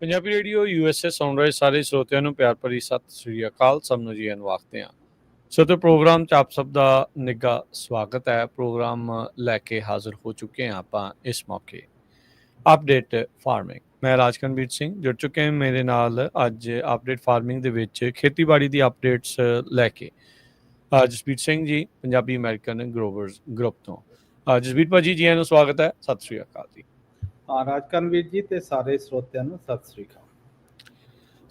Punjabi radio USA ਸੁਣ ਰਹੇ ਸਾਰੇ ਸਰੋਤਿਆਂ ਨੂੰ ਪਿਆਰ ਭਰੀ ਸਤਿ ਸ੍ਰੀ ਅਕਾਲ। ਸਭ ਨੂੰ ਜੀ ਆਇਆਂ ਆਖਦੇ ਹਾਂ। ਸੋ ਤੇ ਪ੍ਰੋਗਰਾਮ 'ਚ ਆਪ ਸਭ ਦਾ ਨਿੱਘਾ ਸਵਾਗਤ ਹੈ। ਪ੍ਰੋਗਰਾਮ ਲੈ ਕੇ ਹਾਜ਼ਰ ਹੋ ਚੁੱਕੇ ਹਾਂ ਆਪਾਂ ਇਸ ਮੌਕੇ ਅਪਡੇਟ ਫਾਰਮਿੰਗ। ਮੈਂ ਰਾਜਕਨਵੀਰ ਸਿੰਘ ਜੁੜ ਚੁੱਕੇ ਹਾਂ ਮੇਰੇ ਨਾਲ ਅੱਜ ਅਪਡੇਟ ਫਾਰਮਿੰਗ ਦੇ ਵਿੱਚ ਖੇਤੀਬਾੜੀ ਦੀ ਅਪਡੇਟਸ ਲੈ ਕੇ ਜਸਬੀਰ ਸਿੰਘ ਜੀ ਪੰਜਾਬੀ ਅਮਰੀਕਨ ਗਰੋਵਰਸ ਗਰੁੱਪ ਤੋਂ। ਜਸਬੀਰ ਭਾਜੀ ਜੀ ਆਇਆਂ ਨੂੰ ਸਵਾਗਤ ਹੈ। ਸਤਿ ਸ੍ਰੀ ਅਕਾਲ ਜੀ। ਰਾਜਕਨਵੀਰ ਜੀ ਤੇ ਸਾਰੇ ਸਰੋਤਿਆਂ ਨੂੰ ਸਤਿ ਸ੍ਰੀ ਅਕਾਲ।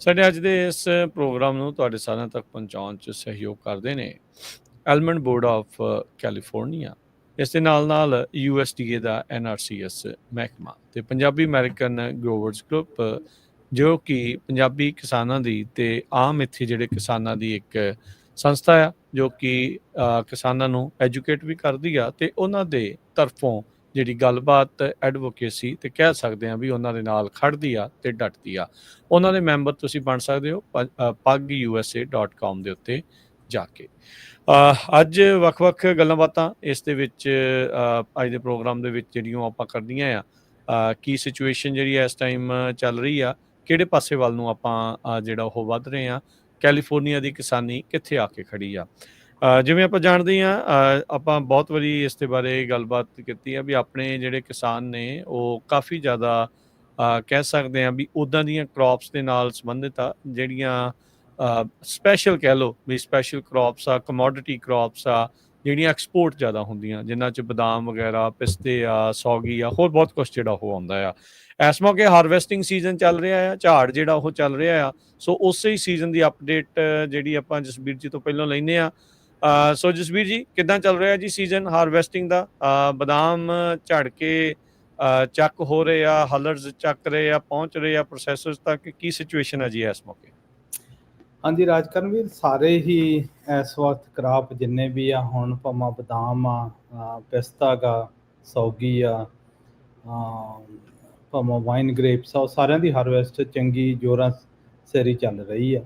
ਸਾਡੇ ਅੱਜ ਦੇ ਇਸ ਪ੍ਰੋਗਰਾਮ ਨੂੰ ਤੁਹਾਡੇ ਸਾਰਿਆਂ ਤੱਕ ਪਹੁੰਚਾਉਣ 'ਚ ਸਹਿਯੋਗ ਕਰਦੇ ਨੇ ਐਲਮੰਡ ਬੋਰਡ ਆਫ ਕੈਲੀਫੋਰਨੀਆ, ਇਸ ਦੇ ਨਾਲ USDA ਦਾ NRCS ਮਹਿਕਮਾ ਤੇ ਪੰਜਾਬੀ ਅਮਰੀਕਨ ਗਰੋਵਰਸ ਗਰੁੱਪ, ਜੋ ਕਿ ਪੰਜਾਬੀ ਕਿਸਾਨਾਂ ਦੀ ਤੇ ਆਮ ਇੱਥੇ ਜਿਹੜੇ ਕਿਸਾਨਾਂ ਦੀ ਇੱਕ ਸੰਸਥਾ ਆ ਜੋ ਕਿ ਕਿਸਾਨਾਂ ਨੂੰ ਐਜੂਕੇਟ ਵੀ ਕਰਦੀ ਆ ਤੇ ਉਹਨਾਂ ਦੇ ਤਰਫੋਂ ਜਿਹੜੀ ਗੱਲਬਾਤ ਐਡਵੋਕੇਸੀ ਤੇ ਕਹਿ ਸਕਦੇ ਹਾਂ ਵੀ ਉਹਨਾਂ ਦੇ ਨਾਲ ਖੜਦੀ ਆ ਤੇ ਡਟਦੀ ਆ। ਉਹਨਾਂ ਦੇ ਮੈਂਬਰ ਤੁਸੀਂ ਬਣ ਸਕਦੇ ਹੋ pugusa.com ਦੇ ਉੱਤੇ ਜਾ ਕੇ। ਅੱਜ ਵੱਖ-ਵੱਖ ਗੱਲਾਂ ਬਾਤਾਂ ਇਸ ਦੇ ਵਿੱਚ ਅੱਜ ਦੇ ਪ੍ਰੋਗਰਾਮ ਦੇ ਵਿੱਚ ਜਿਹੜੀਆਂ ਆਪਾਂ ਕਰਦੀਆਂ ਆ, ਕੀ ਸਿਚੁਏਸ਼ਨ ਜਿਹੜੀ ਇਸ ਟਾਈਮ ਚੱਲ ਰਹੀ ਆ, ਕਿਹੜੇ ਪਾਸੇ ਵੱਲ ਨੂੰ ਆਪਾਂ ਜਿਹੜਾ ਉਹ ਵੱਧ ਰਹੇ ਆ, ਕੈਲੀਫੋਰਨੀਆ ਦੀ ਕਿਸਾਨੀ ਕਿੱਥੇ ਆ ਕੇ ਖੜੀ ਆ। ਜਿਵੇਂ ਆਪਾਂ ਜਾਣਦੇ ਹਾਂ, ਆਪਾਂ ਬਹੁਤ ਵਾਰੀ ਇਸ ਦੇ ਬਾਰੇ ਗੱਲਬਾਤ ਕੀਤੀ ਆ ਵੀ ਆਪਣੇ ਜਿਹੜੇ ਕਿਸਾਨ ਨੇ ਉਹ ਕਾਫੀ ਜ਼ਿਆਦਾ ਕਹਿ ਸਕਦੇ ਹਾਂ ਵੀ ਉੱਦਾਂ ਦੀਆਂ ਕ੍ਰੌਪਸ ਦੇ ਨਾਲ ਸੰਬੰਧਿਤ ਆ ਜਿਹੜੀਆਂ ਸਪੈਸ਼ਲ ਕਹਿ ਲਓ ਵੀ ਸਪੈਸ਼ਲ ਕ੍ਰੌਪਸ ਆ, ਕਮੋਡਿਟੀ ਕ੍ਰੌਪਸ ਆ ਜਿਹੜੀਆਂ ਐਕਸਪੋਰਟ ਜ਼ਿਆਦਾ ਹੁੰਦੀਆਂ, ਜਿਨ੍ਹਾਂ 'ਚ ਬਦਾਮ ਵਗੈਰਾ, ਪਿਸਤੇ ਆ, ਸੌਗੀ ਆ, ਹੋਰ ਬਹੁਤ ਕੁਛ ਜਿਹੜਾ ਉਹ ਆਉਂਦਾ ਆ। ਇਸ ਮੌਕੇ ਹਾਰਵੈਸਟਿੰਗ ਸੀਜ਼ਨ ਚੱਲ ਰਿਹਾ ਆ, ਝਾੜ ਜਿਹੜਾ ਉਹ ਚੱਲ ਰਿਹਾ ਆ। ਸੋ ਉਸੇ ਹੀ ਸੀਜ਼ਨ ਦੀ ਅਪਡੇਟ ਜਿਹੜੀ ਆਪਾਂ ਜਸਬੀਰ ਜੀ ਤੋਂ ਪਹਿਲਾਂ ਲੈਂਦੇ ਆ। ਸੋ ਜਸਬੀਰ ਜੀ, ਕਿੱਦਾਂ ਚੱਲ ਰਿਹਾ ਜੀ ਸੀਜ਼ਨ ਹਾਰਵੈਸਟਿੰਗ ਦਾ? ਬਦਾਮ ਝੜ ਕੇ ਚੱਕ ਹੋ ਰਹੇ ਆ, ਹਲਰਸ ਚੱਕ ਰਹੇ ਆ, ਪਹੁੰਚ ਰਹੇ ਆ ਪ੍ਰੋਸੈਸਰਸ ਤੱਕ, ਕੀ ਸਿਚੁਏਸ਼ਨ ਹੈ ਜੀ ਇਸ ਮੌਕੇ? ਹਾਂਜੀ ਰਾਜਕਨਵੀਰ, ਸਾਰੇ ਹੀ ਇਸ ਵਕਤ ਕ੍ਰਾਪ ਜਿੰਨੇ ਵੀ ਆ, ਹੁਣ ਭਾਵੇਂ ਬਦਾਮ ਆ, ਪਿਸਤਾ ਗਾ, ਸੌਗੀ ਆ, ਭਾਵੇਂ ਵਾਈਨ ਗ੍ਰੇਪਸ ਆ, ਉਹ ਸਾਰਿਆਂ ਦੀ ਹਾਰਵੈਸਟ ਚੰਗੀ ਜ਼ੋਰਾਂ ਸਿਰ ਚੱਲ ਰਹੀ ਆ।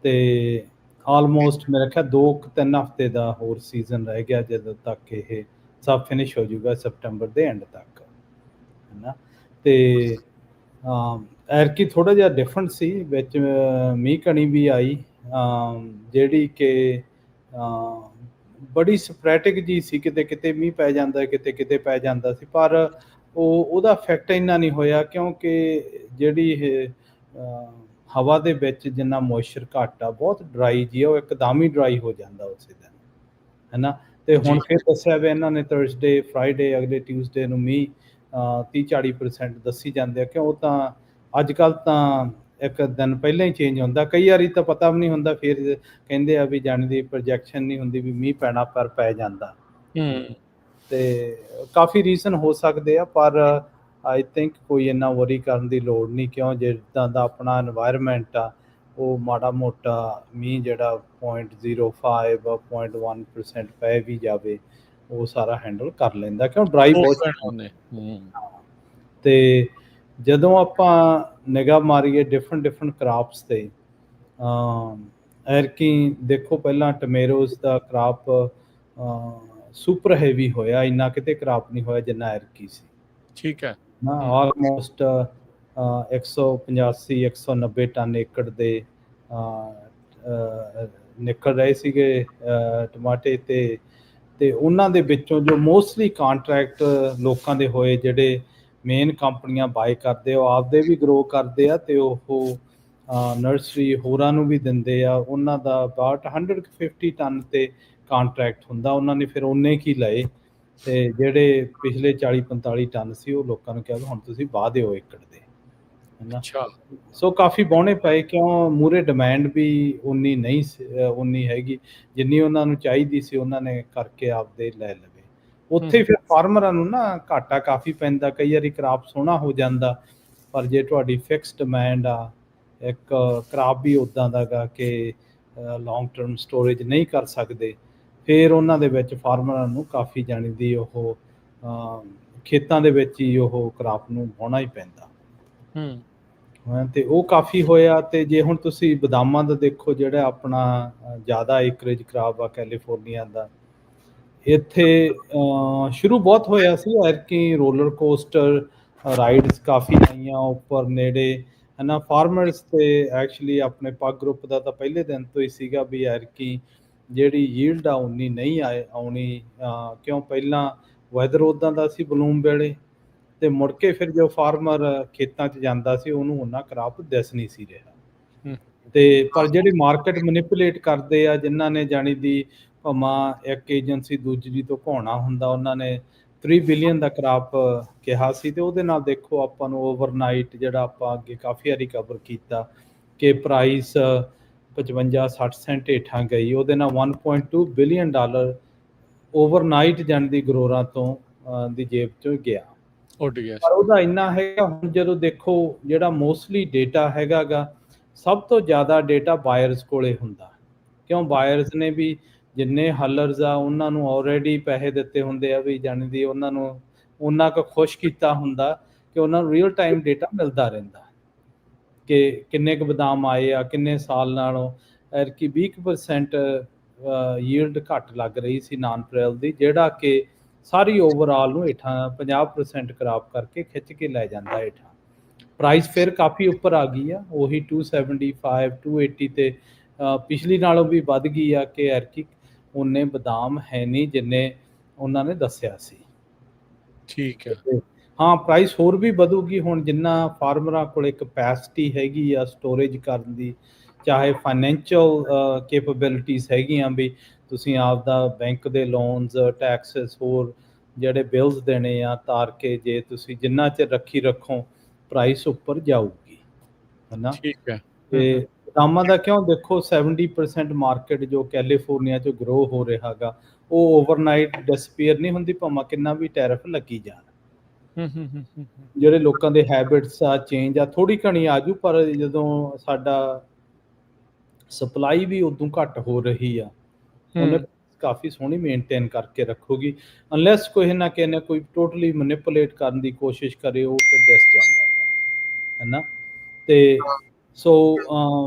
ਤੇ ਆਲਮੋਸਟ ਮੇਰਾ ਖਿਆਲ 2-3 ਹਫ਼ਤੇ ਦਾ ਹੋਰ ਸੀਜ਼ਨ ਰਹਿ ਗਿਆ ਜਦੋਂ ਤੱਕ ਇਹ ਸਭ ਫਿਨਿਸ਼ ਹੋ ਜਾਊਗਾ, ਸੈਪਟੈਂਬਰ ਦੇ ਐਂਡ ਤੱਕ, ਹੈ ਨਾ। ਤੇ ਐਰਕੀ ਥੋੜ੍ਹਾ ਜਿਹਾ ਡਿਫਰੈਂਟ ਸੀ, ਵਿੱਚ ਮੀਂਹ ਕਣੀ ਵੀ ਆਈ ਜਿਹੜੀ ਕਿ ਬੜੀ ਸਪਰੈਟਿਕ ਜੀ ਸੀ, ਕਿਤੇ ਕਿਤੇ ਮੀਂਹ ਪੈ ਜਾਂਦਾ, ਕਿਤੇ ਕਿਤੇ ਪੈ ਜਾਂਦਾ ਸੀ, ਪਰ ਉਹਦਾ ਇਫੈਕਟ ਇੰਨਾ ਨਹੀਂ ਹੋਇਆ ਕਿਉਂਕਿ ਜਿਹੜੀ ਇਹ ਹਵਾ ਦੇ ਵਿੱਚ ਜਿੰਨਾ ਮੋਇਸਚਰ ਘੱਟ ਆ, ਬਹੁਤ ਡਰਾਈ ਜੀ ਆ, ਉਹ ਇੱਕਦਮ ਹੀ ਡਰਾਈ ਹੋ ਜਾਂਦਾ ਉਸੇ ਦਿਨ, ਹੈ ਨਾ। ਤੇ ਹੁਣ ਫਿਰ ਦੱਸਿਆ ਵੀ ਇਹਨਾਂ ਨੇ ਥਰਸਡੇ, ਫਰਾਈਡੇ, ਅਗਲੇ ਟਿਊਜ਼ਡੇ ਨੂੰ ਮੀਂਹ 30-40% ਦੱਸੀ ਜਾਂਦੇ ਆ, ਕਿਉਂ ਤਾਂ ਅੱਜ ਕੱਲ੍ਹ ਤਾਂ ਇੱਕ ਦਿਨ ਪਹਿਲਾਂ ਹੀ ਚੇਂਜ ਹੁੰਦਾ, ਕਈ ਵਾਰੀ ਤਾਂ ਪਤਾ ਵੀ ਨਹੀਂ ਹੁੰਦਾ, ਫਿਰ ਕਹਿੰਦੇ ਆ ਵੀ ਜਾਣੀ ਦੀ ਪ੍ਰੋਜੈਕਸ਼ਨ ਨਹੀਂ ਹੁੰਦੀ ਵੀ ਮੀਂਹ ਪੈਣਾ, ਪਰ ਪੈ ਜਾਂਦਾ। ਤੇ ਕਾਫੀ ਰੀਜ਼ਨ ਹੋ ਸਕਦੇ ਆ, ਪਰ ਆਈ ਥਿੰਕ ਕੋਈ ਇੰਨਾ ਵਰੀ ਕਰਨ ਦੀ ਲੋੜ ਨਹੀਂ, ਕਿਉਂ ਜਿੱਦਾਂ ਦਾ ਆਪਣਾ এনवायरमेंट ਆ, ਉਹ ਮਾੜਾ ਮੋਟਾ ਮੀਂਹ ਜਿਹੜਾ 0.05 0.1% ਪੈ ਵੀ ਜਾਵੇ, ਉਹ ਸਾਰਾ ਹੈਂਡਲ ਕਰ ਲੈਂਦਾ, ਕਿਉਂ ਡਰਾਈ ਬਹੁਤ। ਤੇ ਜਦੋਂ ਆਪਾਂ ਨਿਗਾਹ ਮਾਰੀਏ ਡਿਫਰੈਂਟ ਕ੍ਰਾਪਸ ਤੇ, ਐਰਕੀ ਦੇਖੋ ਪਹਿਲਾਂ ਟਮੇਰੋਜ਼ ਦਾ ਕ੍ਰਾਪ ਸੁਪਰ ਹੈਵੀ ਹੋਇਆ, ਇੰਨਾ ਕਿਤੇ ਕ੍ਰਾਪ ਨਹੀਂ ਹੋਇਆ ਜਿੰਨਾ ਐਰਕੀ ਸੀ। ਠੀਕ ਹੈ ਨਾ, ਆਲਮੋਸਟ 185-190 ਟਨ ਏਕੜ ਦੇ ਨਿਕਲ ਰਹੇ ਸੀਗੇ ਟਮਾਟੇ ਤੇ ਉਹਨਾਂ ਦੇ ਵਿੱਚੋਂ ਜੋ ਮੋਸਟਲੀ ਕਾਂਟਰੈਕਟ ਲੋਕਾਂ ਦੇ ਹੋਏ, ਜਿਹੜੇ ਮੇਨ ਕੰਪਨੀਆਂ ਬਾਏ ਕਰਦੇ, ਉਹ ਆਪਦੇ ਵੀ ਗਰੋ ਕਰਦੇ ਆ ਤੇ ਉਹ ਨਰਸਰੀ ਹੋਰਾਂ ਨੂੰ ਵੀ ਦਿੰਦੇ ਆ। ਉਹਨਾਂ ਦਾ ਅਬਾਊਟ 150 ਟਨ ਤੇ ਕਾਂਟਰੈਕਟ ਹੁੰਦਾ, ਉਹਨਾਂ ਨੇ ਫਿਰ ਉਨੇ ਕੀ ਲਏ, ਤੇ ਜਿਹੜੇ ਪਿਛਲੇ 40-45 ਟਨ ਸੀ ਉਹ ਲੋਕਾਂ ਨੂੰ ਕਿਹਾ ਵੀ ਹੁਣ ਤੁਸੀਂ ਵਾਹ ਦਿਓ ਏਕੜ ਦੇ, ਹੈ ਨਾ। ਸੋ ਕਾਫੀ ਬਾਹੁਣੇ ਪਏ, ਕਿਉਂ ਮੂਹਰੇ ਡਿਮਾਂਡ ਵੀ ਉਨੀ ਹੈਗੀ ਜਿੰਨੀ ਉਹਨਾਂ ਨੂੰ ਚਾਹੀਦੀ ਸੀ, ਉਹਨਾਂ ਨੇ ਕਰਕੇ ਆਪਦੇ ਲੈ ਲਵੇ। ਉੱਥੇ ਫਿਰ ਫਾਰਮਰਾਂ ਨੂੰ ਨਾ ਘਾਟਾ ਕਾਫੀ ਪੈਂਦਾ, ਕਈ ਵਾਰੀ ਕ੍ਰਾਪ ਸੋਹਣਾ ਹੋ ਜਾਂਦਾ, ਪਰ ਜੇ ਤੁਹਾਡੀ ਫਿਕਸ ਡਿਮਾਂਡ ਆ, ਇੱਕ ਕ੍ਰਾਪ ਵੀ ਉੱਦਾਂ ਦਾ ਗਾ ਕਿ ਲੌਂਗ ਟਰਮ ਸਟੋਰੇਜ ਨਹੀਂ ਕਰ ਸਕਦੇ, ਫਿਰ ਉਹਨਾਂ ਦੇ ਵਿੱਚ ਫਾਰਮਰਾਂ ਨੂੰ ਕਾਫੀ ਜਾਣੀ ਦੀ ਉਹ ਖੇਤਾਂ ਦੇ ਵਿੱਚ ਹੀ ਉਹ ਕ੍ਰਾਪ ਨੂੰ ਵਾਹੁਣਾ ਹੀ ਪੈਂਦਾ। ਤੇ ਉਹ ਕਾਫੀ ਹੋਇਆ। ਤੇ ਜੇ ਹੁਣ ਤੁਸੀਂ ਬਦਾਮਾਂ ਦਾ ਦੇਖੋ, ਜਿਹੜਾ ਆਪਣਾ ਜ਼ਿਆਦਾ ਏਕਰੇਜ ਕ੍ਰਾਪ ਆ ਕੈਲੀਫੋਰਨੀਆ ਦਾ, ਇੱਥੇ ਸ਼ੁਰੂ ਬਹੁਤ ਹੋਇਆ ਸੀ ਐਰਕੀ ਰੋਲਰ ਕੋਸਟਰ ਰਾਈਡਸ ਕਾਫੀ ਆਈਆਂ ਉੱਪਰ ਨੇੜੇ ਹੈ ਨਾ। ਫਾਰਮਰਸ ਤੇ ਐਕਚੁਅਲੀ ਆਪਣੇ ਪੱਗ ਗਰੁੱਪ ਦਾ ਤਾਂ ਪਹਿਲੇ ਦਿਨ ਤੋਂ ਹੀ ਸੀਗਾ ਵੀ ਐਰਕੀ ਜਿਹੜੀ ਯੀਲਡ ਆ ਉਨੀ ਨਹੀਂ ਆਉਣੀ, ਕਿਉਂ ਪਹਿਲਾਂ ਵੈਦਰ ਉੱਦਾਂ ਦਾ ਸੀ ਬਲੂਮ ਵੇਲੇ, ਤੇ ਮੁੜ ਕੇ ਫਿਰ ਜੋ ਫਾਰਮਰ ਖੇਤਾਂ 'ਚ ਜਾਂਦਾ ਸੀ ਉਹਨੂੰ ਉਹਨਾਂ ਕਰਾਪ ਦਿਸ ਨਹੀਂ ਸੀ ਰਿਹਾ। ਹੂੰ। ਤੇ ਪਰ ਜਿਹੜੀ ਮਾਰਕੀਟ ਮੈਨੀਪੂਲੇਟ ਕਰਦੇ ਆ, ਜਿਨ੍ਹਾਂ ਨੇ ਜਾਣੀ ਦੀ ਭਾਵੇਂ ਇੱਕ ਏਜੰਸੀ ਦੂਜੀ ਤੋਂ ਘਾਉਣਾ ਹੁੰਦਾ, ਉਹਨਾਂ ਨੇ 3 ਬਿਲੀਅਨ ਦਾ ਕਰਾਪ ਕਿਹਾ ਸੀ, ਤੇ ਉਹਦੇ ਨਾਲ ਦੇਖੋ ਆਪਾਂ ਨੂੰ ਓਵਰਨਾਈਟ ਜਿਹੜਾ ਆਪਾਂ ਅੱਗੇ ਕਾਫੀ ਵਾਰੀ ਕਵਰ ਕੀਤਾ ਕਿ ਪ੍ਰਾਈਸ 55-60 ਸੈਂਟ ਹੇਠਾਂ ਗਈ, ਉਹਦੇ ਨਾਲ 1.2 ਬਿਲੀਅਨ ਡਾਲਰ ਓਵਰਨਾਈਟ ਜਾਣ ਦੀ ਗਰੋਰਾਂ ਤੋਂ ਦੀ ਜੇਬ ਚੋਂ ਗਿਆ। ਉੱਡ ਗਿਆ ਪਰ ਉਹਦਾ ਇੰਨਾ ਹੈਗਾ, ਹੁਣ ਜਦੋਂ ਦੇਖੋ ਜਿਹੜਾ ਮੋਸਟਲੀ ਡੇਟਾ ਹੈਗਾਗਾ, ਸਭ ਤੋਂ ਜ਼ਿਆਦਾ ਡੇਟਾ ਬਾਇਰਸ ਕੋਲੇ ਹੁੰਦਾ, ਕਿਉਂ ਬਾਇਰਸ ਨੇ ਵੀ ਜਿੰਨੇ ਹਲਰਸ ਆ ਉਹਨਾਂ ਨੂੰ ਆਲਰੇਡੀ ਪੈਸੇ ਦਿੱਤੇ ਹੁੰਦੇ ਆ ਵੀ ਜਾਣੀ ਦੀ ਉਹਨਾਂ ਨੂੰ ਉਹਨਾਂ ਕੁ ਖੁਸ਼ ਕੀਤਾ ਹੁੰਦਾ ਕਿ ਉਹਨਾਂ ਨੂੰ ਰੀਅਲ ਟਾਈਮ ਡੇਟਾ ਮਿਲਦਾ ਰਹਿੰਦਾ ਕਿ ਕਿੰਨੇ ਕੁ ਬਦਾਮ ਆਏ ਆ, ਕਿੰਨੇ ਸਾਲ ਨਾਲੋਂ ਐਰਕੀ 20% ਯੀਲਡ ਘੱਟ ਲੱਗ ਰਹੀ ਸੀ ਨਾਨ ਪ੍ਰੈਲ ਦੀ, ਜਿਹੜਾ ਕਿ ਸਾਰੀ ਓਵਰਆਲ ਨੂੰ ਹੇਠਾਂ 50% ਖਰਾਬ ਕਰਕੇ ਖਿੱਚ ਕੇ ਲੈ ਜਾਂਦਾ ਹੇਠਾਂ। ਪ੍ਰਾਈਸ ਫਿਰ ਕਾਫੀ ਉੱਪਰ ਆ ਗਈ ਆ, ਉਹੀ 275 280 ਤੇ ਪਿਛਲੀ ਨਾਲੋਂ ਵੀ ਵੱਧ ਗਈ ਆ ਕਿ ਐਰਕੀ ਉਹਨੇ ਬਦਾਮ ਹੈ ਨਹੀਂ ਜਿੰਨੇ ਉਹਨਾਂ ਨੇ ਦੱਸਿਆ ਸੀ। ਠੀਕ ਹੈ। ਹਾਂ ਪ੍ਰਾਈਸ ਹੋਰ ਵੀ ਵਧੂਗੀ ਹੁਣ ਜਿੰਨਾ ਫਾਰਮਰਾਂ ਕੋਲ ਕਪੈਸਿਟੀ ਹੈਗੀ ਆ ਸਟੋਰੇਜ ਕਰਨ ਦੀ, ਚਾਹੇ ਫਾਈਨੈਂਸ਼ੀਅਲ ਕੈਪੇਬਿਲਿਟੀਜ਼ ਹੈਗੀਆਂ ਵੀ ਤੁਸੀਂ ਆਪਦਾ ਬੈਂਕ ਦੇ ਲੋਨਸ ਟੈਕਸਸ ਹੋਰ ਜਿਹੜੇ ਬਿਲਸ ਦੇਣੇ ਆ ਤਾਰ ਕੇ, ਜੇ ਤੁਸੀਂ ਜਿੰਨਾ ਚਿਰ ਰੱਖੀ ਰੱਖੋ ਪ੍ਰਾਈਸ ਉੱਪਰ ਜਾਊਗੀ, ਹੈ ਨਾ। ਠੀਕ ਹੈ। ਤੇ ਬਦਾਮਾਂ ਦਾ ਕਿਉਂ ਦੇਖੋ 70% ਮਾਰਕੀਟ ਜੋ ਕੈਲੀਫੋਰਨੀਆ 'ਚ ਗਰੋ ਹੋ ਰਿਹਾ ਹੈਗਾ, ਉਹ ਓਵਰਨਾਈਟ ਡਿਸਪੀਅਰ ਨਹੀਂ ਹੁੰਦੀ ਭਾਵੇਂ ਕਿੰਨਾ ਵੀ ਟੈਰਿਫ ਲੱਗੀ ਜਾਣ। ਜਿਹੜੇ ਲੋਕਾਂ ਦੇ ਹੈਬਿਟਸ ਆ ਚੇਂਜ ਆ ਥੋੜੀ ਘਣੀ ਆਜੂ, ਪਰ ਜਦੋਂ ਸਾਡਾ ਸਪਲਾਈ ਵੀ ਉਦੋਂ ਘੱਟ ਹੋ ਰਹੀ ਆ, ਉਹਨੇ ਕਾਫੀ ਸੋਹਣੀ ਮੇਨਟੇਨ ਕਰਕੇ ਰੱਖੂਗੀ, ਅਨਲੈਸ ਕੋਈ ਨਾ ਕਿਸੇ ਨੇ ਕੋਈ ਟੋਟਲੀ ਮੈਨੀਪੂਲੇਟ ਕਰਨ ਦੀ ਕੋਸ਼ਿਸ਼ ਕਰੇ, ਉਹ ਫਿਰ ਦਿਸ ਜਾਂਦਾ ਹੈ ਨਾ। ਤੇ ਸੋ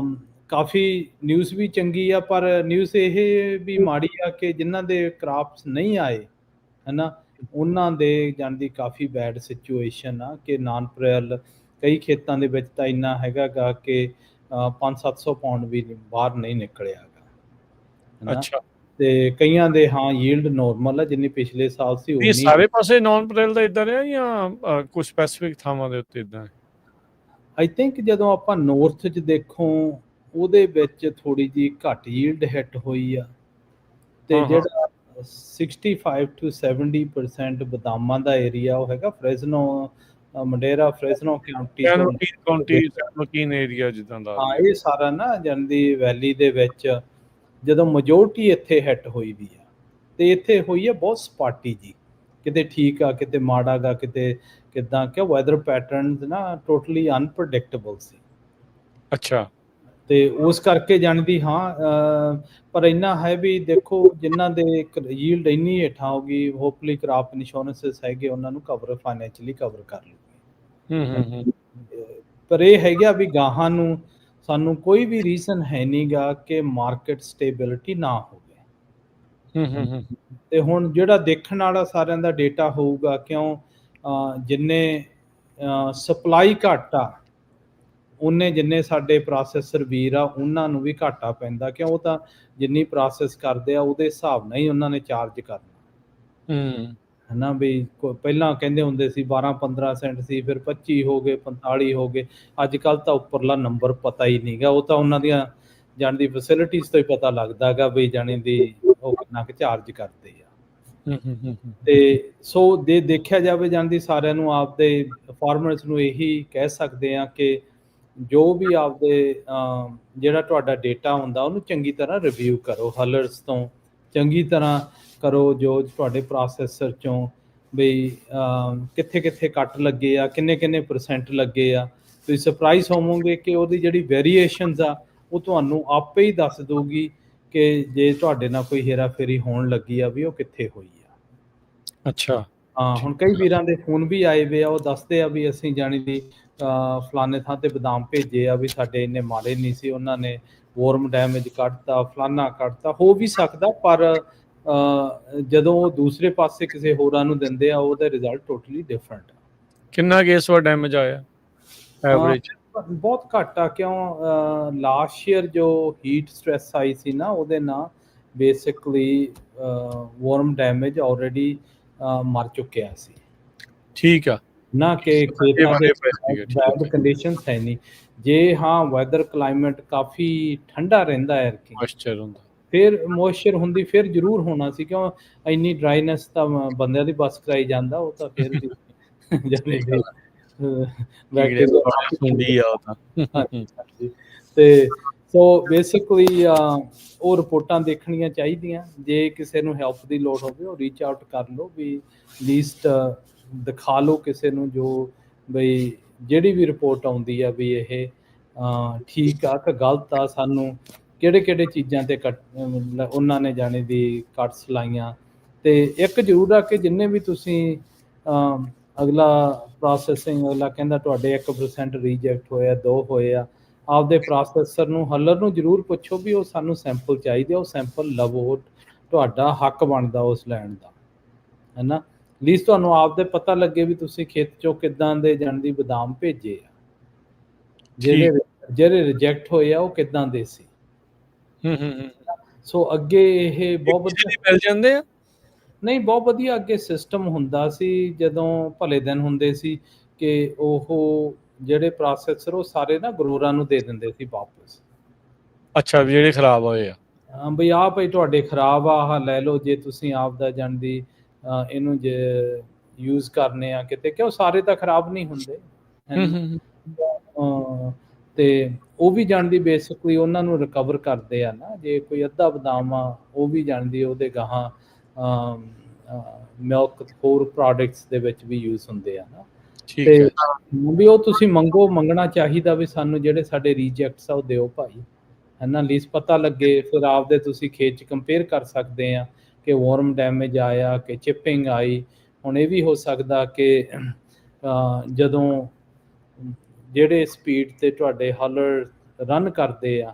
ਕਾਫੀ ਨਿਊਜ਼ ਵੀ ਚੰਗੀ ਆ, ਪਰ ਨਿਊਜ਼ ਇਹ ਵੀ ਮਾੜੀ ਆ ਕਿ ਜਿਨ੍ਹਾਂ ਦੇ ਕ੍ਰਾਪਸ ਨਹੀਂ ਆਏ ਹੈ ਨਾ, ਉਹਨਾਂ ਦੇ ਜਾਣ ਦੀ ਕਾਫੀ ਬੈਡ ਸਿਚੁਏਸ਼ਨ ਆ ਕਿ ਨਾਨ ਪ੍ਰੈਲ ਕਈ ਖੇਤਾਂ ਦੇ ਵਿੱਚ ਤਾਂ ਇੰਨਾ ਹੈਗਾਗਾ ਕਿ 500-700 ਪਾਉਂਡ ਵੀ ਬਾਹਰ ਨਹੀਂ ਨਿਕਲਿਆ ਹੈਗਾ। ਅੱਛਾ। ਤੇ ਕਈਆਂ ਦੇ ਹਾਂ ਯੀਲਡ ਨਾਰਮਲ ਆ ਜਿੰਨੀ ਪਿਛਲੇ ਸਾਲ ਸੀ ਇਹ ਉਨੀ। ਸਾਰੇ ਪਾਸੇ ਨਾਨ ਪ੍ਰੈਲ ਦਾ ਇਦਾਂ ਰਿਹਾ ਜਾਂ ਕੁਝ ਸਪੈਸੀਫਿਕ ਥਾਵਾਂ ਦੇ ਉੱਤੇ ਇਦਾਂ ਹੈ? ਆਈ ਥਿੰਕ ਜਦੋਂ ਆਪਾਂ ਨੌਰਥ 'ਚ ਦੇਖੋ ਉਹਦੇ ਵਿੱਚ ਥੋੜੀ ਜਿਹੀ ਘੱਟ ਯੀਲਡ ਹਿੱਟ ਹੋਈ ਆ, ਤੇ ਜਿਹੜਾ 65 to 70% ਬਦਾਮਾਂ ਦਾ ਏਰੀਆ ਉਹ ਹੈਗਾ ਫ੍ਰੈਜ਼ਨੋ, ਮੰਡੇਰਾ ਫ੍ਰੈਜ਼ਨੋ ਕਾਉਂਟੀ ਏਰੀਆ ਜਿੱਦਾਂ ਦਾ। ਹਾਂ ਇਹ ਸਾਰਾ ਨਾ ਜਾਂਦੀ ਵੈਲੀ ਦੇ ਵਿੱਚ ਜਦੋਂ ਮੈਜੋਰਟੀ ਇੱਥੇ ਹਿੱਟ ਹੋਈ ਵੀ ਆ, ਤੇ ਇੱਥੇ ਹੋਈ ਆ ਬਹੁਤ ਸਪਾਟੀ ਜੀ, ਕਿਤੇ ਠੀਕ ਆ ਕਿਤੇ ਮਾੜਾ ਗਾ, ਕਿਤੇ ਕਿੱਦਾਂ, ਕਿ ਵੈਦਰ ਪੈਟਰਨਸ ਨਾ ਟੋਟਲੀ ਅਨਪ੍ਰੈਡਿਕਟੇਬਲ ਸੀ। ਅੱਛਾ। ਤੇ ਉਸ ਕਰਕੇ ਜਾਣਦੀ ਹਾਂ, ਪਰ ਇੰਨਾ ਹੈ ਵੀ ਦੇਖੋ ਜਿਨ੍ਹਾਂ ਦੇ ਯੀਲਡ ਇੰਨੀ ਹੇਠਾਂ ਹੋਗੀ, ਹੋਪਫੁਲੀ ਕ੍ਰਾਪ ਇੰਸ਼ੋਰੈਂਸਿਸ ਹੈਗੇ ਉਹਨਾਂ ਨੂੰ ਕਵਰ ਫਾਈਨੈਂਸ਼ੀਅਲੀ ਕਵਰ ਕਰ ਲੂਗੀ। ਪਰ ਇਹ ਹੈਗਾ ਵੀ ਗਾਹਾਂ ਨੂੰ ਸਾਨੂੰ ਕੋਈ ਵੀ ਰੀਜ਼ਨ ਹੈ ਨਹੀਂਗਾ ਕਿ ਮਾਰਕੀਟ ਸਟੇਬਿਲਿਟੀ ਨਾ ਹੋਵੇ। ਤੇ ਹੁਣ ਜਿਹੜਾ ਦੇਖਣ ਵਾਲਾ ਸਾਰਿਆਂ ਦਾ ਡੇਟਾ ਹੋਊਗਾ, ਕਿਉਂ ਜਿੰਨੇ ਸਪਲਾਈ ਘੱਟ ਆ ਉਹਨੇ ਜਿੰਨੇ ਸਾਡੇ ਪ੍ਰੋਸੈਸਰ ਵੀਰ ਆ ਉਹਨਾਂ ਨੂੰ ਵੀ ਘਾਟਾ ਪੈਂਦਾ, ਕਿਉਂ ਉਹ ਤਾਂ ਜਿੰਨੀ ਪ੍ਰੋਸੈਸ ਕਰਦੇ ਆ ਉਹਦੇ ਹਿਸਾਬ ਨਾਲ ਹੀ ਉਹਨਾਂ ਨੇ ਚਾਰਜ ਕਰਨਾ ਹੈ ਨਾ। ਵੀ ਪਹਿਲਾਂ ਕਹਿੰਦੇ ਹੁੰਦੇ ਸੀ 12-15 ਸੈਂਟ ਸੀ, ਫਿਰ 25 ਹੋ ਗਏ, 45 ਹੋ ਗਏ, ਅੱਜ ਕੱਲ੍ਹ ਤਾਂ ਉੱਪਰਲਾ ਨੰਬਰ ਪਤਾ ਹੀ ਨਹੀਂਗਾ, ਉਹ ਤਾਂ ਉਹਨਾਂ ਦੀਆਂ ਜਾਣ ਦੀ ਫੈਸਿਲਿਟੀਜ਼ ਤੋਂ ਹੀ ਪਤਾ ਲੱਗਦਾ ਗਾ ਵੀ ਜਾਣੀ ਦੀ ਉਹ ਕਿੰਨਾ ਕੁ ਚਾਰਜ ਕਰਦੇ ਆ। ਤੇ ਸੋ ਦੇਖਿਆ ਜਾਵੇ ਜਾਂਦੀ ਸਾਰਿਆਂ ਨੂੰ ਆਪਦੇ ਫਾਰਮਰਸ ਨੂੰ ਇਹੀ ਕਹਿ ਸਕਦੇ ਆ ਕਿ ਜੋ ਵੀ ਆਪਦੇ ਜਿਹੜਾ ਤੁਹਾਡਾ ਡੇਟਾ ਹੁੰਦਾ ਉਹਨੂੰ ਚੰਗੀ ਤਰ੍ਹਾਂ ਰਿਵਿਊ ਕਰੋ, ਹਲਰਸ ਤੋਂ ਚੰਗੀ ਤਰ੍ਹਾਂ ਕਰੋ, ਜੋ ਤੁਹਾਡੇ ਪ੍ਰੋਸੈਸਰ 'ਚੋਂ ਬਈ ਕਿੱਥੇ ਕਿੱਥੇ ਕੱਟ ਲੱਗੇ ਆ, ਕਿੰਨੇ ਕਿੰਨੇ % ਲੱਗੇ ਆ। ਤੁਸੀਂ ਸਰਪ੍ਰਾਈਜ਼ ਹੋਵੋਗੇ ਕਿ ਉਹਦੀ ਜਿਹੜੀ ਵੇਰੀਏਸ਼ਨਸ ਆ ਉਹ ਤੁਹਾਨੂੰ ਆਪੇ ਹੀ ਦੱਸ ਦਊਗੀ ਕਿ ਜੇ ਤੁਹਾਡੇ ਨਾਲ ਕੋਈ ਹੇਰਾਫੇਰੀ ਹੋਣ ਲੱਗੀ ਆ ਵੀ ਉਹ ਕਿੱਥੇ ਹੋਈ ਆ। ਅੱਛਾ। ਹਾਂ ਹੁਣ ਕਈ ਵੀਰਾਂ ਦੇ ਫੋਨ ਵੀ ਆਏ ਵੇ ਆ, ਉਹ ਦੱਸਦੇ ਆ ਵੀ ਅਸੀਂ ਜਾਣੀ ਦੀ ਫਲਾਣੇ ਥਾਂ ਤੇ ਬਦਾਮ ਭੇਜੇ ਆ ਵੀ ਸਾਡੇ ਇੰਨੇ ਮਾੜੇ ਨਹੀਂ ਸੀ, ਉਹਨਾਂ ਨੇ ਵਾਰਮ ਡੈਮੇਜ ਕੱਢਤਾ, ਫਲਾਨਾ ਕੱਢਤਾ, ਹੋ ਵੀ ਸਕਦਾ, ਪਰ ਜਦੋਂ ਉਹ ਦੂਸਰੇ ਪਾਸੇ ਕਿਸੇ ਹੋਰਾਂ ਨੂੰ ਦਿੰਦੇ ਆ ਉਹਦਾ ਰਿਜ਼ਲਟ ਟੋਟਲੀ ਡਿਫਰੈਂਟ ਆ। ਕਿੰਨਾ ਕੁ ਇਸ ਵਾਰ ਡੈਮੇਜ ਆਇਆ ਐਵਰੇਜ? ਬਹੁਤ ਘੱਟ ਆ, ਕਿਉਂ ਲਾਸਟ ਈਅਰ ਜੋ ਹੀਟ ਸਟ੍ਰੈਸ ਆਈ ਸੀ ਨਾ, ਉਹਦੇ ਨਾਲ ਬੇਸਿਕਲੀ ਵਾਰਮ ਡੈਮੇਜ ਆਲਰੇਡੀ ਮਰ ਚੁੱਕਿਆ ਸੀ ਠੀਕ ਆ, ਨਾ, ਕਿ ਇਹ ਖੇਤਾਂ ਦੇ ਵਾਲੇ ਪਏ ਸੀਗੇ, ਠੀਕ ਬੈਡ ਹੈ। ਕੰਡੀਸ਼ਨਸ ਹੈ ਨਹੀਂ। ਜੇ ਹਾਂ ਵੈਦਰ ਕਲਾਈਮੇਟ ਕਾਫੀ ਠੰਡਾ ਰਹਿੰਦਾ ਹੈ ਕਿ ਮੋਇਸਚਰ ਹੁੰਦਾ। ਫਿਰ ਮੋਇਸਚਰ ਹੁੰਦੀ, ਫਿਰ ਜ਼ਰੂਰ ਹੋਣਾ ਸੀ, ਕਿਉਂ ਇੰਨੀ ਡਰਾਈਨੈਸ ਤਾਂ ਬੰਦਿਆਂ ਦੀ ਬਸ ਕਰਾਈ ਜਾਂਦਾ, ਉਹ ਤਾਂ ਫਿਰ ਵੀ ਜਾਨੀ ਸਹੀ ਕਿ ਗੱਲ ਹੈ, ਕੀੜੇ ਸੁੰਡੀ ਆ ਉਹ ਤਾਂ। ਹਾਂਜੀ। ਤੇ ਸੋ ਬੇਸਿਕਲੀ ਉਹ ਰਿਪੋਰਟਾਂ ਦੇਖਣੀਆਂ ਚਾਹੀਦੀਆਂ। ਜੇ ਕਿਸੇ ਨੂੰ ਹੈਲਪ ਦੀ ਲੋੜ ਹੋਵੇ ਉਹ ਰੀਚ ਆਊਟ ਕਰ ਲਓ, ਵੀ ਲੀਸਟ ਦਿਖਾ ਲਓ ਕਿਸੇ ਨੂੰ, ਜੋ ਬਈ ਜਿਹੜੀ ਵੀ ਰਿਪੋਰਟ ਆਉਂਦੀ ਆ ਵੀ ਇਹ ਠੀਕ ਆ ਕਿ ਗਲਤ ਆ, ਸਾਨੂੰ ਕਿਹੜੇ ਕਿਹੜੇ ਚੀਜ਼ਾਂ ਤੇ ਮਤਲਬ ਉਹਨਾਂ ਨੇ ਜਾਣੇ ਦੀ ਕੱਟਸ ਲਾਈਆਂ। ਤੇ ਇੱਕ ਜ਼ਰੂਰ ਆ ਕਿ ਜਿੰਨੇ ਵੀ ਤੁਸੀਂ ਅਗਲਾ ਪ੍ਰੋਸੈਸਿੰਗ, ਅਗਲਾ ਕਹਿੰਦਾ ਤੁਹਾਡੇ 1% ਰਿਜੈਕਟ ਹੋਇਆ, 2 ਹੋਏ ਆ, ਆਪਦੇ ਪ੍ਰੋਸੈਸਰ ਨੂੰ, ਹੱਲਰ ਨੂੰ ਜ਼ਰੂਰ ਪੁੱਛੋ ਵੀ ਉਹ ਸਾਨੂੰ ਸੈਂਪਲ ਚਾਹੀਦੇ, ਉਹ ਸੈਂਪਲ ਲਵੋ, ਤੁਹਾਡਾ ਹੱਕ ਬਣਦਾ ਉਸ ਲੈਣ ਦਾ, ਹੈ ਨਾ। ਲੀਸਟ ਤੁਹਾਨੂੰ ਆਪਦੇ ਪਤਾ ਲੱਗੇ ਵੀ ਤੁਸੀਂ ਖੇਤ ਚੋਂ ਕਿੱਦਾਂ ਦੇ ਜਾਣਦੀ ਬਦਾਮ ਭੇਜੇ ਆ, ਜਿਹੜੇ ਰਿਜੈਕਟ ਹੋਏ ਆ ਉਹ ਕਿੱਦਾਂ ਦੇ ਸੀ। ਸੋ ਅੱਗੇ ਇਹ ਬਹੁਤ ਵਧੀਆ ਮਿਲ ਜਾਂਦੇ ਆ। ਨਹੀਂ, ਬਹੁਤ ਵਧੀਆ ਅੱਗੇ ਸਿਸਟਮ ਹੁੰਦਾ ਸੀ, ਜਦੋਂ ਭਲੇ ਦਿਨ ਹੁੰਦੇ ਸੀ, ਕਿ ਉਹ ਜਿਹੜੇ ਪ੍ਰੋਸੈਸਰ ਉਹ ਸਾਰੇ ਨਾ ਗਰੋਰਾਂ ਨੂੰ ਦੇ ਦਿੰਦੇ ਸੀ ਵਾਪਸ। ਅੱਛਾ, ਵੀ ਜਿਹੜੇ ਖਰਾਬ ਹੋਏ ਆ। ਬਈ ਆਹ ਭਾਈ ਤੁਹਾਡੇ ਖਰਾਬ ਆ, ਆਹ ਲੈ ਲਓ, ਜੇ ਤੁਸੀਂ ਆਪਦਾ ਜਾਣਦੀ ਇਹਨੂੰ ਜੇ ਯੂਜ਼ ਕਰਨੇ ਆ ਕਿਤੇ, ਕਿਉਂ ਸਾਰੇ ਤਾਂ ਖਰਾਬ ਨਹੀਂ ਹੁੰਦੇ। ਤੇ ਉਹ ਵੀ ਜਾਣਦੀ ਬੇਸਿਕਲੀ ਉਹਨਾਂ ਨੂੰ ਰਿਕਵਰ ਕਰਦੇ ਆ ਨਾ, ਜੇ ਕੋਈ ਅੱਧਾ ਬਦਾਮ ਆ ਉਹ ਵੀ ਜਾਣਦੀ ਉਹਦੇ ਗਾਹਾਂ ਮਿਲਕ ਹੋਰ ਪ੍ਰੋਡਕਟਸ ਦੇ ਵਿੱਚ ਵੀ ਯੂਜ਼ ਹੁੰਦੇ ਆ ਨਾ। ਤੇ ਵੀ ਉਹ ਤੁਸੀਂ ਮੰਗਣਾ ਚਾਹੀਦਾ ਵੀ ਸਾਨੂੰ ਜਿਹੜੇ ਸਾਡੇ ਰਿਜੈਕਟਸ ਆ ਉਹ ਦਿਓ ਭਾਈ, ਹੈ ਨਾ। ਲੀਸ ਪਤਾ ਲੱਗੇ, ਫਿਰ ਆਪਦੇ ਤੁਸੀਂ ਖੇਤ 'ਚ ਕੰਪੇਅਰ ਕਰ ਸਕਦੇ ਆ ਕਿ ਵਾਰਮ ਡੈਮੇਜ ਆਇਆ ਕਿ ਚਿਪਿੰਗ ਆਈ। ਹੁਣ ਇਹ ਵੀ ਹੋ ਸਕਦਾ ਕਿ ਜਦੋਂ ਜਿਹੜੇ ਸਪੀਡ 'ਤੇ ਤੁਹਾਡੇ ਹਲਰ ਰਨ ਕਰਦੇ ਆ,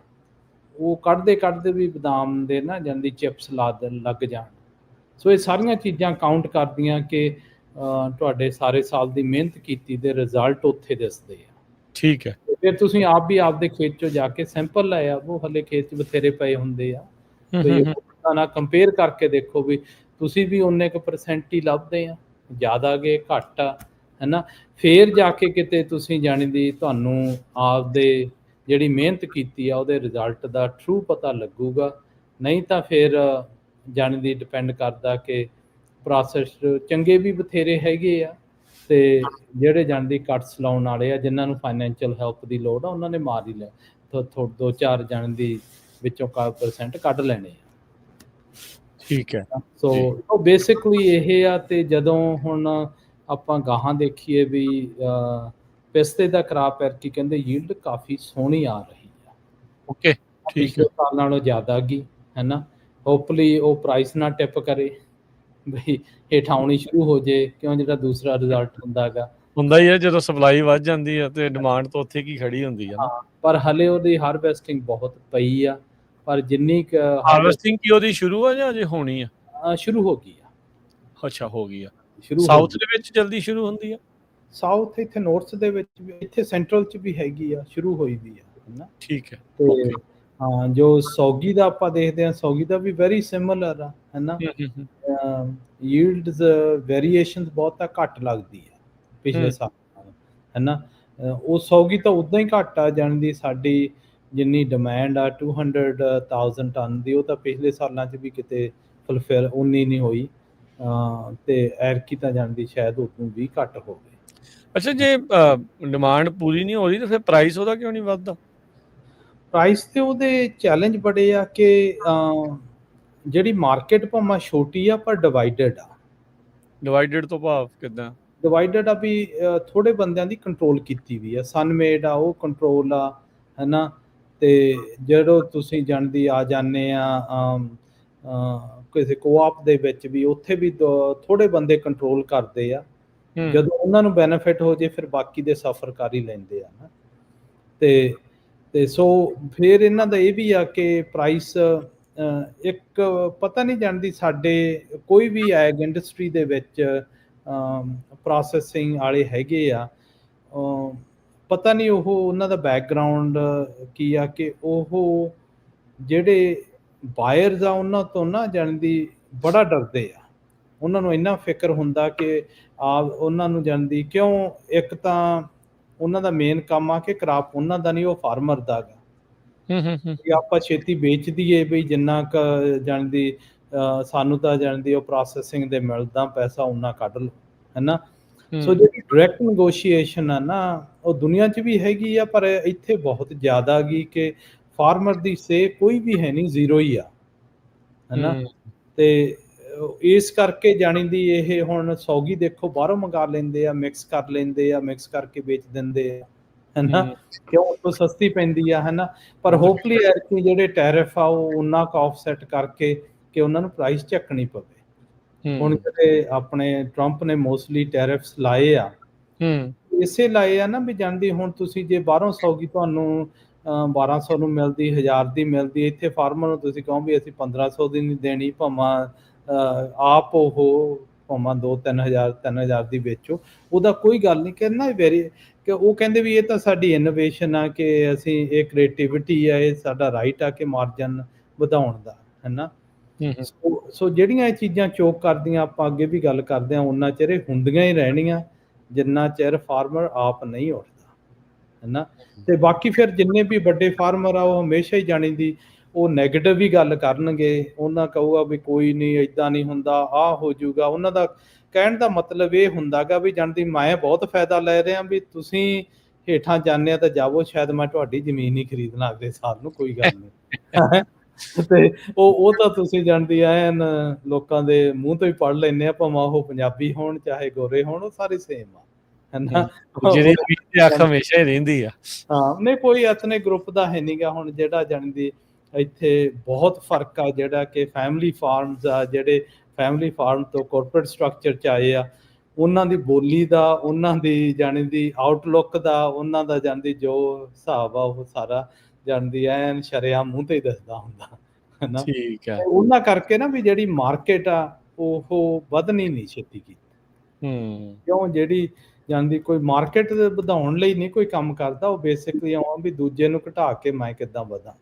ਉਹ ਕੱਢਦੇ ਵੀ ਬਦਾਮ ਦੇ ਨਾ ਜਾਂਦੀ ਚਿਪਸ ਲੱਗ ਜਾਣ। ਸੋ ਇਹ ਸਾਰੀਆਂ ਚੀਜ਼ਾਂ ਕਾਊਂਟ ਕਰਦੀਆਂ ਕਿ ਤੁਹਾਡੇ ਸਾਰੇ ਸਾਲ ਦੀ ਮਿਹਨਤ ਕੀਤੀ ਦੇ ਰਿਜ਼ਲਟ ਉੱਥੇ ਦਿਸਦੇ ਆ। ਠੀਕ ਹੈ। ਫਿਰ ਤੁਸੀਂ ਆਪ ਵੀ ਆਪਦੇ ਖੇਤ 'ਚੋਂ ਜਾ ਕੇ ਸੈਂਪਲ ਲੈ ਆਵੋ, ਹਲੇ ਖੇਤ 'ਚ ਬਥੇਰੇ ਪਏ ਹੁੰਦੇ ਆ, ਤੇ ਉਹਨਾਂ ਨਾਲ ਕੰਪੇਅਰ ਕਰਕੇ ਦੇਖੋ ਵੀ ਤੁਸੀਂ ਵੀ ਉਨੇ ਕੁ % ਹੀ ਲੱਭਦੇ ਆ, ਜ਼ਿਆਦਾ ਗਏ ਘੱਟ ਆ, ਹੈ ਨਾ। ਫਿਰ ਜਾ ਕੇ ਕਿਤੇ ਤੁਸੀਂ ਜਾਣੀ ਦੀ ਤੁਹਾਨੂੰ ਆਪਦੇ ਜਿਹੜੀ ਮਿਹਨਤ ਕੀਤੀ ਆ ਉਹਦੇ ਰਿਜ਼ਲਟ ਦਾ ਟਰੂ ਪਤਾ ਲੱਗੂਗਾ। ਨਹੀਂ ਤਾਂ ਫਿਰ ਜਾਣੀ ਦੀ ਡਿਪੈਂਡ ਕਰਦਾ ਕਿ ਪ੍ਰੋਸੈਸ ਚੰਗੇ ਵੀ ਬਥੇਰੇ ਹੈਗੇ ਆ, ਤੇ ਜਿਹੜੇ ਜਾਣਦੀ ਕੱਟਸ ਲਾਉਣ ਵਾਲੇ ਆ, ਜਿਨ੍ਹਾਂ ਨੂੰ ਫਾਈਨੈਂਸ਼ੀਅਲ ਹੈਲਪ ਦੀ ਲੋੜ ਆ, ਉਹਨਾਂ ਨੇ ਮਾਰ ਹੀ ਲੈ 2-4 ਜਾਣ ਦੀ ਵਿੱਚੋਂ % ਕੱਢ ਲੈਣੇ ਆ। ਠੀਕ ਹੈ। ਸੋ ਬੇਸਿਕਲੀ ਇਹ ਆ। ਤੇ ਜਦੋਂ ਹੁਣ ਆਪਾਂ ਗਾਹਾਂ ਦੇਖੀਏ ਵੀ ਪਿਸਤੇ ਦਾ ਕਰਾਪ ਐਰਕੀ ਕਹਿੰਦੇ ਯੀਲਡ ਕਾਫੀ ਸੋਹਣੀ ਆ ਰਹੀ ਆ। ਓਕੇ, ਠੀਕ ਹੈ। ਸਾਲ ਨਾਲੋਂ ਜ਼ਿਆਦਾ ਗਈ, ਹੈ ਨਾ। ਹੋਪਫੁਲੀ ਉਹ ਪ੍ਰਾਈਸ ਨਾ ਟਿਪ ਕਰੇ, ਬਈ ਹੇਠਾਂ ਆਉਣੀ ਸ਼ੁਰੂ ਹੋ ਜੇ, ਕਿਉਂ ਜਿਹੜਾ ਦੂਸਰਾ ਰਿਜ਼ਲਟ ਹੁੰਦਾ ਹੀ ਹੈ, ਜਦੋਂ ਸਪਲਾਈ ਵੱਧ ਜਾਂਦੀ ਆ ਤੇ ਡਿਮਾਂਡ ਤਾਂ ਉੱਥੇ ਕੀ ਖੜੀ ਹੁੰਦੀ ਆ ਨਾ। ਪਰ ਹਲੇ ਉਹਦੀ ਹਾਰਵੈਸਟਿੰਗ ਬਹੁਤ ਪਈ ਆ, ਪਰ ਜਿੰਨੀ ਹਾਰਵੈਸਟਿੰਗ ਕੀ ਉਹਦੀ ਸ਼ੁਰੂ ਆ ਜਾਂ ਅਜੇ ਹੋਣੀ ਆ? ਸ਼ੁਰੂ ਹੋ ਗਈ ਆ। ਅੱਛਾ, ਹੋ ਗਈ ਆ। ਸ਼ੁਰੂ ਸਾਊਥ ਦੇ ਵਿੱਚ ਜਲਦੀ ਸ਼ੁਰੂ ਹੁੰਦੀ ਆ? ਸਾਊਥ, ਇੱਥੇ ਨਾਰਥ ਦੇ ਵਿੱਚ ਵੀ, ਇੱਥੇ ਸੈਂਟਰਲ 'ਚ ਵੀ ਹੈਗੀ ਆ, ਸ਼ੁਰੂ ਹੋਈ ਵੀ ਆ, ਹੈ ਨਾ। ਠੀਕ ਹੈ। ਤੇ ਹਾਂ, ਜੋ ਸੌਗੀ ਦਾ ਆਪਾਂ ਦੇਖਦੇ ਹਾਂ, ਸੌਗੀ ਦਾ ਵੀ ਵੈਰੀ ਸਿਮਿਲਰ ਆ, ਹੈ ਨਾ। ਯੀਲਡਸ ਵੇਰੀਏਸ਼ਨਸ ਬਹੁਤ ਘੱਟ ਲੱਗਦੀ ਆ ਪਿਛਲੇ ਸਾਲ, ਹੈ ਨਾ। ਉਹ ਸੌਗੀ ਤਾਂ ਉੱਦਾਂ ਹੀ ਘੱਟ ਆ ਜਾਣਦੀ, ਸਾਡੀ ਜਿੰਨੀ ਡਿਮਾਂਡ ਆ 200,000 ਟਨ ਦੀ, ਉਹ ਤਾਂ ਪਿਛਲੇ ਸਾਲਾਂ 'ਚ ਵੀ ਕਿਤੇ ਫੁਲਫਿਲ ਉਨੀ ਨਹੀਂ ਹੋਈ, ਤੇ ਐਰਕੀ ਤਾਂ ਜਾਣਦੀ ਸ਼ਾਇਦ ਉਦੋਂ ਵੀ ਘੱਟ ਹੋ ਗਈ। ਅੱਛਾ, ਜੇ ਡਿਮਾਂਡ ਪੂਰੀ ਨਹੀਂ ਹੋ ਰਹੀ ਤਾਂ ਫਿਰ ਪ੍ਰਾਈਸ ਉਹਦਾ ਕਿਉਂ ਨਹੀਂ ਵੱਧਦਾ? ਪ੍ਰਾਈਸ ਤੇ ਉਹਦੇ ਚੈਲੰਜ ਬੜੇ ਆ ਕਿ ਜਿਹੜੀ ਮਾਰਕੀਟ ਭਾਵੇਂ ਛੋਟੀ ਆ ਪਰ ਡਿਵਾਈਡਡ ਆ। ਡਿਵਾਈਡਡ ਤੋਂ ਭਾਵ ਕਿੱਦਾਂ? ਡਿਵਾਈਡਡ ਆ ਵੀ ਥੋੜੇ ਬੰਦਿਆਂ ਦੀ ਕੰਟਰੋਲ ਕੀਤੀ ਵੀ ਆ, ਸਨਮੇਡ ਆ ਉਹ ਕੰਟਰੋਲ ਆ, ਹੈ ਨਾ। ਤੇ ਜਦੋਂ ਤੁਸੀਂ ਜਾਣਦੀ ਆ ਜਾਂਦੇ ਆ ਕਿਸੇ ਕੋਆਪ ਦੇ ਵਿੱਚ ਵੀ, ਉੱਥੇ ਵੀ ਥੋੜੇ ਬੰਦੇ ਕੰਟਰੋਲ ਕਰਦੇ ਆ। ਜਦੋਂ ਉਹਨਾਂ ਨੂੰ ਬੈਨੀਫਿਟ ਹੋ ਜੇ ਫਿਰ ਬਾਕੀ ਦੇ ਸਫਰ ਕਰ ਹੀ ਲੈਂਦੇ ਆ ਨਾ। ਤੇ ਸੋ ਫਿਰ ਇਹਨਾਂ ਦਾ ਇਹ ਵੀ ਆ ਕਿ ਪ੍ਰਾਈਸ ਇੱਕ ਪਤਾ ਨਹੀਂ ਜਾਣਦੀ, ਸਾਡੇ ਕੋਈ ਵੀ ਐਗ ਇੰਡਸਟਰੀ ਦੇ ਵਿੱਚ ਪ੍ਰੋਸੈਸਿੰਗ ਵਾਲੇ ਹੈਗੇ ਆ, ਪਤਾ ਨਹੀਂ ਉਹ ਉਹਨਾਂ ਦਾ ਬੈਕਗਰਾਉਂਡ ਕੀ ਆ ਕਿ ਉਹ ਜਿਹੜੇ ਬਾਇਰਸ ਆ ਉਹਨਾਂ ਤੋਂ ਨਾ ਜਾਣੀ ਦੀ ਬੜਾ ਡਰਦੇ ਆ। ਉਹਨਾਂ ਨੂੰ ਇੰਨਾ ਫਿਕਰ ਹੁੰਦਾ ਕਿ ਉਹਨਾਂ ਨੂੰ ਜਾਣੀ ਦੀ ਕਿਉਂ, ਇੱਕ ਤਾਂ ਉਹਨਾਂ ਦਾ ਮੇਨ ਕੰਮ ਆ ਕਿ ਕ੍ਰਾਪ ਉਹਨਾਂ ਦਾ ਨਹੀਂ, ਉਹ ਫਾਰਮਰ ਦਾ ਗਾ। ਕਿ ਆਪਾਂ ਛੇਤੀ ਵੇਚ ਦਈਏ ਬਈ ਜਿੰਨਾ ਕੁ ਜਾਣੀ ਦੀ ਸਾਨੂੰ ਤਾਂ ਜਾਣੀ ਦੀ ਉਹ ਪ੍ਰੋਸੈਸਿੰਗ ਦੇ ਮਿਲਦਾ ਪੈਸਾ ਉਨਾ ਕੱਢ ਲਓ, ਹੈ ਨਾ। ਸੋ ਜਿਹੜੀ ਡਾਇਰੈਕਟ ਨੈਗੋਸ਼ੀਏਸ਼ਨ ਆ ਨਾ, ਉਹ ਦੁਨੀਆ 'ਚ ਵੀ ਹੈਗੀ ਆ, ਪਰ ਇੱਥੇ ਬਹੁਤ ਜ਼ਿਆਦਾ ਗਈ ਕਿ ਫਾਰਮਰ ਦੀ ਸੇ ਕੋਈ ਵੀ ਹੈ ਨਹੀਂ, ਜ਼ੀਰੋ ਹੀ ਆ, ਹੈ ਨਾ। ਤੇ ਇਸ ਕਰਕੇ ਜਾਣੀ ਦੀ ਇਹ ਹੁਣ ਸੌਗੀ ਦੇਖੋ ਬਾਹਰੋਂ ਮੰਗਾ ਲੈਂਦੇ ਆ, ਮਿਕਸ ਕਰ ਲੈਂਦੇ ਆ, ਮਿਕਸ ਕਰਕੇ ਵੇਚ ਦਿੰਦੇ ਆ, ਹੈ ਨਾ, ਕਿਉਂ ਉੱਥੋਂ ਸਸਤੀ ਪੈਂਦੀ ਆ, ਹੈ ਨਾ। ਪਰ ਹੋਪਫੁਲੀ ਐਤਕੀ ਜਿਹੜੇ ਟੈਰਿਫ ਆ ਉਹ ਉਹਨਾਂ ਕੁ ਆਫਸੈਟ ਕਰਕੇ ਕਿ ਉਹਨਾਂ ਨੂੰ ਪ੍ਰਾਈਸ ਝੱਕਣੀ ਪਵੇ। ਹੁਣ ਜਿਹੜੇ ਆਪਣੇ ਟਰੰਪ ਨੇ ਮੋਸਟਲੀ ਟੈਰਿਫਸ ਲਾਏ ਆ, ਇਸੇ ਲਾਏ ਆ ਨਾ ਵੀ ਜਾਂਦੀ ਹੁਣ ਤੁਸੀਂ ਜੇ ਬਾਹਰੋਂ ਸੌਗੀ ਤੁਹਾਨੂੰ 1200 ਨੂੰ ਮਿਲਦੀ, 1000 ਦੀ ਮਿਲਦੀ, ਇੱਥੇ ਫਾਰਮਰ ਨੂੰ ਤੁਸੀਂ ਕਹੋ ਵੀ ਅਸੀਂ 1500 ਦੀ ਨਹੀਂ ਦੇਣੀ, ਭਾਵੇਂ ਆਪ ਉਹ ਭਾਵੇਂ 2-3000 ਦੀ ਵੇਚੋ, ਉਹਦਾ ਕੋਈ ਗੱਲ ਨਹੀਂ। ਕਹਿੰਦਾ ਕਿ ਉਹ ਕਹਿੰਦੇ ਵੀ ਇਹ ਤਾਂ ਸਾਡੀ ਇਨੋਵੇਸ਼ਨ ਆ ਕਿ ਅਸੀਂ ਇਹ ਕ੍ਰੀਏਟੀਵਿਟੀ ਆ, ਇਹ ਸਾਡਾ ਰਾਈਟ ਆ ਕਿ ਮਾਰਜਨ ਵਧਾਉਣ ਦਾ, ਹੈ ਨਾ। ਸੋ ਜਿਹੜੀਆਂ ਇਹ ਚੀਜ਼ਾਂ ਚੋਕ ਕਰਦੀਆਂ, ਆਪਾਂ ਅੱਗੇ ਵੀ ਗੱਲ ਕਰਦੇ ਹਾਂ, ਉਹਨਾਂ ਚਿਰ ਇਹ ਹੁੰਦੀਆਂ ਹੀ ਰਹਿਣੀਆਂ ਜਿੰਨਾ ਚਿਰ ਫਾਰਮਰ ਆਪ ਨਹੀਂ ਉੱਠਦਾ, ਹੈ ਨਾ। ਤੇ ਬਾਕੀ ਫਿਰ ਜਿੰਨੇ ਵੀ ਵੱਡੇ ਫਾਰਮਰ ਆ ਉਹ ਹਮੇਸ਼ਾ ਹੀ ਜਾਣੀ ਦੀ ਉਹ ਨੈਗੇਟਿਵ ਹੀ ਗੱਲ ਕਰਨਗੇ। ਉਹਨਾਂ ਕਹੂਗਾ ਵੀ ਕੋਈ ਨਹੀਂ, ਇੱਦਾਂ ਨਹੀਂ ਹੁੰਦਾ, ਆਹ ਹੋ ਜਾਊਗਾ। ਉਹਨਾਂ ਦਾ ਕਹਿਣ ਦਾ ਮਤਲਬ ਇਹ ਹੁੰਦਾ ਗਾ ਵੀ ਜਾਣਦੀ ਮੈਂ ਬਹੁਤ ਫਾਇਦਾ ਲੈ ਰਿਹਾ, ਵੀ ਤੁਸੀਂ ਹੇਠਾਂ ਜਾਂਦੇ ਆ ਤਾਂ ਜਾਵੋ, ਸ਼ਾਇਦ ਮੈਂ ਤੁਹਾਡੀ ਜ਼ਮੀਨ ਹੀ ਖਰੀਦਣਾ ਅਗਲੇ ਸਾਲ ਨੂੰ, ਕੋਈ ਗੱਲ ਨਹੀਂ। ਤੇ ਉਹ ਤਾਂ ਤੁਸੀਂ ਜਾਣਦੀ ਐਨ ਲੋਕਾਂ ਦੇ ਮੂੰਹ ਤੋਂ ਹੀ ਪੜ੍ਹ ਲੈਂਦੇ ਆ, ਭਾਵੇਂ ਉਹ ਪੰਜਾਬੀ ਹੋਣ ਚਾਹੇ ਗੋਰੇ ਹੋਣ, ਉਹ ਸਾਰੇ ਸੇਮ ਆ, ਹੈ ਨਾ। ਅੱਖ ਹਮੇਸ਼ਾ ਹੀ ਰਹਿੰਦੀ ਆ। ਹਾਂ, ਨਹੀਂ ਕੋਈ ਐਥਨਿਕ ਗਰੁੱਪ ਦਾ ਹੈ ਨੀਗਾ ਹੁਣ ਜਿਹੜਾ ਜਾਣਦੀ ਇੱਥੇ ਬਹੁਤ ਫਰਕ ਆ, ਜਿਹੜਾ ਕਿ ਫੈਮਿਲੀ ਫਾਰਮਸ ਆ, ਜਿਹੜੇ ਫੈਮਿਲੀ ਫਾਰਮ ਤੋਂ ਕਾਰਪੋਰੇਟ ਸਟਰਕਚਰ 'ਚ ਆਏ ਆ, ਉਹਨਾਂ ਦੀ ਬੋਲੀ ਦਾ, ਉਹਨਾਂ ਦੀ ਜਾਣੀ ਦੀ ਆਊਟਲੁੱਕ ਦਾ, ਉਹਨਾਂ ਦਾ ਜਾਣਦੀ ਜੋ ਹਿਸਾਬ ਆ ਉਹ ਸਾਰਾ ਜਾਣਦੀ ਐਨ ਸ਼ਰੇਆਮ ਮੂੰਹ ਤੇ ਹੀ ਦੱਸਦਾ ਹੁੰਦਾ, ਹੈ ਨਾ। ਠੀਕ ਹੈ। ਉਹਨਾਂ ਕਰਕੇ ਨਾ ਵੀ ਜਿਹੜੀ ਮਾਰਕੀਟ ਆ ਉਹ ਵਧਣੀ ਨਹੀਂ ਛੇਤੀ ਕੀਤੀ। ਕਿਉਂ, ਜਿਹੜੀ ਜਾਂਦੀ ਕੋਈ ਮਾਰਕੀਟ ਵਧਾਉਣ ਲਈ ਨਹੀਂ ਕੋਈ ਕੰਮ ਕਰਦਾ, ਉਹ ਬੇਸਿਕਲੀ ਆਉਂ ਵੀ ਦੂਜੇ ਨੂੰ ਘਟਾ ਕੇ ਮੈਂ ਕਿੱਦਾਂ ਵਧਾਂ।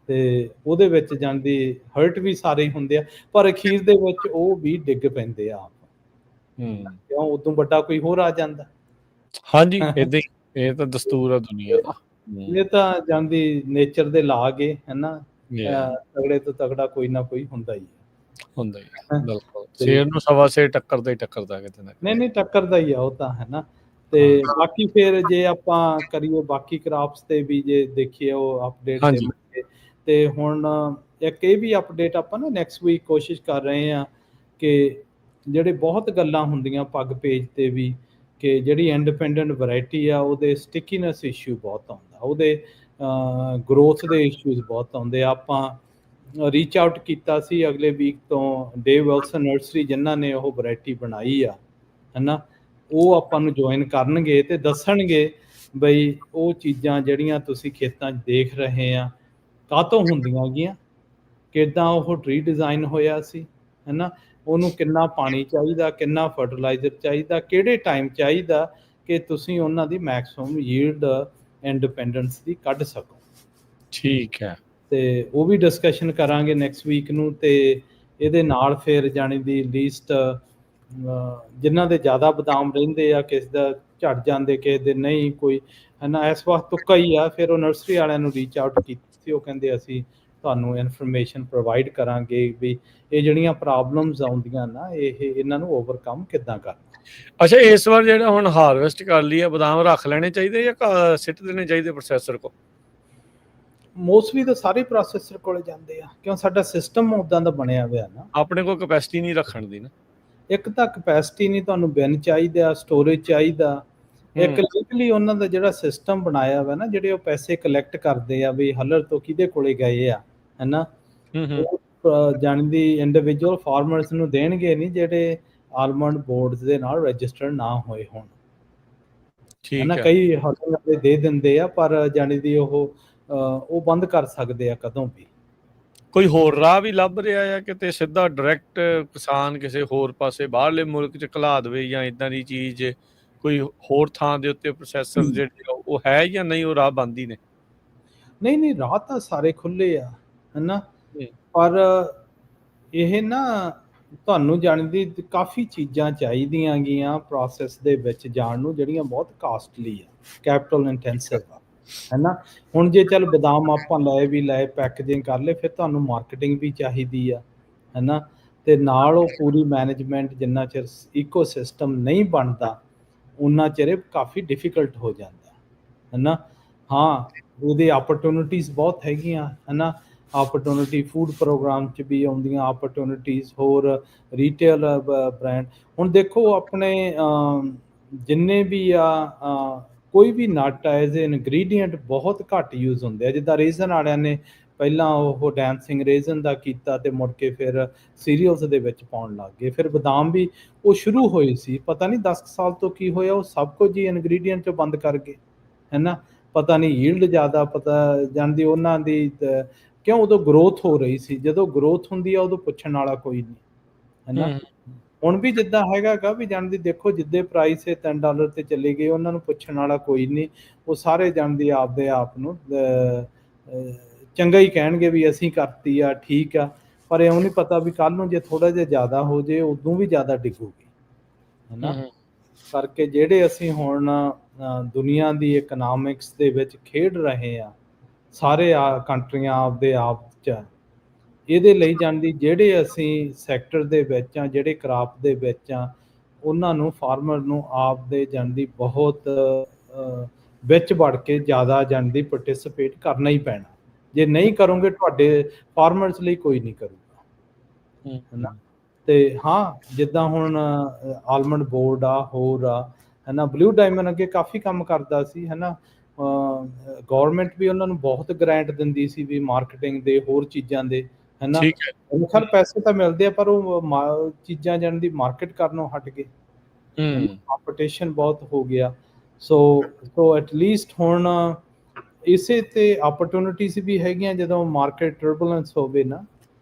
ਤੇ ਉਹਦੇ ਵਿੱਚ ਜਾਂਦੀ ਹਰਟ ਵੀ ਸਾਰੇ ਹੀ ਹੁੰਦੇ ਆ, ਪਰ ਅਖੀਰ ਦੇ ਵਿੱਚ ਉਹ ਵੀ ਡਿੱਗ ਪੈਂਦੇ ਆ ਆਪ। ਕਿਉਂ, ਉਦੋਂ ਵੱਡਾ ਕੋਈ ਹੋਰ ਆ ਜਾਂਦਾ। ਹਾਂਜੀ, ਏਦਾਂ ਹੀ, ਇਹ ਤਾਂ ਦਸਤੂਰ ਆ ਦੁਨੀਆ ਦਾ। ਇਹ ਤਾਂ ਜਾਂਦੀ ਨੇਚਰ ਦੇ ਲਾਗ ਏ, ਹੈ ਨਾ। ਤਗੜੇ ਤੋਂ ਤਗੜਾ ਕੋਈ ਨਾ ਕੋਈ ਹੁੰਦਾ ਹੀ ਹੁੰਦਾ ਹੀ, ਬਿਲਕੁਲ। ਸ਼ੇਰ ਨੂੰ ਸਵਾ ਸ਼ੇਰ ਟੱਕਰਦਾ ਹੀ ਟੱਕਰਦਾ ਕਿਤੇ ਨਾ। ਨਹੀਂ ਟੱਕਰਦਾ ਹੀ ਆ ਉਹ ਤਾਂ, ਹੈ ਨਾ। ਤੇ ਬਾਕੀ ਫਿਰ ਜੇ ਆਪਾਂ ਕਰੀਏ ਬਾਕੀ ਕ੍ਰਾਪਸ ਤੇ ਵੀ ਜੇ ਦੇਖੀਏ ਉਹ ਅਪਡੇਟ ਤੇ ਹੁਣ ਇੱਕ ਇਹ ਵੀ ਅਪਡੇਟ ਆਪਾਂ ਨਾ ਨੈਕਸਟ ਵੀਕ ਕੋਸ਼ਿਸ਼ ਕਰ ਰਹੇ ਹਾਂ ਕਿ ਜਿਹੜੇ ਬਹੁਤ ਗੱਲਾਂ ਹੁੰਦੀਆਂ ਪੱਗ ਪੇਜ ਤੇ ਵੀ ਕਿ ਜਿਹੜੀ ਇੰਡੀਪੈਂਡੈਂਟ ਵੈਰਾਈਟੀ ਆ ਉਹਦੇ ਸਟਿਕੀਨੈਸ ਇਸ਼ੂ ਬਹੁਤ ਆਉਂਦਾ, ਉਹਦੇ ਗਰੋਥ ਦੇ ਇਸ਼ੂਜ਼ ਬਹੁਤ ਆਉਂਦੇ ਆ। ਆਪਾਂ ਰੀਚ ਆਊਟ ਕੀਤਾ ਸੀ ਅਗਲੇ ਵੀਕ ਤੋਂ ਡੇਵ ਵਿਲਸਨ ਨਰਸਰੀ, ਜਿਨ੍ਹਾਂ ਨੇ ਉਹ ਵੈਰਾਈਟੀ ਬਣਾਈ ਆ, ਹੈ ਨਾ। ਉਹ ਆਪਾਂ ਨੂੰ ਜੁਆਇਨ ਕਰਨਗੇ ਤੇ ਦੱਸਣਗੇ ਬਈ ਉਹ ਚੀਜ਼ਾਂ ਜਿਹੜੀਆਂ ਤੁਸੀਂ ਖੇਤਾਂ 'ਚ ਦੇਖ ਰਹੇ ਆ ਕਾਹਤੋਂ ਹੁੰਦੀਆਂ ਗੀਆਂ, ਕਿੱਦਾਂ ਉਹ ਟਰੀ ਡਿਜ਼ਾਈਨ ਹੋਇਆ ਸੀ, ਹੈ ਨਾ। ਉਹਨੂੰ ਕਿੰਨਾ ਪਾਣੀ ਚਾਹੀਦਾ, ਕਿੰਨਾ ਫਰਟੀਲਾਈਜ਼ਰ ਚਾਹੀਦਾ, ਕਿਹੜੇ ਟਾਈਮ ਚਾਹੀਦਾ ਕਿ ਤੁਸੀਂ ਉਹਨਾਂ ਦੀ ਮੈਕਸਿਮਮ ਯੀਲਡ ਇੰਡੀਪੈਂਡੈਂਸ ਦੀ ਕੱਢ ਸਕੋ। ਠੀਕ ਹੈ। ਤੇ ਉਹ ਵੀ ਡਿਸਕਸ਼ਨ ਕਰਾਂਗੇ ਨੈਕਸਟ ਵੀਕ ਨੂੰ। ਤੇ ਇਹਦੇ ਨਾਲ ਫਿਰ ਜਾਣੀ ਦੀ ਲੀਸਟ ਜਿਨ੍ਹਾਂ ਦੇ ਜ਼ਿਆਦਾ ਬਦਾਮ ਰਹਿੰਦੇ ਆ, ਕਿਸੇ ਦਾ ਝੜ ਜਾਂਦੇ, ਕਿਸੇ ਦੇ ਨਹੀਂ, ਕੋਈ, ਹੈ ਨਾ। ਇਸ ਵਕਤ ਤੁੱਕਾ ਹੀ ਆ। ਫਿਰ ਉਹ ਨਰਸਰੀ ਵਾਲਿਆਂ ਨੂੰ ਰੀਚ ਆਊਟ ਕੀਤੀ ਸੀ, ਉਹ ਕਹਿੰਦੇ ਅਸੀਂ ਤੁਹਾਨੂੰ ਇਨਫੋਰਮੇਸ਼ਨ ਪ੍ਰੋਵਾਈਡ ਕਰਾਂਗੇ ਵੀ ਇਹ ਜਿਹੜੀਆਂ ਪ੍ਰੋਬਲਮਸ ਆਉਂਦੀਆਂ ਨਾ ਇਹਨਾਂ ਨੂੰ ਓਵਰਕਮ ਕਿੱਦਾਂ ਕਰਨਾ। ਅੱਛਾ, ਇਸ ਵਾਰ ਜਿਹੜਾ ਹੁਣ ਹਾਰਵੈਸਟ ਕਰ ਲਈ ਆ, ਬਦਾਮ ਰੱਖ ਲੈਣੇ ਚਾਹੀਦੇ ਜਾਂ ਸਿੱਟ ਦੇਣੇ ਚਾਹੀਦੇ ਪ੍ਰੋਸੈਸਰ ਕੋਲ? ਮੋਸਟਲੀ ਤਾਂ ਸਾਰੇ ਪ੍ਰੋਸੈਸਰ ਕੋਲੇ ਜਾਂਦੇ ਆ, ਕਿਉਂ ਸਾਡਾ ਸਿਸਟਮ ਉੱਦਾਂ ਦਾ ਬਣਿਆ ਹੋਇਆ ਨਾ। ਆਪਣੇ ਕੋਲ ਕਪੈਸਿਟੀ ਨਹੀਂ ਰੱਖਣ ਦੀ ਨਾ। ਇੱਕ ਤਾਂ ਕਪੈਸਿਟੀ ਨਹੀਂ, ਤੁਹਾਨੂੰ ਬਿਨ ਚਾਹੀਦਾ, ਸਟੋਰੇਜ ਚਾਹੀਦਾ। ਇੱਕ ਲੀਗਲੀ ਉਹਨਾਂ ਦਾ ਜਿਹੜਾ ਸਿਸਟਮ ਬਣਾਇਆ ਹੋਇਆ ਨਾ, ਜਿਹੜੇ ਉਹ ਪੈਸੇ ਕਲੈਕਟ ਕਰਦੇ ਆ ਵੀ ਹਲਰ ਤੋਂ ਕਿਹਦੇ ਕੋਲੇ ਗਏ ਆ, ਹੈ ਨਾ। ਉਹ ਜਾਣਦੀ ਇੰਡੀਵਿਜੂਅਲ ਫਾਰਮਰਸ ਨੂੰ ਦੇਣਗੇ ਨਹੀਂ ਜਿਹੜੇ ਆਲਮੰਡ ਬੋਰਡਸ ਦੇ ਨਾਲ ਰਜਿਸਟਰਡ ਨਾ ਹੋਏ ਹੋਣ, ਹੈ ਨਾ। ਕਈ ਹਲਰ ਦੇ ਦਿੰਦੇ ਆ, ਪਰ ਜਾਣੀ ਦੀ ਉਹ ਬੰਦ ਕਰ ਸਕਦੇ ਆ ਕਦੋਂ ਵੀ। ਕੋਈ ਹੋਰ ਰਾਹ ਵੀ ਲੱਭ ਰਿਹਾ ਆ ਕਿਤੇ ਸਿੱਧਾ ਡਾਇਰੈਕਟ ਕਿਸਾਨ ਕਿਸੇ ਹੋਰ ਪਾਸੇ ਬਾਹਰਲੇ ਮੁਲਕ 'ਚ ਘਲਾ ਦੇਵੇ ਜਾਂ ਇਦਾਂ ਦੀ ਚੀਜ਼ ਕੋਈ ਹੋਰ ਥਾਂ ਦੇ ਉੱਤੇ ਪ੍ਰੋਸੈਸਰ ਜਿਹੜੇ ਉਹ ਹੈ ਜਾਂ ਨਹੀਂ, ਉਹ ਰਾਹ ਬੰਦ ਹੀ ਨੇ? ਨਹੀਂ ਨਹੀਂ, ਰਾਹ ਤਾਂ ਸਾਰੇ ਖੁੱਲੇ ਆ, ਹਨਾ। ਹੂੰ। ਪਰ ਇਹ ਨਾ ਤੁਹਾਨੂੰ ਜਾਣ ਦੀ ਕਾਫੀ ਚੀਜ਼ਾਂ ਚਾਹੀਦੀਆਂ ਗੀਆਂ ਪ੍ਰੋਸੈਸ ਦੇ ਵਿੱਚ ਜਾਣ ਨੂੰ, ਜਿਹੜੀਆਂ ਬਹੁਤ ਕਾਸਟਲੀ ਆ, ਕੈਪੀਟਲ ਇੰਟੈਂਸਿਵ ਆ, ਹੈਨਾ। ਹੁਣ ਜੇ ਚੱਲ ਬਦਾਮ ਆਪਾਂ ਲਏ ਪੈਕੇਜਿੰਗ ਕਰ ਲਏ, ਫਿਰ ਤੁਹਾਨੂੰ ਮਾਰਕੀਟਿੰਗ ਵੀ ਚਾਹੀਦੀ ਆ, ਹੈਨਾ। ਤੇ ਨਾਲ ਉਹ ਪੂਰੀ ਮੈਨੇਜਮੈਂਟ, ਜਿੰਨਾ ਚਿਰ ਇਕੋਸਿਸਟਮ ਨਹੀਂ ਬਣਦਾ ਉਨਾ ਚਿਰ ਇਹ ਕਾਫੀ ਡਿਫਿਕਲਟ ਹੋ ਜਾਂਦਾ, ਹੈਨਾ। ਹਾਂ, ਉਹਦੇ ਆਪਰਚੁਨਿਟੀਜ਼ ਬਹੁਤ ਹੈਗੀਆਂ, ਹੈਨਾ। ਆਪਰਚੁਨਿਟੀ ਫੂਡ ਪ੍ਰੋਗਰਾਮ 'ਚ ਵੀ ਆਉਂਦੀਆਂ, ਆਪਰਚੁਨਿਟੀਜ਼ ਹੋਰ ਰੀਟੇਲ ਬ੍ਰਾਂਡ। ਹੁਣ ਦੇਖੋ ਆਪਣੇ ਜਿੰਨੇ ਵੀ ਆ ਕੋਈ ਵੀ ਨਟ ਐਜ਼ ਇਨਗਰੀਡੀਐਂਟ ਬਹੁਤ ਘੱਟ ਯੂਜ਼ ਹੁੰਦੇ ਆ। ਜਿੱਦਾਂ ਰੇਜ਼ਨ ਵਾਲਿਆਂ ਨੇ ਪਹਿਲਾਂ ਉਹ ਡੈਂਸਿੰਗ ਰੇਜ਼ਨ ਦਾ ਕੀਤਾ ਤੇ ਮੁੜ ਕੇ ਫਿਰ ਸੀਰੀਅਲਸ ਦੇ ਵਿੱਚ ਪਾਉਣ ਲੱਗ ਗਏ। ਫਿਰ ਬਦਾਮ ਵੀ ਉਹ ਸ਼ੁਰੂ ਹੋਏ ਸੀ, ਪਤਾ ਨਹੀਂ 10 ਸਾਲ ਤੋਂ ਕੀ ਹੋਇਆ, ਉਹ ਸਭ ਕੁਝ ਹੀ ਇਨਗਰੀਡੀਐਂਟ 'ਚੋਂ ਬੰਦ ਕਰ ਗਏ, ਹੈਨਾ। ਪਤਾ ਨਹੀਂ ਯੀਲਡ ਜ਼ਿਆਦਾ ਪਤਾ ਜਾਂਦੀ ਉਹਨਾਂ ਦੀ, ਕਿਉਂ? ਉਦੋਂ ਗਰੋਥ ਹੋ ਰਹੀ ਸੀ। ਜਦੋਂ ਗਰੋਥ ਹੁੰਦੀ ਆ ਉਦੋਂ ਪੁੱਛਣ ਵਾਲਾ ਕੋਈ ਨਹੀਂ, ਹੈਨਾ। ਹੁਣ ਵੀ ਜਿੱਦਾਂ ਹੈਗਾ ਵੀ ਜਾਣਦੀ, ਦੇਖੋ ਜਿੱਦੇ ਪ੍ਰਾਈਸ ਇਹ $3 ਤੇ ਚਲੇ ਗਏ, ਉਹਨਾਂ ਨੂੰ ਪੁੱਛਣ ਵਾਲਾ ਕੋਈ ਨਹੀਂ। ਉਹ ਸਾਰੇ ਜਾਣਦੀ ਆਪਦੇ ਆਪ ਨੂੰ ਚੰਗਾ ਹੀ ਕਹਿਣਗੇ ਵੀ ਅਸੀਂ ਕਰਤੀ ਆ, ਠੀਕ ਆ। ਪਰ ਇਉਂ ਨਹੀਂ ਪਤਾ ਵੀ ਕੱਲ ਨੂੰ ਜੇ ਥੋੜਾ ਜਿਹਾ ਜ਼ਿਆਦਾ ਹੋ ਜੇ, ਉਦੋਂ ਵੀ ਜ਼ਿਆਦਾ ਡਿੱਗੂਗੀ, ਹੈਨਾ। ਕਰਕੇ ਜਿਹੜੇ ਅਸੀਂ ਹੁਣ ਦੁਨੀਆ ਦੀ ਇਕਨੋਮਿਕਸ ਦੇ ਵਿੱਚ ਖੇਡ ਰਹੇ ਆ, ਸਾਰੇ ਕੰਟਰੀਆਂ ਆਪਦੇ ਆਪ 'ਚ, ਇਹਦੇ ਲਈ ਜਾਂਦੀ ਜਿਹੜੇ ਅਸੀਂ ਸੈਕਟਰ ਦੇ ਵਿੱਚ ਆ, ਜਿਹੜੇ ਕਰਾਪ ਦੇ ਵਿੱਚ ਆ, ਉਹਨਾਂ ਨੂੰ ਫਾਰਮਰ ਨੂੰ ਆਪਦੇ ਜਾਂਦੀ ਬਹੁਤ ਵਿੱਚ ਵੜ ਕੇ ਜ਼ਿਆਦਾ ਜਾਂਦੀ ਪਾਰਟਿਸਿਪੇਟ ਕਰਨਾ ਹੀ ਪੈਣਾ। ਜੇ ਨਹੀਂ ਕਰੋਗੇ ਤੁਹਾਡੇ ਫਾਰਮਰਸ ਲਈ ਕੋਈ ਨਹੀਂ ਕਰੂਗਾ, ਹੈਨਾ। ਤੇ ਹਾਂ, ਜਿੱਦਾਂ ਹੁਣ ਆਲਮੰਡ ਬੋਰਡ ਆ, ਹੋਰ ਆ, ਹੈਨਾ। ਬਲੂ ਡਾਇਮੰਡ ਅੱਗੇ ਕਾਫੀ ਕੰਮ ਕਰਦਾ ਸੀ, ਹੈਨਾ। ਗੌਰਮੈਂਟ ਵੀ ਉਹਨਾਂ ਨੂੰ ਬਹੁਤ ਗ੍ਰਾਂਟ ਦਿੰਦੀ ਸੀ ਵੀ ਮਾਰਕੀਟਿੰਗ ਦੇ, ਹੋਰ ਚੀਜ਼ਾਂ ਦੇ, ਹੈਨਾ। ਠੀਕ ਹੈ। ਖੈਰ ਪੈਸੇ ਤਾਂ ਮਿਲਦੇ ਆ, ਪਰ ਉਹ ਚੀਜ਼ਾਂ ਜਾਣ ਦੀ ਮਾਰਕੀਟ ਕਰਨੋਂ ਹਟ ਗਏ, ਕੰਪੀਟੀਸ਼ਨ ਬਹੁਤ ਹੋ ਗਿਆ। ਸੋ ਐਟਲੀਸਟ ਹੁਣ ਇਸੇ ਤੇ ਆਪਰਚੁਨਿਟੀਜ਼ ਵੀ ਹੈਗੀਆਂ। ਜਦੋਂ ਮਾਰਕੀਟ ਟਰਬੂਲੈਂਸ ਹੋਵੇ ਨਾ,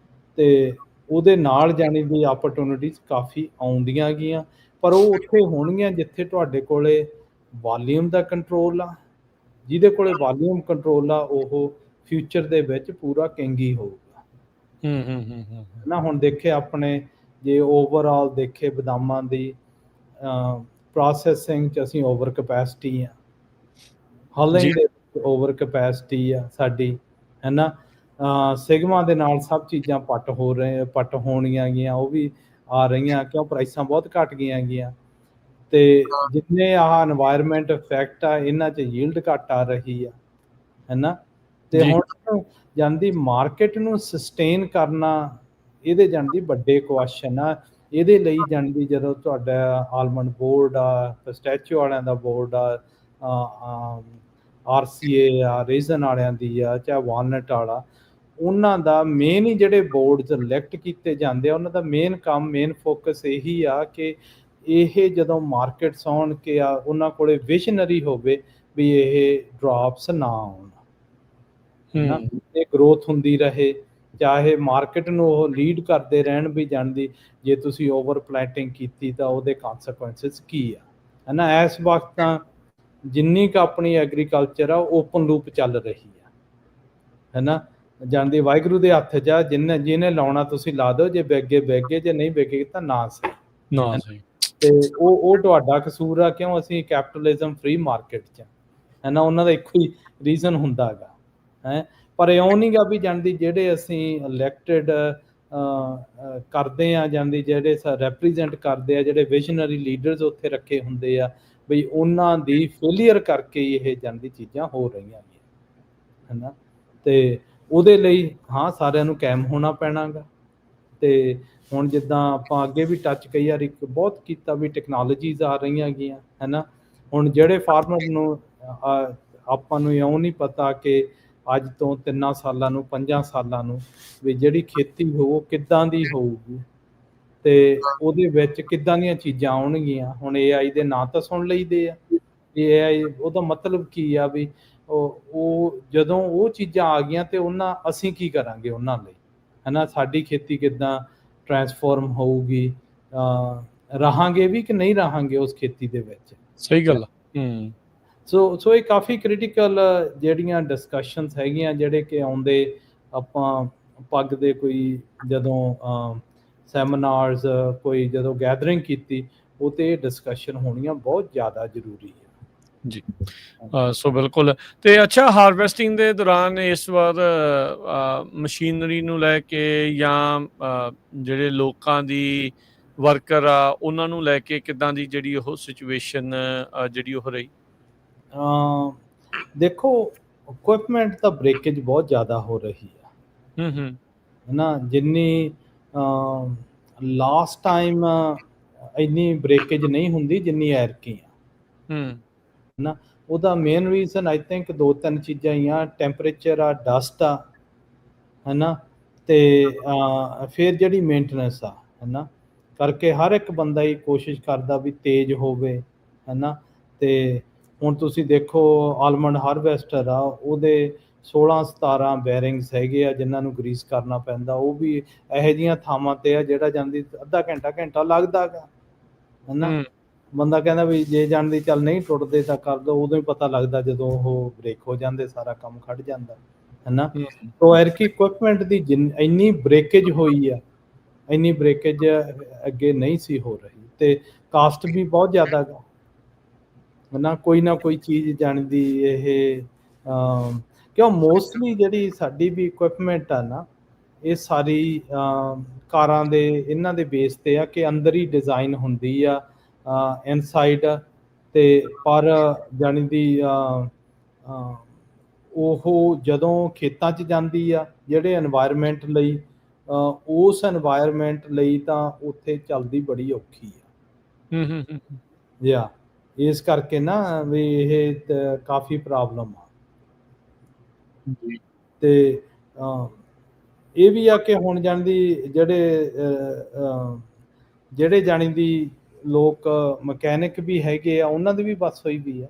ਤੇ ਉਹਦੇ ਨਾਲ ਜਾਣੀ ਦੀ ਆਪਰਚੁਨਿਟੀਜ਼ ਕਾਫੀ ਆਉਂਦੀਆਂ ਗੀਆਂ, ਪਰ ਉਹ ਉੱਥੇ ਹੋਣਗੀਆਂ ਜਿੱਥੇ ਤੁਹਾਡੇ ਕੋਲੇ ਵਾਲੀਅਮ ਦਾ ਕੰਟਰੋਲ ਆ। ਜਿਹਦੇ ਕੋਲੇ ਵਾਲੀਅਮ ਕੰਟਰੋਲ ਆ, ਉਹ ਫਿਊਚਰ ਦੇ ਵਿੱਚ ਪੂਰਾ ਕਿੰਗ ਹੀ ਹੋਊਗਾ, ਨਾ। ਹੁਣ ਦੇਖੇ ਆਪਣੇ, ਜੇ ਓਵਰਆਲ ਦੇਖੇ ਬਦਾਮਾਂ ਦੀ ਪ੍ਰੋਸੈਸਿੰਗ 'ਚ ਅਸੀਂ ਓਵਰ ਕਪੈਸਿਟੀ ਆ, ਹਲਿੰਗ ਦੇ ਓਵਰ ਕਪੈਸਿਟੀ ਆ ਸਾਡੀ, ਹੈਨਾ। ਸਿਗਮਾ ਦੇ ਨਾਲ ਸਭ ਚੀਜ਼ਾਂ ਪੱਟ ਹੋਣੀਆਂ ਗੀਆਂ, ਉਹ ਵੀ ਆ ਰਹੀਆਂ, ਕਿਉਂ? ਪ੍ਰਾਈਸਾਂ ਬਹੁਤ ਘਟ ਗਈਆਂ ਗੀਆਂ। ਤੇ ਜਿੰਨੇ ਆਹ এনवायरमेंट ਇਫੈਕਟ ਆ, ਇਹਨਾਂ 'ਚ ਯੀਲਡ ਘੱਟ ਆ ਰਹੀ ਆ, ਹੈਨਾ। ਤੇ ਹੁਣ ਜਾਂਦੀ ਮਾਰਕੀਟ ਨੂੰ ਸਸਟੇਨ ਕਰਨਾ, ਇਹਦੇ ਜਾਂਦੀ ਵੱਡੇ ਕੁਐਸਚਨ ਆ। ਇਹਦੇ ਲਈ ਜਾਂਦੀ ਜਦੋਂ ਤੁਹਾਡਾ ਆਲਮੰਡ ਬੋਰਡ ਆ, ਪਿਸਟੈਚੀਓ ਵਾਲਿਆਂ ਦਾ ਬੋਰਡ ਆ, RCA ਆ, ਰੇਜ਼ਨ ਵਾਲਿਆਂ ਦੀ ਆ, ਚਾਹੇ ਵਾਲਨਟ ਵਾਲਾ, ਉਹਨਾਂ ਦਾ ਮੇਨ ਹੀ ਜਿਹੜੇ ਬੋਰਡਸ ਇਲੈਕਟ ਕੀਤੇ ਜਾਂਦੇ ਆ, ਉਹਨਾਂ ਦਾ ਮੇਨ ਕੰਮ, ਮੇਨ ਫੋਕਸ ਇਹੀ ਆ ਕਿ ਇਹ ਜਦੋਂ ਮਾਰਕੀਟਸ ਆਉਣ ਕੇ ਆ, ਉਹਨਾਂ ਕੋਲੇ ਵਿਜ਼ਨਰੀ ਹੋਵੇ ਵੀ ਇਹ ਡ੍ਰੌਪਸ ਨਾ ਆਉਣ, ਹੈਨਾ। ਇਹ ਗਰੋਥ ਹੁੰਦੀ ਰਹੇ, ਚਾਹੇ ਮਾਰਕੀਟ ਨੂੰ ਉਹ ਲੀਡ ਕਰਦੇ ਰਹਿਣ ਵੀ ਜਾਣਦੀ, ਜੇ ਤੁਸੀਂ ਓਵਰ ਪਲਾਂਟਿੰਗ ਕੀਤੀ ਤਾਂ ਉਹਦੇ ਕਨਸੀਕੁਐਂਸਿਸ ਕੀ ਆ, ਹੈਨਾ। ਇਸ ਵਕਤ ਤਾਂ ਜਿੰਨੀ ਕੁ ਆਪਣੀ ਐਗਰੀਕਲਚਰ ਆ, ਓਪਨ ਲੂਪ ਚੱਲ ਰਹੀ ਆ, ਹੈਨਾ। ਜਾਣਦੀ ਵਾਹਿਗੁਰੂ ਦੇ ਹੱਥ 'ਚ ਆ, ਜਿਹਨੇ ਲਾਉਣਾ ਤੁਸੀਂ ਲਾ ਦਿਓ, ਜੇ ਵਿਕ ਗਏ, ਜੇ ਨਹੀਂ ਵਿਕੇ ਤਾਂ ਨਾ ਸਹੀ। ਤੇ ਉਹ ਤੁਹਾਡਾ ਕਸੂਰ ਆ, ਕਿਉਂ? ਅਸੀਂ ਕੈਪੀਟਲਿਜ਼ਮ ਫ੍ਰੀ ਮਾਰਕੀਟ 'ਚ, ਹੈਨਾ। ਉਹਨਾਂ ਦਾ ਇੱਕੋ ਹੀ ਰੀਜ਼ਨ ਹੁੰਦਾ ਗਾ, ਹੈ। ਪਰ ਇਉਂ ਨਹੀਂ ਗਾ ਵੀ ਜਾਣਦੀ ਜਿਹੜੇ ਅਸੀਂ ਇਲੈਕਟਿਡ ਕਰਦੇ ਆ, ਜਾਂਦੀ ਜਿਹੜੇ ਰੈਪਰੀਜ਼ੈਂਟ ਕਰਦੇ ਆ, ਜਿਹੜੇ ਵਿਜ਼ਨਰੀ ਲੀਡਰਸ ਉੱਥੇ ਰੱਖੇ ਹੁੰਦੇ ਆ, ਬਈ ਉਹਨਾਂ ਦੀ ਫੇਲੀਅਰ ਕਰਕੇ ਇਹ ਜਾਂਦੀ ਚੀਜ਼ਾਂ ਹੋ ਰਹੀਆਂ ਨੇ, ਹੈਨਾ। ਤੇ ਉਹਦੇ ਲਈ ਹਾਂ ਸਾਰਿਆਂ ਨੂੰ ਕਾਇਮ ਹੋਣਾ ਪੈਣਾ ਗਾ। ਤੇ ਹੁਣ ਜਿੱਦਾਂ ਆਪਾਂ ਅੱਗੇ ਵੀ ਟੱਚ ਕਈ ਵਾਰੀ ਬਹੁਤ ਕੀਤਾ ਵੀ ਟੈਕਨੋਲੋਜੀਜ਼ ਆ ਰਹੀਆਂ ਗੀਆਂ, ਹੈਨਾ। ਹੁਣ ਜਿਹੜੇ ਫਾਰਮਰ ਨੂੰ ਆਪਾਂ ਨੂੰ ਇਉਂ ਨਹੀਂ ਪਤਾ ਕਿ ਅੱਜ ਤੋਂ 3 ਸਾਲਾਂ ਨੂੰ, 5 ਸਾਲਾਂ ਨੂੰ ਵੀ ਜਿਹੜੀ ਖੇਤੀ ਉਹ ਕਿੱਦਾਂ ਦੀ ਹੋਊਗੀ, ਤੇ ਉਹਦੇ ਵਿੱਚ ਕਿੱਦਾਂ ਦੀਆਂ ਚੀਜ਼ਾਂ ਆਉਣਗੀਆਂ। ਹੁਣ AI ਦੇ ਨਾਂ ਤਾਂ ਸੁਣ ਲਈਦੇ ਆ, AI ਉਹਦਾ ਮਤਲਬ ਕੀ ਆ ਵੀ ਉਹ ਜਦੋਂ ਉਹ ਚੀਜ਼ਾਂ ਆ ਗਈਆਂ ਤੇ ਅਸੀਂ ਕੀ ਕਰਾਂਗੇ ਉਹਨਾਂ ਲਈ, ਹੈ ਨਾ, ਸਾਡੀ ਖੇਤੀ ਕਿੱਦਾਂ ਟਰਾਂਸਫਾਰਮ ਹੋਊਗੀ, ਰਹਾਂਗੇ ਵੀ ਕਿ ਨਹੀਂ ਰਹਾਂਗੇ ਉਸ ਖੇਤੀ ਦੇ ਵਿੱਚ। ਸਹੀ ਗੱਲ ਆ। ਹੂੰ। ਸੋ ਇਹ ਕਾਫੀ ਕ੍ਰਿਟੀਕਲ ਜਿਹੜੀਆਂ ਡਿਸਕਸ਼ਨਸ ਹੈਗੀਆਂ, ਜਿਹੜੇ ਕਿ ਆਉਂਦੇ ਆਪਾਂ ਪੱਗ ਦੇ ਕੋਈ ਜਦੋਂ ਸੈਮੀਨਾਰਸ, ਕੋਈ ਜਦੋਂ ਗੈਦਰਿੰਗ ਕੀਤੀ, ਉਹ 'ਤੇ ਇਹ ਡਿਸਕਸ਼ਨ ਹੋਣੀਆਂ ਬਹੁਤ ਜ਼ਿਆਦਾ ਜ਼ਰੂਰੀ ਹੈ। ਜੀ। ਸੋ ਬਿਲਕੁਲ। ਤੇ ਅੱਛਾ, ਹਾਰਵੈਸਟਿੰਗ ਦੇ ਦੌਰਾਨ ਇਸ ਵਾਰ ਮਸ਼ੀਨਰੀ ਨੂੰ ਲੈ ਕੇ ਜਾਂ ਜਿਹੜੇ ਲੋਕਾਂ ਦੀ ਵਰਕਰ ਆ ਉਹਨਾਂ ਨੂੰ ਲੈ ਕੇ ਕਿੱਦਾਂ ਦੀ ਜਿਹੜੀ ਉਹ ਸਿਚੁਏਸ਼ਨ ਜਿਹੜੀ ਉਹ ਰਹੀ? ਦੇਖੋ, ਇਕੁਇਪਮੈਂਟ ਤਾਂ ਬ੍ਰੇਕੇਜ ਬਹੁਤ ਜ਼ਿਆਦਾ ਹੋ ਰਹੀ ਆ, ਹੂੰ, ਹੂੰ। ਹੈ ਨਾ। ਜਿੰਨੀ ਲਾਸਟ ਟਾਈਮ ਇੰਨੀ ਬ੍ਰੇਕੇਜ ਨਹੀਂ ਹੁੰਦੀ ਜਿੰਨੀ ਐਰਕੀ ਆ, ਹੂੰ। ਨਾ। ਉਹਦਾ ਮੇਨ ਰੀਜ਼ਨ ਆਈ ਥਿੰਕ ਦੋ ਤਿੰਨ ਚੀਜ਼ਾਂ ਹੀ ਆ, ਟੈਂਪਰੇਚਰ ਆ, ਡਸਟ ਆ, ਹੈ ਨਾ, ਤੇ ਫਿਰ ਜਿਹੜੀ ਮੇਨਟੇਨੈਂਸ ਆ, ਹੈ ਨਾ, ਕਰਕੇ ਹਰ ਇੱਕ ਬੰਦਾ ਹੀ ਕੋਸ਼ਿਸ਼ ਕਰਦਾ ਵੀ ਤੇਜ਼ ਹੋਵੇ, ਹੈ ਨਾ। ਤੇ ਹੁਣ ਤੁਸੀਂ ਦੇਖੋ ਆਲਮੰਡ ਹਾਰਵੈਸਟਰ ਆ, ਉਹਦੇ 16-17 ਬੈਰਿੰਗਸ ਹੈਗੇ ਆ ਜਿਨ੍ਹਾਂ ਨੂੰ ਗਰੀਸ ਕਰਨਾ ਪੈਂਦਾ। ਉਹ ਵੀ ਇਹੋ ਜਿਹੀਆਂ ਥਾਵਾਂ 'ਤੇ ਆ ਜਿਹੜਾ ਜਾਂਦੀ ਅੱਧਾ ਘੰਟਾ ਲੱਗਦਾ ਗਾ, ਹੈ ਨਾ। ਹੂੰ। ਬੰਦਾ ਕਹਿੰਦਾ ਵੀ ਜੇ ਜਾਣਦੀ ਚੱਲ ਨਹੀਂ ਟੁੱਟਦੇ ਤਾਂ ਕਰ ਦੋ, ਉਦੋਂ ਹੀ ਪਤਾ ਲੱਗਦਾ ਜਦੋਂ ਉਹ ਬ੍ਰੇਕ ਹੋ ਜਾਂਦੇ, ਸਾਰਾ ਕੰਮ ਖੜ ਜਾਂਦਾ, ਹੈ ਨਾ। ਹੂੰ। ਸੋ ਐਰਕੀ ਇਕੁਇਪਮੈਂਟ ਦੀ ਇੰਨੀ ਬ੍ਰੇਕੇਜ ਹੋਈ ਆ, ਇੰਨੀ ਬ੍ਰੇਕੇਜ ਅੱਗੇ ਨਹੀਂ ਸੀ ਹੋ ਰਹੀ, ਤੇ ਕਾਸਟ ਵੀ ਬਹੁਤ ਜ਼ਿਆਦਾ ਗਾ, ਹੈ ਨਾ। ਕੋਈ ਨਾ ਕੋਈ ਚੀਜ਼ ਜਾਣਦੀ ਇਹ ਕਿਉਂ ਮੋਸਟਲੀ ਜਿਹੜੀ ਸਾਡੀ ਵੀ ਇਕੁਇਪਮੈਂਟ ਆ ਨਾ, ਇਹ ਸਾਰੀ ਕਾਰਾਂ ਦੇ ਇਹਨਾਂ ਦੇ ਬੇਸ 'ਤੇ ਆ ਕਿ ਅੰਦਰ ਹੀ ਡਿਜ਼ਾਈਨ ਹੁੰਦੀ ਆ ਇਨਸਾਈਡ, ਤੇ ਪਰ ਜਾਣੀ ਦੀ ਉਹ ਜਦੋਂ ਖੇਤਾਂ 'ਚ ਜਾਂਦੀ ਆ ਜਿਹੜੇ এনवायरमेंट ਲਈ, ਉਸ এনवायरमेंट ਲਈ ਤਾਂ ਉੱਥੇ ਚੱਲਦੀ ਬੜੀ ਔਖੀ ਆ। ਹੂੰ, ਹੂੰ, ਹੂੰ, ਹੂੰ। ਜਾਂ ਇਸ ਕਰਕੇ ਨਾ ਵੀ ਇਹ ਕਾਫੀ ਪ੍ਰੋਬਲਮ ਆ। ਜੀ। ਤੇ ਇਹ ਵੀ ਆ ਕਿ ਹੁਣ ਜਾਣਦੀ ਜਿਹੜੇ ਜਾਣੀ ਦੀ ਲੋਕ ਮਕੈਨਿਕ ਵੀ ਹੈਗੇ ਆ, ਉਹਨਾਂ ਦੀ ਵੀ ਬੱਸ ਹੋਈ ਵੀ ਆ,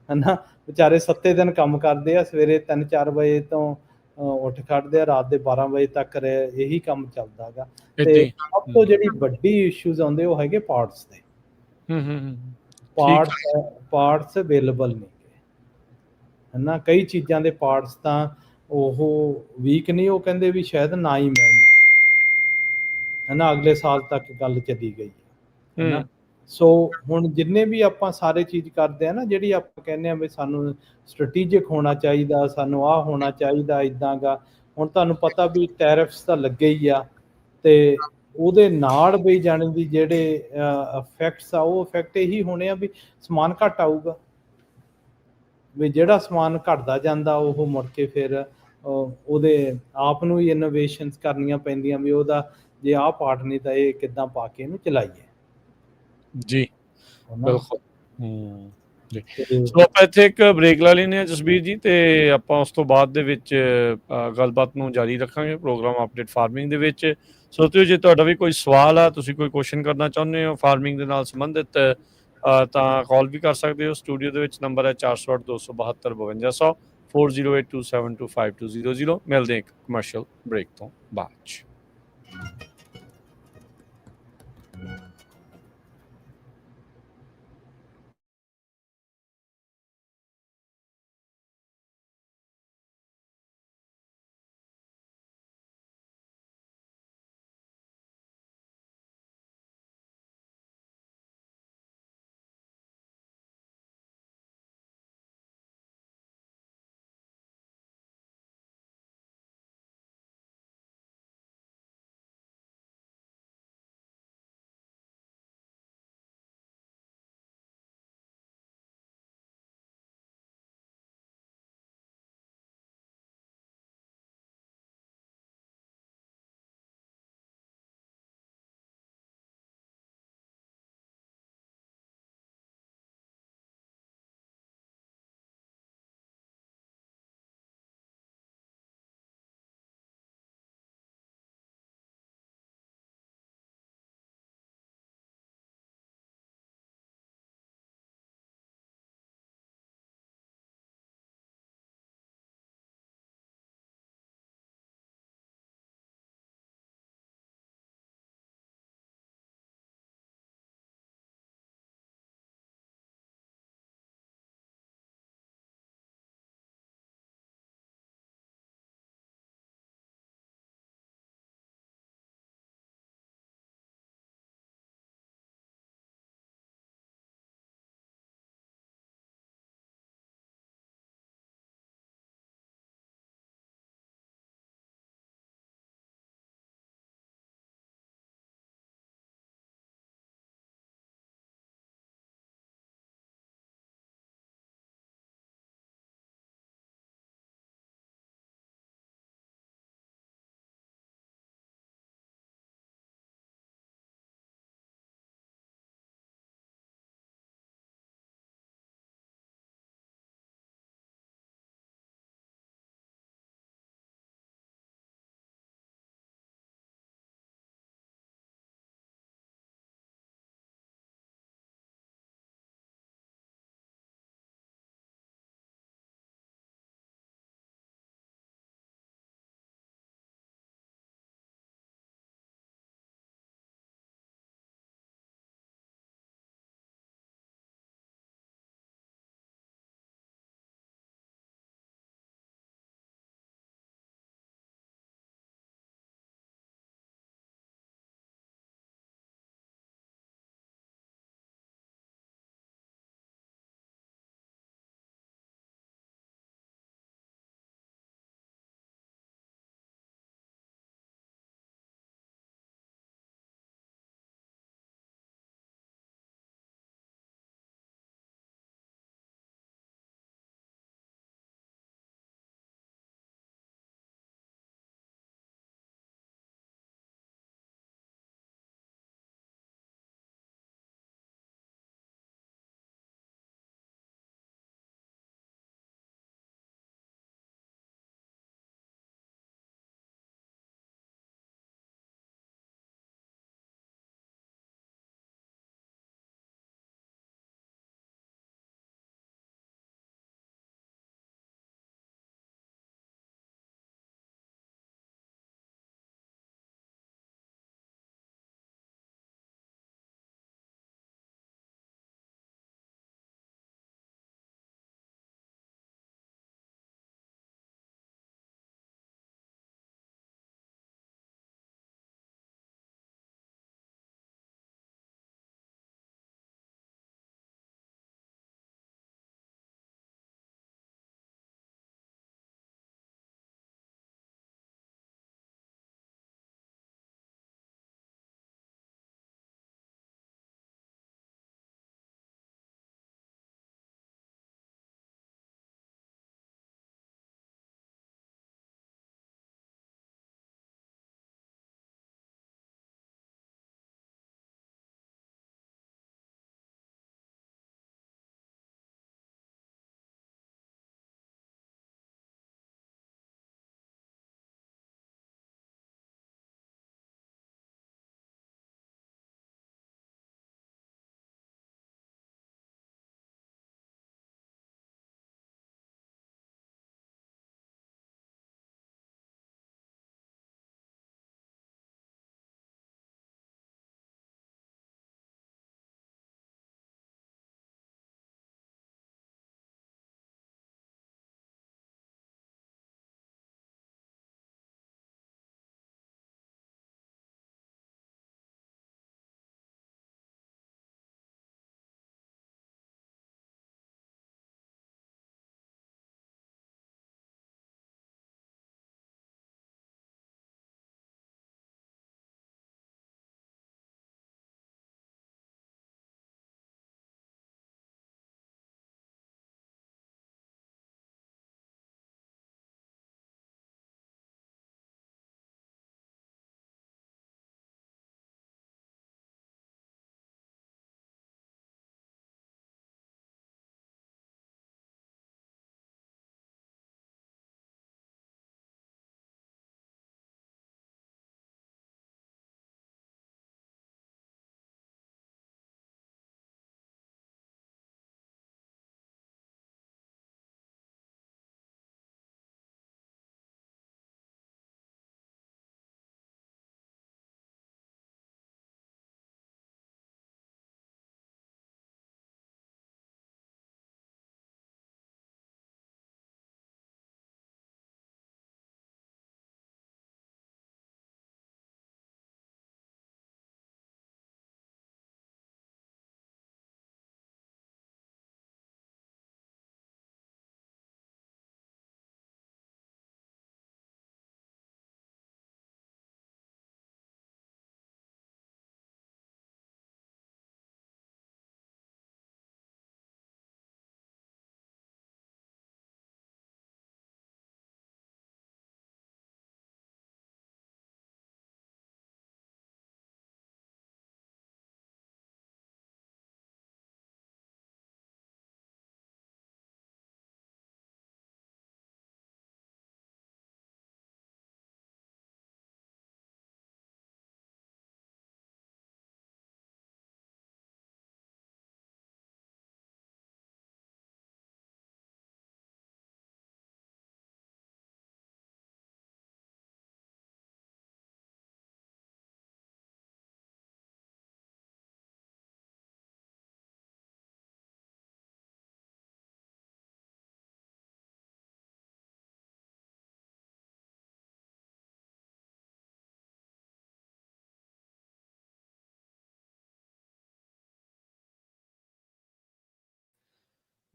ਹੈ ਨਾ। ਵਿਚਾਰੇ 7 ਦਿਨ ਕੰਮ ਕਰਦੇ ਆ, ਸਵੇਰੇ 3-4 ਵਜੇ ਤੋਂ ਉੱਠ ਖੜ੍ਹਦੇ ਆ, ਰਾਤ ਦੇ 12 ਵਜੇ ਤੱਕ ਇਹੀ ਕੰਮ ਚੱਲਦਾ ਗਾ। ਏਦਾਂ ਤੇ ਹੀ। ਸਭ ਹੂੰ। ਤੋਂ ਜਿਹੜੀ ਵੱਡੀ ਇਸ਼ੂਜ਼ ਆਉਂਦੇ ਉਹ ਹੈਗੇ ਪਾਰਟਸ ਦੇ। ਹੂੰ, ਹੂੰ, ਹੂੰ। ਠੀਕ ਆ। ਪਾਰਟਸ ਅਵੇਲੇਬਲ ਨਹੀਂ ਗੇ, ਹੈ ਨਾ। ਕਈ ਚੀਜ਼ਾਂ ਦੇ ਪਾਰਟਸ ਤਾਂ ਉਹ ਵੀਕ ਨਹੀਂ, ਉਹ ਕਹਿੰਦੇ ਵੀ ਸ਼ਾਇਦ ਨਾ ਹੀ ਮਿਲਣ, ਹੈ ਨਾ। ਅਗਲੇ ਸਾਲ ਤੱਕ ਗੱਲ ਚੱਲੀ ਗਈ ਹੈ ਨਾ। ਹੂੰ। ਸੋ ਹੁਣ ਜਿੰਨੇ ਵੀ ਆਪਾਂ ਸਾਰੇ ਚੀਜ਼ ਕਰਦੇ ਆ ਨਾ, ਜਿਹੜੀ ਆਪਾਂ ਕਹਿੰਦੇ ਆ ਵੀ ਸਾਨੂੰ ਸਟ੍ਰੈਟੇਜਿਕ ਹੋਣਾ ਚਾਹੀਦਾ, ਸਾਨੂੰ ਆਹ ਹੋਣਾ ਚਾਹੀਦਾ, ਇੱਦਾਂ ਗਾ। ਹੁਣ ਤੁਹਾਨੂੰ ਪਤਾ ਵੀ ਟੈਰਿਫਸ ਤਾਂ ਲੱਗੇ ਹੀ ਆ, ਤੇ ਉਹਦੇ ਨਾਲ ਵੀ ਜਾਣੀ ਦੀ ਜਿਹੜੇ ਇਫੈਕਟਸ ਆ, ਉਹ ਇਫੈਕਟ ਇਹੀ ਹੋਣੇ ਆ ਵੀ ਸਮਾਨ ਘੱਟ ਆਊਗਾ, ਵੀ ਜਿਹੜਾ ਸਮਾਨ ਘਟਦਾ ਜਾਂਦਾ ਉਹ ਮੁੜ ਕੇ ਫਿਰ ਉਹਦੇ ਆਪ ਨੂੰ ਹੀ ਇਨੋਵੇਸ਼ਨਸ ਕਰਨੀਆਂ ਪੈਂਦੀਆਂ ਵੀ ਉਹਦਾ ਜੇ ਆਹ ਪਾਰਟ ਨਹੀਂ ਤਾਂ ਇਹ ਕਿੱਦਾਂ ਪਾ ਕੇ ਇਹਨੂੰ ਚਲਾਈਏ, ਜੀ। ਹੈ ਨਾ। ਬਿਲਕੁਲ। ਹੂੰ। ਜੀ। ਤੇ ਸੋ ਆਪਾਂ ਇੱਥੇ ਇੱਕ ਬ੍ਰੇਕ ਲਾ ਲੈਂਦੇ ਹਾਂ ਜਸਬੀਰ ਜੀ, ਤੇ ਆਪਾਂ ਉਸ ਤੋਂ ਬਾਅਦ ਦੇ ਵਿੱਚ ਗੱਲਬਾਤ ਨੂੰ ਜਾਰੀ ਰੱਖਾਂਗੇ ਪ੍ਰੋਗਰਾਮ ਅਪਡੇਟ ਫਾਰਮਿੰਗ ਦੇ ਵਿੱਚ। ਸੋਚਿਓ ਜੇ ਤੁਹਾਡਾ ਵੀ ਕੋਈ ਸਵਾਲ ਆ, ਤੁਸੀਂ ਕੋਈ ਕੁਐਸਚਨ ਕਰਨਾ ਚਾਹੁੰਦੇ ਹੋ ਫਾਰਮਿੰਗ ਦੇ ਨਾਲ ਸੰਬੰਧਿਤ, ਤਾਂ ਕਾਲ ਵੀ ਕਰ ਸਕਦੇ ਹੋ। ਸਟੂਡੀਓ ਦੇ ਵਿੱਚ ਨੰਬਰ ਹੈ 408-272-5200, 4082725200। ਮਿਲਦੇ ਇੱਕ ਕਮਰਸ਼ੀਅਲ ਬ੍ਰੇਕ ਤੋਂ ਬਾਅਦ 'ਚ।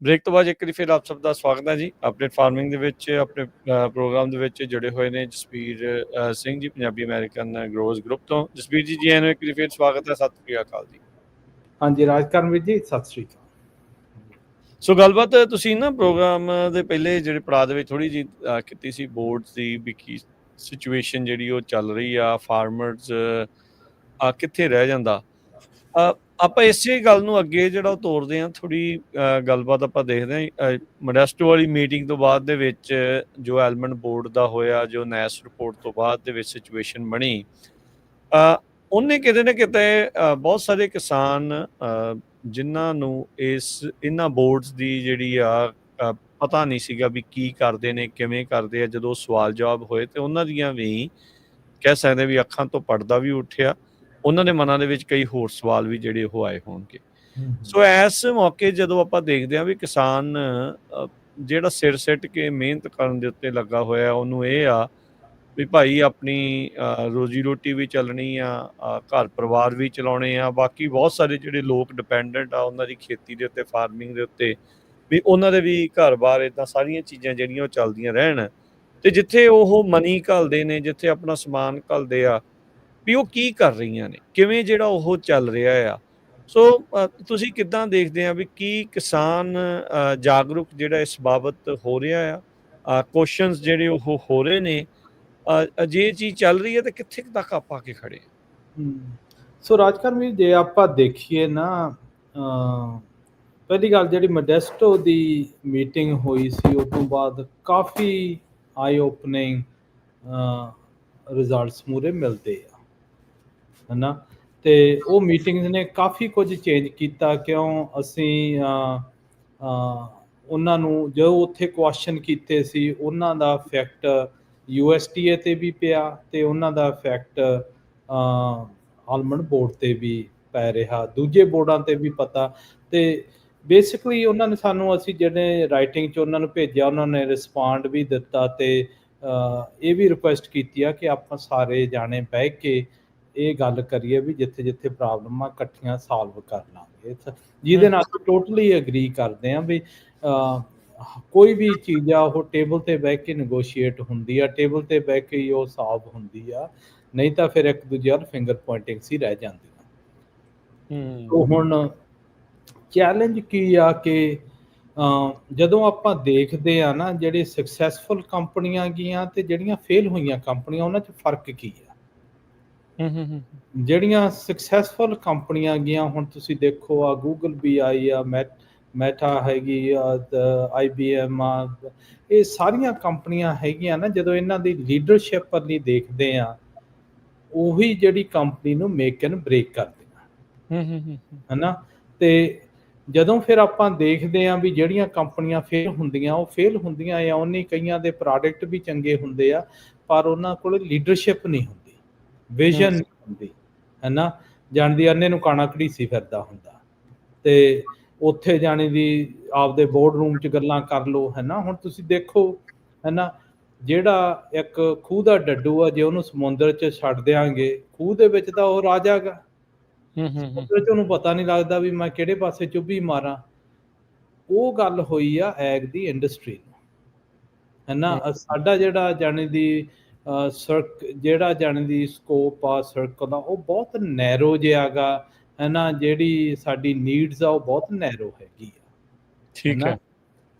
ਬ੍ਰੇਕ ਤੋਂ ਬਾਅਦ ਇੱਕ ਵਾਰੀ ਫਿਰ ਆਪ ਸਭ ਦਾ ਸਵਾਗਤ ਹੈ ਜੀ ਅਪਡੇਟ ਫਾਰਮਿੰਗ ਦੇ ਵਿੱਚ। ਆਪਣੇ ਪ੍ਰੋਗਰਾਮ ਦੇ ਵਿੱਚ ਜੁੜੇ ਹੋਏ ਨੇ Jasbir Singh ji, Punjabi American grows group ਤੋਂ। ਜਸਬੀਰ ਜੀ, ਜੀ ਆਇਆਂ ਨੂੰ ਇੱਕ ਵਾਰੀ ਫਿਰ ਸਵਾਗਤ ਹੈ। ਸਤਿ ਸ਼੍ਰੀ ਅਕਾਲ ਜੀ। ਹਾਂਜੀ ਰਾਜਕਰਨ ਵੀਰ ਜੀ, ਸਤਿ ਸ੍ਰੀ ਅਕਾਲ। ਸੋ ਗੱਲਬਾਤ ਤੁਸੀਂ ਨਾ ਪ੍ਰੋਗਰਾਮ ਦੇ ਪਹਿਲੇ ਜਿਹੜੇ ਪੜਾਅ ਦੇ ਵਿੱਚ ਥੋੜੀ ਜਿਹੀ ਕੀਤੀ ਸੀ ਬੋਰਡਸ ਦੀ ਵੀ ਕੀ ਸਿਚੁਏਸ਼ਨ ਜਿਹੜੀ ਉਹ ਚੱਲ ਰਹੀ ਆ, ਫਾਰਮਰਸ ਕਿੱਥੇ ਰਹਿ ਜਾਂਦਾ। ਆਪਾਂ ਇਸੇ ਗੱਲ ਨੂੰ ਅੱਗੇ ਜਿਹੜਾ ਉਹ ਤੋਰਦੇ ਹਾਂ। ਥੋੜੀ ਗੱਲਬਾਤ ਆਪਾਂ ਦੇਖਦੇ ਹਾਂ ਮੋਡੈਸਟੋ ਵਾਲੀ ਮੀਟਿੰਗ ਤੋਂ ਬਾਅਦ ਦੇ ਵਿੱਚ ਜੋ ਐਲਮੰਡ ਬੋਰਡ ਦਾ ਹੋਇਆ, ਜੋ ਨੈਸ ਰਿਪੋਰਟ ਤੋਂ ਬਾਅਦ ਦੇ ਵਿੱਚ ਸਿਚੁਏਸ਼ਨ ਬਣੀ, ਉਹਨੇ ਕਿਤੇ ਨਾ ਕਿਤੇ ਬਹੁਤ ਸਾਰੇ ਕਿਸਾਨ ਜਿਨ੍ਹਾਂ ਨੂੰ ਇਹਨਾਂ ਬੋਰਡਸ ਦੀ ਜਿਹੜੀ ਆ ਪਤਾ ਨਹੀਂ ਸੀਗਾ ਵੀ ਕੀ ਕਰਦੇ ਨੇ, ਕਿਵੇਂ ਕਰਦੇ ਆ, ਜਦੋਂ ਸਵਾਲ ਜਵਾਬ ਹੋਏ ਤੇ ਉਹਨਾਂ ਦੀਆਂ ਵੀ ਕਹਿ ਸਕਦੇ ਵੀ ਅੱਖਾਂ ਤੋਂ ਪਰਦਾ ਵੀ ਉੱਠਿਆ। ਉਹਨਾਂ ਦੇ ਮਨਾਂ ਦੇ ਵਿੱਚ ਕਈ ਹੋਰ ਸਵਾਲ ਵੀ ਜਿਹੜੇ ਉਹ ਆਏ ਹੋਣਗੇ। ਸੋ ਇਸ ਮੌਕੇ ਜਦੋਂ ਆਪਾਂ ਦੇਖਦੇ ਹਾਂ ਵੀ ਕਿਸਾਨ ਜਿਹੜਾ ਸਿਰ ਸਿੱਟ ਕੇ ਮਿਹਨਤ ਕਰਨ ਦੇ ਉੱਤੇ ਲੱਗਾ ਹੋਇਆ, ਉਹਨੂੰ ਇਹ ਆ ਵੀ ਭਾਈ ਆਪਣੀ ਰੋਜੀ ਰੋਟੀ ਵੀ ਚੱਲਣੀ ਆ, ਘਰ ਪਰਿਵਾਰ ਵੀ ਚਲਾਉਣੇ ਆ, ਬਾਕੀ ਬਹੁਤ ਸਾਰੇ ਜਿਹੜੇ ਲੋਕ ਡਿਪੈਂਡੈਂਟ ਆ ਉਹਨਾਂ ਦੀ ਖੇਤੀ ਦੇ ਉੱਤੇ, ਫਾਰਮਿੰਗ ਦੇ ਉੱਤੇ, ਵੀ ਉਹਨਾਂ ਦੇ ਵੀ ਘਰ-ਬਾਰ ਇੱਦਾਂ ਸਾਰੀਆਂ ਚੀਜ਼ਾਂ ਜਿਹੜੀਆਂ ਉਹ ਚੱਲਦੀਆਂ ਰਹਿਣ। ਤੇ ਜਿੱਥੇ ਉਹ ਮਨੀ ਘੱਲਦੇ ਨੇ, ਜਿੱਥੇ ਆਪਣਾ ਸਮਾਨ ਘੱਲਦੇ ਆ, ਵੀ ਉਹ ਕੀ ਕਰ ਰਹੀਆਂ ਨੇ, ਕਿਵੇਂ ਜਿਹੜਾ ਉਹ ਚੱਲ ਰਿਹਾ ਆ। ਸੋ ਤੁਸੀਂ ਕਿੱਦਾਂ ਦੇਖਦੇ ਆ ਵੀ ਕੀ ਕਿਸਾਨ ਜਾਗਰੂਕ ਜਿਹੜਾ ਇਸ ਬਾਬਤ ਹੋ ਰਿਹਾ ਆ, ਕੁਐਸਚਨਸ ਜਿਹੜੇ ਉਹ ਹੋ ਰਹੇ ਨੇ, ਜੇ ਇਹ ਚੀਜ਼ ਚੱਲ ਰਹੀ ਹੈ ਤਾਂ ਕਿੱਥੇ ਤੱਕ ਆਪਾਂ ਆ ਕੇ ਖੜੇ ਹਾਂ। ਸੋ ਰਾਜਕਰਨ ਵੀਰ, ਜੇ ਆਪਾਂ ਦੇਖੀਏ ਨਾ, ਪਹਿਲੀ ਗੱਲ ਜਿਹੜੀ ਮੋਡੈਸਟੋ ਦੀ ਮੀਟਿੰਗ ਹੋਈ ਸੀ ਉਸ ਤੋਂ ਬਾਅਦ ਕਾਫੀ ਆਈ ਓਪਨਿੰਗ ਰਿਜ਼ਲਟਸ ਮੂਰੇ ਮਿਲਦੇ ਆ, ਹੈ ਨਾ। ਤੇ ਉਹ ਮੀਟਿੰਗਸ ਨੇ ਕਾਫੀ ਕੁਝ ਚੇਂਜ ਕੀਤਾ। ਕਿਉਂ ਅਸੀਂ ਉਹਨਾਂ ਨੂੰ ਜੋ ਉੱਥੇ ਕੁਐਸਚਨ ਕੀਤੇ ਸੀ ਉਹਨਾਂ ਦਾ ਇਫੈਕਟ USDA ਤੇ ਵੀ ਪਿਆ ਤੇ ਉਹਨਾਂ ਦਾ ਇਫੈਕਟ ਆਲਮੰਡ ਬੋਰਡ ਤੇ ਵੀ ਪੈ ਰਿਹਾ, ਦੂਜੇ ਬੋਰਡਾਂ ਤੇ ਵੀ ਪਤਾ। ਤੇ ਬੇਸਿਕਲੀ ਉਹਨਾਂ ਨੇ ਸਾਨੂੰ, ਅਸੀਂ ਜਿਹੜੇ ਰਾਈਟਿੰਗ 'ਚ ਉਹਨਾਂ ਨੂੰ ਭੇਜਿਆ, ਉਹਨਾਂ ਨੇ ਰਿਸਪੌਂਡ ਵੀ ਦਿੱਤਾ ਤੇ ਇਹ ਵੀ ਰਿਕੁਐਸਟ ਕੀਤੀ ਆ ਕਿ ਆਪਾਂ ਸਾਰੇ ਜਾਣੇ ਬਹਿ ਕੇ ਇਹ ਗੱਲ ਕਰੀਏ ਵੀ ਜਿੱਥੇ ਜਿੱਥੇ ਪ੍ਰੋਬਲਮ ਆ ਇਕੱਠੀਆਂ ਸਾਲਵ ਕਰ ਲਾਂਗੇ, ਜਿਹਦੇ ਨਾਲ ਅਸੀਂ ਟੋਟਲੀ ਐਗਰੀ ਕਰਦੇ ਹਾਂ ਵੀ ਕੋਈ ਵੀ ਚੀਜ਼ ਆ ਉਹ ਟੇਬਲ ਤੇ ਬਹਿ ਕੇ ਨੈਗੋਸ਼ੀਏਟ ਹੁੰਦੀ ਆ, ਟੇਬਲ ਤੇ ਬਹਿ ਕੇ ਹੀ ਉਹ ਸੋਲਵ ਹੁੰਦੀ ਆ, ਨਹੀਂ ਤਾਂ ਫਿਰ ਇੱਕ ਦੂਜੇ ਵੱਲ ਫਿੰਗਰ ਪੁਆਇੰਟਿੰਗਸ ਹੀ ਰਹਿ ਜਾਂਦੀਆਂ। ਤੋ ਹੁਣ ਚੈਲੰਜ ਕੀ ਆ ਕਿ ਜਦੋਂ ਆਪਾਂ ਦੇਖਦੇ ਆ ਨਾ, ਜਿਹੜੇ ਸਕਸੈਸਫੁਲ ਕੰਪਨੀਆਂ ਗੀਆਂ ਤੇ ਜਿਹੜੀਆਂ ਫੇਲ ਹੋਈਆਂ ਕੰਪਨੀਆਂ, ਉਹਨਾਂ 'ਚ ਫਰਕ ਕੀ ਆ। ਜਿਹੜੀਆਂ ਸਕਸੈਸਫੁਲ ਕੰਪਨੀਆਂ ਗੀਆਂ, ਹੁਣ ਤੁਸੀਂ ਦੇਖੋ ਆ ਗੂਗਲ ਵੀ ਆਈ ਆ, ਮੈਟਾ ਹੈਗੀ ਆ, IBM ਆ, ਇਹ ਸਾਰੀਆਂ ਕੰਪਨੀਆਂ ਹੈਗੀਆਂ ਨਾ, ਜਦੋਂ ਇਹਨਾਂ ਦੀ ਲੀਡਰਸ਼ਿਪ ਵੱਲ ਦੇਖਦੇ ਆ, ਉਹੀ ਜਿਹੜੀ ਕੰਪਨੀ ਨੂੰ ਮੇਕ ਐਂਡ ਬ੍ਰੇਕ ਕਰਦੀਆਂ, ਹੈ ਨਾ। ਤੇ ਜਦੋਂ ਫਿਰ ਆਪਾਂ ਦੇਖਦੇ ਹਾਂ ਵੀ ਜਿਹੜੀਆਂ ਕੰਪਨੀਆਂ ਫੇਲ ਹੁੰਦੀਆਂ, ਉਹ ਫੇਲ ਹੁੰਦੀਆਂ ਆ ਉਹਨੇ, ਕਈਆਂ ਦੇ ਪ੍ਰੋਡਕਟ ਵੀ ਚੰਗੇ ਹੁੰਦੇ ਆ ਪਰ ਉਹਨਾਂ ਕੋਲ ਲੀਡਰਸ਼ਿਪ ਨਹੀਂ ਹੁੰਦੀ, ਵਿਜ਼ਨ ਨਹੀਂ ਹੁੰਦੀ, ਹੈ ਨਾ। ਜਾਣ ਦੀ ਅੰਨੇ ਨੂੰ ਕਾਣਾ ਘੜੀਸੀ ਫਿਰਦਾ ਹੁੰਦਾ ਤੇ ਉੱਥੇ ਜਾਣੇ ਦੀ ਆਪਦੇ ਬੋਰਡ ਰੂਮ 'ਚ ਗੱਲਾਂ ਕਰ ਲਓ, ਹੈ ਨਾ। ਹੁਣ ਤੁਸੀਂ ਦੇਖੋ, ਹੈ ਨਾ, ਜਿਹੜਾ ਇੱਕ ਖੂਹ ਦਾ ਡੱਡੂ ਆ, ਜੇ ਉਹਨੂੰ ਸਮੁੰਦਰ 'ਚ ਛੱਡ ਦਿਆਂਗੇ, ਖੂਹ ਦੇ ਵਿੱਚ ਤਾਂ ਉਹ ਰਾਜਾ ਗਾ, ਸਮੁੰਦਰ 'ਚ ਉਹਨੂੰ ਪਤਾ ਨਹੀਂ ਲੱਗਦਾ ਵੀ ਮੈਂ ਕਿਹੜੇ ਪਾਸੇ ਚੁੱਭੀ ਮਾਰਾਂ। ਉਹ ਗੱਲ ਹੋਈ ਆ ਐਗ ਦੀ ਇੰਡਸਟਰੀ ਨੂੰ, ਹੈ ਨਾ। ਸਾਡਾ ਜਿਹੜਾ ਜਾਣੇ ਦੀ ਜਿਹੜਾ ਜਾਣੇ ਦੀ ਸਕੋਪ ਆ ਸਰਕਲ ਦਾ, ਉਹ ਬਹੁਤ ਨੈਰੋ ਜਿਹਾ ਗਾ, ਹੈ ਨਾ। ਜਿਹੜੀ ਸਾਡੀ ਨੀਡਸ ਆ ਉਹ ਬਹੁਤ ਨੈਰੋ ਹੈਗੀ ਆ, ਠੀਕ ਹੈ।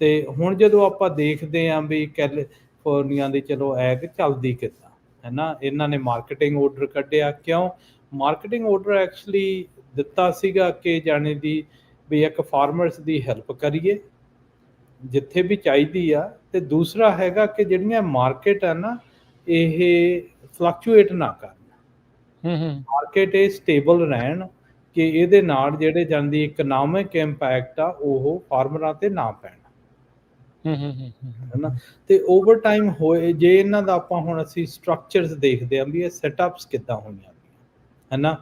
ਤੇ ਹੁਣ ਜਦੋਂ ਆਪਾਂ ਦੇਖਦੇ ਹਾਂ ਵੀ ਕੈਲੀਫੋਰਨੀਆ ਦੀ ਚਲੋ ਐਗ ਚੱਲਦੀ ਕਿੱਦਾਂ, ਹੈ ਨਾ, ਇਹਨਾਂ ਨੇ ਮਾਰਕੀਟਿੰਗ ਆਰਡਰ ਕੱਢਿਆ। ਕਿਉਂ ਮਾਰਕੀਟਿੰਗ ਆਰਡਰ ਐਕਚੁਅਲੀ ਦਿੱਤਾ ਸੀਗਾ ਕਿ ਜਾਣੇ ਦੀ ਵੀ ਇੱਕ ਫਾਰਮਰਸ ਦੀ ਹੈਲਪ ਕਰੀਏ ਜਿੱਥੇ ਵੀ ਚਾਹੀਦੀ ਆ, ਤੇ ਦੂਸਰਾ ਹੈਗਾ ਕਿ ਜਿਹੜੀਆਂ ਮਾਰਕੀਟ ਆ ਨਾ, ਇਹ ਫਲਕਚੁਏਟ ਨਾ ਕਰਨ, ਮਾਰਕੀਟ ਇਹ ਸਟੇਬਲ ਰਹਿਣ, ਕਿ ਇਹਦੇ ਨਾਲ ਜਿਹੜੇ ਜਾਂਦੀ ਇਕਨੋਮਿਕ ਇੰਪੈਕਟ ਆ ਉਹ ਫਾਰਮਰਾਂ ਤੇ ਨਾ ਪੈਣ, ਹੈ ਨਾ। ਤੇ ਓਵਰ ਟਾਈਮ ਹੋਏ ਜੇ ਇਹਨਾਂ ਦਾ ਆਪਾਂ ਹੁਣ ਅਸੀਂ ਸਟਰਕਚਰਸ ਦੇਖਦੇ ਹਾਂ ਵੀ ਇਹ ਸੈਟਅਪਸ ਕਿੱਦਾਂ ਹੋਈਆਂ, ਹੈ ਨਾ।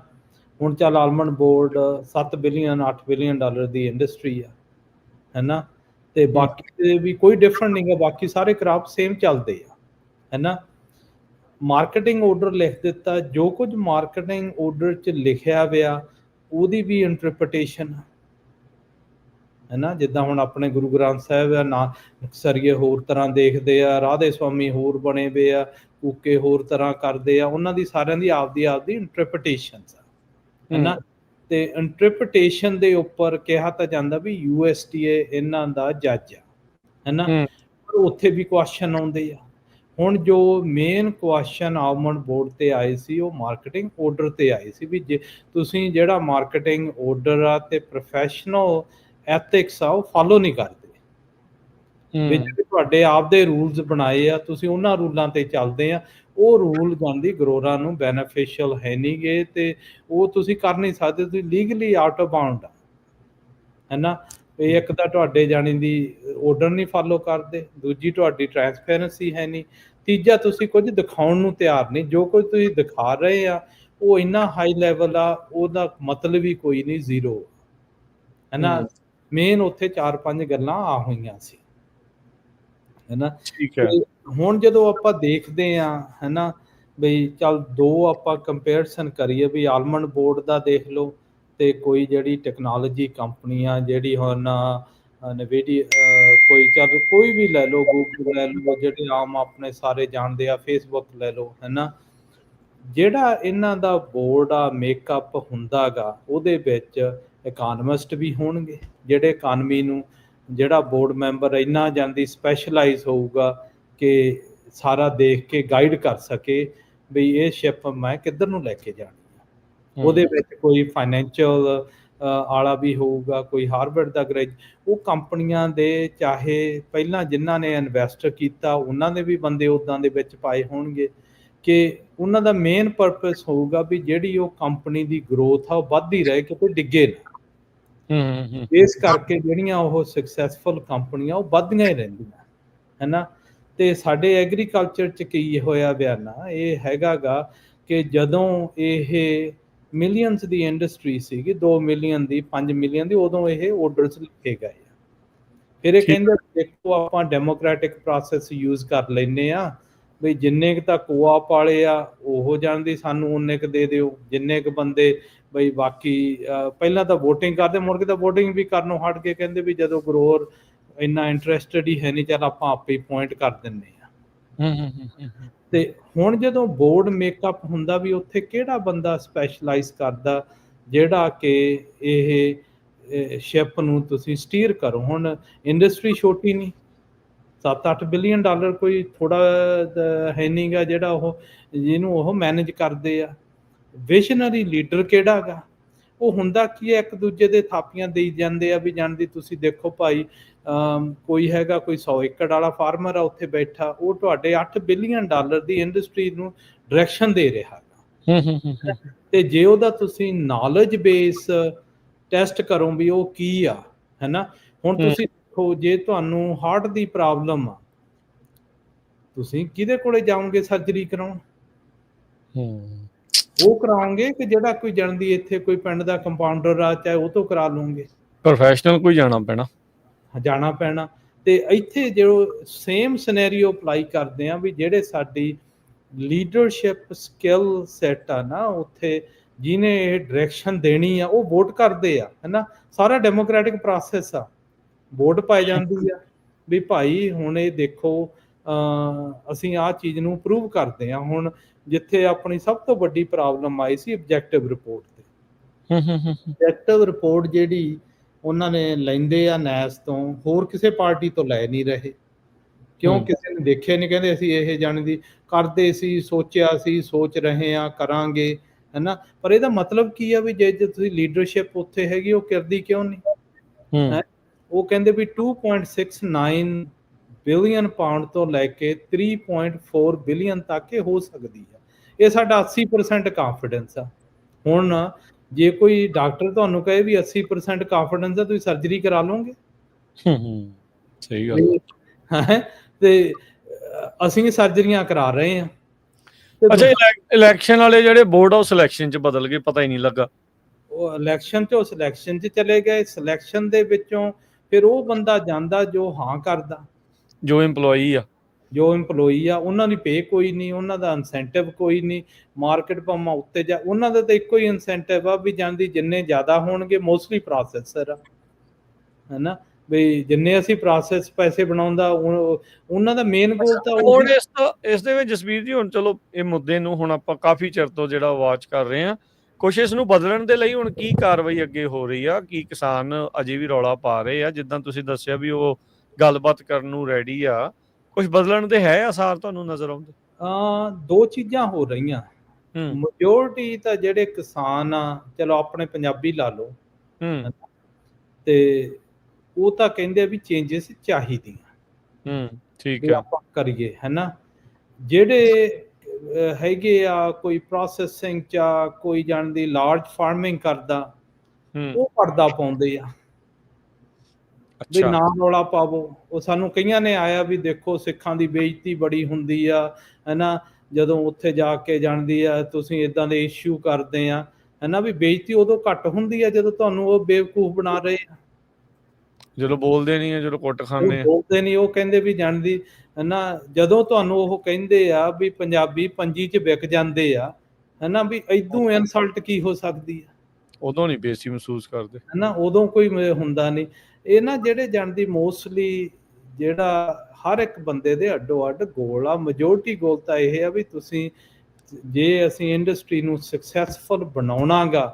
ਹੁਣ ਚੱਲ almond board 7 billion 8 billion dollar ਦੀ ਇੰਡਸਟਰੀ ਆ, ਹੈ ਨਾ, ਤੇ ਬਾਕੀ ਦੇ ਵੀ ਕੋਈ ਡਿਫਰੈਂਟ ਨਹੀਂ ਗਾ, ਬਾਕੀ ਸਾਰੇ ਕਰਾਪ ਸੇਮ ਚੱਲਦੇ ਆ, ਹੈ ਨਾ। ਮਾਰਕੀਟਿੰਗ ਆਰਡਰ ਲਿਖ ਦਿੱਤਾ, ਜੋ ਕੁਝ ਮਾਰਕੀਟਿੰਗ ਆਰਡਰ 'ਚ ਲਿਖਿਆ ਪਿਆ ਉਹਦੀ ਵੀ ਇੰਟਰਪ੍ਰੀਟੇਸ਼ਨ, ਹੈ ਨਾ। ਜਿੱਦਾਂ ਹੁਣ ਆਪਣੇ ਗੁਰੂ ਗ੍ਰੰਥ ਸਾਹਿਬ ਆ, ਨਾ ਸਰੀਏ ਹੋਰ ਤਰ੍ਹਾਂ ਦੇਖਦੇ ਆ, ਰਾਧੇ ਸਵਾਮੀ ਹੋਰ ਬਣੇ ਵੇ ਆ, ਕੂਕੇ ਹੋਰ ਤਰ੍ਹਾਂ ਕਰਦੇ ਆ, ਉਹਨਾਂ ਦੀ ਸਾਰਿਆਂ ਦੀ ਆਪਦੀ ਇੰਟਰਪ੍ਰੀਟੇਸ਼ਨਸ ਆ, ਹੈ ਨਾ। ਤੇ ਇੰਟਰਪ੍ਰੀਟੇਸ਼ਨ ਦੇ ਉੱਪਰ ਕਿਹਾ ਤਾਂ ਜਾਂਦਾ ਵੀ USDA ਇਹਨਾਂ ਦਾ ਜੱਜ ਆ, ਹੈ ਨਾ। ਪਰ ਉੱਥੇ ਵੀ ਕੁਐਸਚਨ ਆਉਂਦੇ ਆ। ਹੁਣ ਜੋ ਮੇਨ ਕੁਐਸਚਨ ਆਲਮੰਡ ਬੋਰਡ ਤੇ ਆਏ ਸੀ, ਉਹ ਮਾਰਕੀਟਿੰਗ ਆਰਡਰ ਤੇ ਆਏ ਸੀ ਵੀ ਜੇ ਤੁਸੀਂ ਜਿਹੜਾ ਮਾਰਕੀਟਿੰਗ ਆਰਡਰ ਆ ਤੇ ਪ੍ਰੋਫੈਸ਼ਨਲ ਐਥਿਕਸ ਆ ਉਹ ਫਾਲੋ ਨਹੀਂ ਕਰਦੇ, ਵੀ ਜਿਹੜੇ ਤੁਹਾਡੇ ਆਪਦੇ ਰੂਲਸ ਬਣਾਏ ਆ ਤੁਸੀਂ ਉਹਨਾਂ ਰੂਲਾਂ ਤੇ ਚੱਲਦੇ ਆ, ਉਹ ਰੂਲ ਜਾਂਦੀ ਗਰੋਰਾਂ ਨੂੰ ਬੈਨੀਫੀਸ਼ੀਅਲ ਹੈ ਨਹੀਂ ਗੇ, ਤੇ ਉਹ ਤੁਸੀਂ ਕਰ ਨਹੀਂ ਸਕਦੇ, ਤੁਸੀਂ ਲੀਗਲੀ ਆਊਟ ਆਫ ਬਾਉਂਡ ਆ, ਹੈ ਨਾ। ਇਹ ਇੱਕ ਤਾਂ ਤੁਹਾਡੇ ਜਾਣੀ ਦੀ ਆਰਡਰ ਨਹੀਂ ਫਾਲੋ ਕਰਦੇ, ਦੂਜੀ ਤੁਹਾਡੀ ਟ੍ਰਾਂਸਪੇਰੈਂਸੀ ਹੈ ਨਹੀਂ, ਤੀਜਾ ਤੁਸੀਂ ਕੁਝ ਦਿਖਾਉਣ ਨੂੰ ਤਿਆਰ ਨਹੀਂ, ਜੋ ਕੁਝ ਤੁਸੀਂ ਦਿਖਾ ਰਹੇ ਆ ਉਹ ਇੰਨਾ ਹਾਈ ਲੈਵਲ ਆ, ਉਹਦਾ ਮਤਲਬ ਹੀ ਕੋਈ ਨਹੀਂ, ਜ਼ੀਰੋ, ਹੈ ਨਾ। ਮੇਨ ਉੱਥੇ 4-5 ਗੱਲਾਂ ਆ ਹੋਈਆਂ ਸੀ, ਹੈ ਨਾ। ਠੀਕ ਹੈ। ਹੁਣ ਜਦੋਂ ਆਪਾਂ ਦੇਖਦੇ ਆ, ਹੈ ਨਾ, ਬਈ ਚੱਲ ਦੋ ਆਪਾਂ ਕੰਪੇਅਰਸਨ ਕਰੀਏ, ਵੀ ਆਲਮੰਡ ਬੋਰਡ ਦਾ ਦੇਖ ਲਓ ਤੇ ਕੋਈ ਜਿਹੜੀ ਟੈਕਨੋਲੋਜੀ ਕੰਪਨੀ ਆ ਜਿਹੜੀ ਹੁਣ ਨਵੀਡੀ ਕੋਈ ਚੱਲ ਕੋਈ ਵੀ ਲੈ ਲਓ, ਗੂਗਲ ਲੈ ਲਓ, ਜਿਹੜੇ ਆਮ ਆਪਣੇ ਸਾਰੇ ਜਾਣਦੇ ਆ, ਫੇਸਬੁੱਕ ਲੈ ਲਓ, ਹੈ ਨਾ। ਜਿਹੜਾ ਇਹਨਾਂ ਦਾ ਬੋਰਡ ਆ ਮੇਕਅਪ ਹੁੰਦਾ ਗਾ, ਉਹਦੇ ਵਿੱਚ ਇਕਾਨਮਿਸਟ ਵੀ ਹੋਣਗੇ, ਜਿਹੜੇ ਇਕਾਨਮੀ ਨੂੰ ਜਿਹੜਾ ਬੋਰਡ ਮੈਂਬਰ ਇੰਨਾ ਜਾਂਦੀ ਸਪੈਸ਼ਲਾਈਜ਼ ਹੋਊਗਾ ਕਿ ਸਾਰਾ ਦੇਖ ਕੇ ਗਾਈਡ ਕਰ ਸਕੇ ਵੀ ਇਹ ਸ਼ਿਪ ਮੈਂ ਕਿੱਧਰ ਨੂੰ ਲੈ ਕੇ ਜਾਣੀ ਆ। ਉਹਦੇ ਵਿੱਚ ਕੋਈ ਫਾਈਨੈਂਸ਼ੀਅਲ ਵਾਲਾ ਵੀ ਹੋਊਗਾ, ਕੋਈ ਹਾਰਵਰਡ ਦਾ ਗ੍ਰੈਜੂਏਟ, ਉਹ ਕੰਪਨੀਆਂ ਦੇ ਚਾਹੇ ਪਹਿਲਾਂ ਜਿਨ੍ਹਾਂ ਨੇ ਇਨਵੈਸਟ ਕੀਤਾ ਉਹਨਾਂ ਦੇ ਵੀ ਬੰਦੇ ਉੱਦਾਂ ਦੇ ਵਿੱਚ ਪਾਏ ਹੋਣਗੇ, ਕਿ ਉਹਨਾਂ ਦਾ ਮੇਨ ਪਰਪਸ ਹੋਊਗਾ ਵੀ ਜਿਹੜੀ ਉਹ ਕੰਪਨੀ ਦੀ ਗਰੋਥ ਆ ਉਹ ਵੱਧਦੀ ਰਹੇ, ਕਿਤੇ ਡਿੱਗੇ ਨਾ। ਇਸ ਕਰਕੇ ਜਿਹੜੀਆਂ ਉਹ ਸਕਸੈਸਫੁਲ ਕੰਪਨੀਆਂ ਉਹ ਵੱਧਦੀਆਂ ਹੀ ਰਹਿੰਦੀਆਂ, ਹੈ ਨਾ। ਤੇ ਸਾਡੇ ਐਗਰੀਕਲਚਰ 'ਚ ਕੀ ਹੋਇਆ ਬਿਆਨਾ ਇਹ ਹੈਗਾ ਗਾ ਕਿ ਜਦੋਂ ਇਹ ਮਿਲੀਅਨਸ ਦੀ ਇੰਡਸਟਰੀ ਸੀਗੀ, 2 ਮਿਲੀਅਨ ਦੀ, 5 ਮਿਲੀਅਨ ਦੀ, ਉਦੋਂ ਇਹ ਆਰਡਰਸ ਲਿਖੇ ਗਏ ਆ। ਫਿਰ ਇਹ ਕਹਿੰਦੇ ਦੇਖੋ ਆਪਾਂ ਡੈਮੋਕ੍ਰੈਟਿਕ ਪ੍ਰੋਸੈਸ ਯੂਜ਼ ਕਰ ਲੈਂਦੇ ਆ, ਵੀ ਜਿੰਨੇ ਕੁ ਤਾਂ ਕੋਆਪ ਵਾਲੇ ਆ ਉਹ ਜਾਣਦੇ ਸਾਨੂੰ ਉਨੇ ਕੁ ਦੇ ਦਿਓ, ਜਿੰਨੇ ਕੁ ਬੰਦੇ ਬਈ ਬਾਕੀ ਪਹਿਲਾਂ ਤਾਂ ਵੋਟਿੰਗ ਕਰਦੇ, ਮੁੜ ਕੇ ਤਾਂ ਵੋਟਿੰਗ ਵੀ ਕਰਨੋਂ ਹਟ ਕੇ ਕਹਿੰਦੇ ਵੀ ਜਦੋਂ ਗਰੋਅਰ ਇੰਨਾ ਇੰਟਰਸਟਡ ਹੀ ਹੈ ਨਹੀਂ, ਚੱਲ ਆਪਾਂ ਆਪੇ ਹੀ ਪੁਆਇੰਟ ਕਰ ਦਿੰਦੇ ਆ। ਤੇ ਹੁਣ ਜਦੋਂ ਬੋਰਡ ਮੇਕਅਪ ਹੁੰਦਾ ਵੀ ਉੱਥੇ ਕਿਹੜਾ ਬੰਦਾ ਸਪੈਸ਼ਲਾਈਜ਼ ਕਰਦਾ ਜਿਹੜਾ ਕਿ ਇਹ ਸ਼ਿਪ ਨੂੰ ਤੁਸੀਂ ਸਟੀਅਰ ਕਰੋ। ਹੁਣ ਇੰਡਸਟਰੀ ਛੋਟੀ ਨਹੀਂ, 7-8 ਬਿਲੀਅਨ ਡਾਲਰ ਕੋਈ ਥੋੜਾ ਹੈ ਨਹੀਂ ਗਾ ਜਿਹੜਾ ਉਹ ਜਿਹਨੂੰ ਉਹ ਮੈਨੇਜ ਕਰਦੇ ਆ। ਵਿਜ਼ਨਰੀ ਲੀਡਰ ਕਿਹੜਾ ਗਾ, ਉਹ ਹੁੰਦਾ ਕੀ ਹੈ, ਇੱਕ ਦੂਜੇ ਦੇ ਥਾਪੀਆਂ ਦੇਈ ਜਾਂਦੇ ਆ ਵੀ ਜਾਣਦੀ ਤੁਸੀਂ ਦੇਖੋ ਭਾਈ ਕੋਈ ਹੈਗਾ ਕੋਈ 100 ਏਕੜ ਵਾਲਾ ਫਾਰਮਰ ਆ ਉੱਥੇ ਬੈਠਾ, ਉਹ ਤੁਹਾਡੇ 8 ਬਿਲੀਅਨ ਡਾਲਰ ਦੀ ਇੰਡਸਟਰੀ ਨੂੰ ਡਾਇਰੈਕਸ਼ਨ ਦੇ ਰਿਹਾ ਗਾ। ਤੇ ਜੇ ਉਹਦਾ ਤੁਸੀਂ ਨੌਲੇਜ ਬੇਸ ਟੈਸਟ ਕਰੋ ਵੀ ਉਹ ਕੀ ਆ, ਹੈ ਨਾ। ਹੁਣ ਤੁਸੀਂ ਦੇਖੋ ਜੇ ਤੁਹਾਨੂੰ ਹਾਰਟ ਦੀ ਪ੍ਰੋਬਲਮ ਆ, ਤੁਸੀਂ ਕਿਹਦੇ ਕੋਲੇ ਜਾਓਗੇ ਸਰਜਰੀ ਕਰਾਉਣ? ਉਹ ਕਰਾਉਂਗੇ ਕਿ ਜਿਹੜਾ ਕੋਈ ਜਾਣਦੀ ਇੱਥੇ ਕੋਈ ਪਿੰਡ ਦਾ ਕੰਪਾਊਂਡਰ ਆ ਚਾਹੇ ਉਹ ਤੋਂ ਕਰਾ ਲਓਗੇ? ਪ੍ਰੋਫੈਸ਼ਨਲ ਕੋਈ ਜਾਣਾ ਪੈਣਾ। ਤੇ ਇੱਥੇ ਜੋ ਸੇਮ ਸਿਨੈਰੀਓ ਅਪਲਾਈ ਕਰਦੇ ਆ ਵੀ ਜਿਹੜੇ ਸਾਡੀ ਲੀਡਰਸ਼ਿਪ ਸਕਿੱਲ ਸੈਟ ਆ ਨਾ, ਉੱਥੇ ਜਿਹਨੇ ਇਹ ਡਾਇਰੈਕਸ਼ਨ ਦੇਣੀ ਆ ਉਹ ਵੋਟ ਕਰਦੇ ਆ, ਹੈ ਨਾ। ਸਾਰਾ ਡੈਮੋਕ੍ਰੈਟਿਕ ਪ੍ਰੋਸੈਸ ਆ, ਵੋਟ ਪਾਈ ਜਾਂਦੀ ਆ ਵੀ ਭਾਈ ਹੁਣ ਇਹ ਦੇਖੋ ਅਸੀਂ ਆਹ ਚੀਜ਼ ਨੂੰ ਅਪਰੂਵ ਕਰਦੇ ਆ। ਹੁਣ ਜਿੱਥੇ ਆਪਣੀ ਸਭ ਤੋਂ ਵੱਡੀ ਪ੍ਰੋਬਲਮ ਆਈ ਸੀ ਆਬਜੈਕਟਿਵ ਰਿਪੋਰਟ ਤੇ, ਆਬਜੈਕਟਿਵ ਰਿਪੋਰਟ ਜਿਹੜੀ ਉਹਨਾਂ ਨੇ ਲੈਂਦੇ ਆ ਨੈਸ ਤੋਂ, ਹੋਰ ਕਿਸੇ ਪਾਰਟੀ ਤੋਂ ਲੈ ਨਹੀਂ ਰਹੇ, ਕਿਉਂ? ਕਿਸੇ ਨੇ ਦੇਖਿਆ ਨਹੀਂ, ਕਹਿੰਦੇ ਅਸੀਂ ਇਹ ਜਾਣ ਦੀ ਕਰਦੇ ਸੀ, ਸੋਚਿਆ ਸੀ, ਸੋਚ ਰਹੇ ਆ, ਕਰਾਂਗੇ, ਹੈ ਨਾ। ਪਰ ਇਹਦਾ ਮਤਲਬ ਕੀ ਆ ਵੀ ਜੇ ਤੁਸੀਂ ਲੀਡਰਸ਼ਿਪ ਉੱਥੇ ਹੈਗੀ ਉਹ ਕਰਦੀ ਕਿਉਂ ਨਹੀਂ? ਉਹ ਕਹਿੰਦੇ ਵੀ 2.69 ਬਿਲੀਅਨ ਪਾਉਂਡ ਤੋਂ ਲੈ ਕੇ 3.4 ਬਿਲੀਅਨ ਤੱਕ ਇਹ ਹੋ ਸਕਦੀ ਆ। ਇਹ ਸਾਡਾ 80% ਕਾਨਫੀਡੈਂਸ ਆ। ਹੁਣ ਜੇ ਕੋਈ ਡਾਕਟਰ ਤੁਹਾਨੂੰ ਕਹੇ ਵੀ 80% ਕਾਨਫੀਡੈਂਸ ਆ, ਤੁਸੀਂ ਸਰਜਰੀ ਕਰਾ ਲਓਗੇ? ਸਹੀ ਗੱਲ ਹੈ। ਤੇ ਅਸੀਂ ਸਰਜਰੀਆਂ ਕਰਾ ਰਹੇ ਹਾਂ। ਅੱਛਾ, ਇਲੈਕਸ਼ਨ ਵਾਲੇ ਜਿਹੜੇ ਬੋਰਡ ਆ ਉਹ ਸਿਲੈਕਸ਼ਨ 'ਚ ਬਦਲ ਗਏ, ਪਤਾ ਹੀ ਨਹੀਂ ਲੱਗਾ। ਉਹ ਇਲੈਕਸ਼ਨ 'ਚੋਂ ਸਿਲੈਕਸ਼ਨ 'ਚ ਚਲੇ ਗਏ। ਸਿਲੈਕਸ਼ਨ ਦੇ ਵਿੱਚੋਂ ਫਿਰ ਉਹ ਬੰਦਾ ਜਾਂਦਾ ਜੋ ਹਾਂ ਕਰਦਾ, ਜੋ ਇੰਪਲੋਈ ਆ, ਉਹਨਾਂ ਦੀ ਪੇ ਕੋਈ ਨਹੀਂ, ਉਹਨਾਂ ਦਾ ਇਨਸੈਂਟਿਵ ਕੋਈ ਨਹੀਂ, ਮਾਰਕੀਟ ਭਾਵੇਂ ਉੱਤੇ ਜਾ, ਉਹਨਾਂ ਦਾ ਤਾਂ ਇੱਕੋ ਹੀ ਇਨਸੈਂਟਿਵ ਆ ਵੀ ਜਾਂਦੀ ਜਿੰਨੇ ਜ਼ਿਆਦਾ ਹੋਣਗੇ, ਮੋਸਟਲੀ ਪ੍ਰੋਸੈਸਰ ਆ, ਹੈ ਨਾ, ਵੀ ਜਿੰਨੇ ਅਸੀਂ ਪ੍ਰੋਸੈਸ ਪੈਸੇ ਬਣਾਉਣ ਦਾ ਉਹਨਾਂ ਦਾ ਮੇਨ ਗੋਲ ਤਾਂ ਹੁਣ ਉਹੀ। ਇਸ ਦੇ ਵਿੱਚ ਜਸਬੀਰ ਜੀ, ਹੁਣ ਚਲੋ ਇਹ ਮੁੱਦੇ ਨੂੰ ਹੁਣ ਆਪਾਂ ਕਾਫੀ ਚਿਰ ਤੋਂ ਜਿਹੜਾ ਵਾਚ ਕਰ ਰਹੇ ਹਾਂ, ਕੁਛ ਇਸ ਨੂੰ ਬਦਲਣ ਦੇ ਲਈ ਹੁਣ ਕੀ ਕਾਰਵਾਈ ਅੱਗੇ ਹੋ ਰਹੀ ਆ? ਕੀ ਕਿਸਾਨ ਅਜੇ ਵੀ ਰੌਲਾ ਪਾ ਰਹੇ ਆ? ਜਿੱਦਾਂ ਤੁਸੀਂ ਦੱਸਿਆ ਵੀ ਉਹ ਗੱਲਬਾਤ ਕਰਨ ਨੂੰ ਰੈਡੀ ਆ, ਕੁਝ ਬਦਲਣ ਦੇ ਹੈ ਆਸਾਰ ਤੁਹਾਨੂੰ ਨਜ਼ਰ ਆਉਂਦੇ? ਦੋ ਚੀਜ਼ਾਂ ਹੋ ਰਹੀਆਂ। ਹੂੰ ਮੈਜੋਰਟੀ ਤਾਂ ਜਿਹੜੇ ਕਿਸਾਨ ਆ, ਚਲੋ ਆਪਣੇ ਪੰਜਾਬੀ ਲਾ ਲਓ, ਹੂੰ ਤੇ ਉਹ ਤਾਂ ਕਹਿੰਦੇ ਆ ਵੀ ਚੇਂਜਸ ਚਾਹੀਦੀਆਂ, ਠੀਕ ਵੀ ਹੈ। ਆਪਾਂ ਕਰੀਏ, ਹੈ ਨਾ। ਜਿਹੜੇ ਹੈਗੇ ਆ ਕੋਈ ਪ੍ਰੋਸੈਸਿੰਗ ਚ ਆ, ਕੋਈ ਜਾਣਦੀ ਲਾਰਜ ਫਾਰਮਿੰਗ ਕਰਦਾ, ਉਹ ਪਰਦਾ ਪਾਉਂਦੇ ਆ ਵੀ ਅੱਛਾ। ਨਾ ਰੌਲਾ ਪਾਵੋ। ਉਹ ਸਾਨੂੰ ਕਈਆਂ ਨੇ ਆਇਆ ਵੀ ਦੇਖੋ ਸਿੱਖਾਂ ਦੀ ਬੇਇੱਜ਼ਤੀ ਬੜੀ ਹੁੰਦੀ ਆ, ਹੈ ਨਾ, ਜਦੋਂ ਉੱਥੇ ਜਾ ਕੇ ਜਾਣਦੀ ਆ ਤੁਸੀਂ ਇਦਾਂ ਦੇ ਇਸ਼ੂ ਕਰਦੇ ਆ, ਹੈ ਨਾ, ਵੀ ਬੇਇੱਜ਼ਤੀ ਉਦੋਂ ਘੱਟ ਹੁੰਦੀ ਆ ਜਦੋਂ ਤੁਹਾਨੂੰ ਉਹ ਬੇਵਕੂਫ ਬਣਾ ਰਹੇ ਆ, ਜਦੋਂ ਬੋਲਦੇ ਨਹੀਂ ਆ, ਜਦੋਂ ਕੁੱਟ ਉਹ ਖਾਂਦੇ ਆ। ਬੋਲਦੇ ਨਹੀਂ, ਉਹ ਕਹਿੰਦੇ ਵੀ ਜਾਣਦੀ, ਹੈ ਨਾ, ਜਦੋਂ ਤੁਹਾਨੂੰ ਉਹ ਕਹਿੰਦੇ ਆ ਵੀ ਪੰਜਾਬੀ ਪੰਜੀ 'ਚ ਵਿਕ ਜਾਂਦੇ ਆ, ਹੈ ਨਾ, ਵੀ ਇਦੋਂ ਇਨਸਲਟ ਕੀ ਹੋ ਸਕਦੀ ਆ, ਉਦੋਂ ਨਹੀਂ ਬੇਇੱਜ਼ਤੀ ਮਹਿਸੂਸ ਕਰਦੇ। ਹੈ ਨਾ, ਉਦੋਂ ਕੋਈ ਹੁੰਦਾ ਨਹੀਂ। ਇਹ ਨਾ ਜਿਹੜੇ ਜਾਣਦੀ ਮੋਸਟਲੀ ਜਿਹੜਾ ਹਰ ਇੱਕ ਬੰਦੇ ਦੇ ਅੱਡੋ ਅੱਡ ਗੋਲ ਆ, ਮੈਜੋਰਟੀ ਗੋਲ ਤਾਂ ਇਹ ਆ ਵੀ ਤੁਸੀਂ ਜੇ ਅਸੀਂ ਇੰਡਸਟਰੀ ਨੂੰ ਸਕਸੈਸਫੁਲ ਬਣਾਉਣਾਗਾ,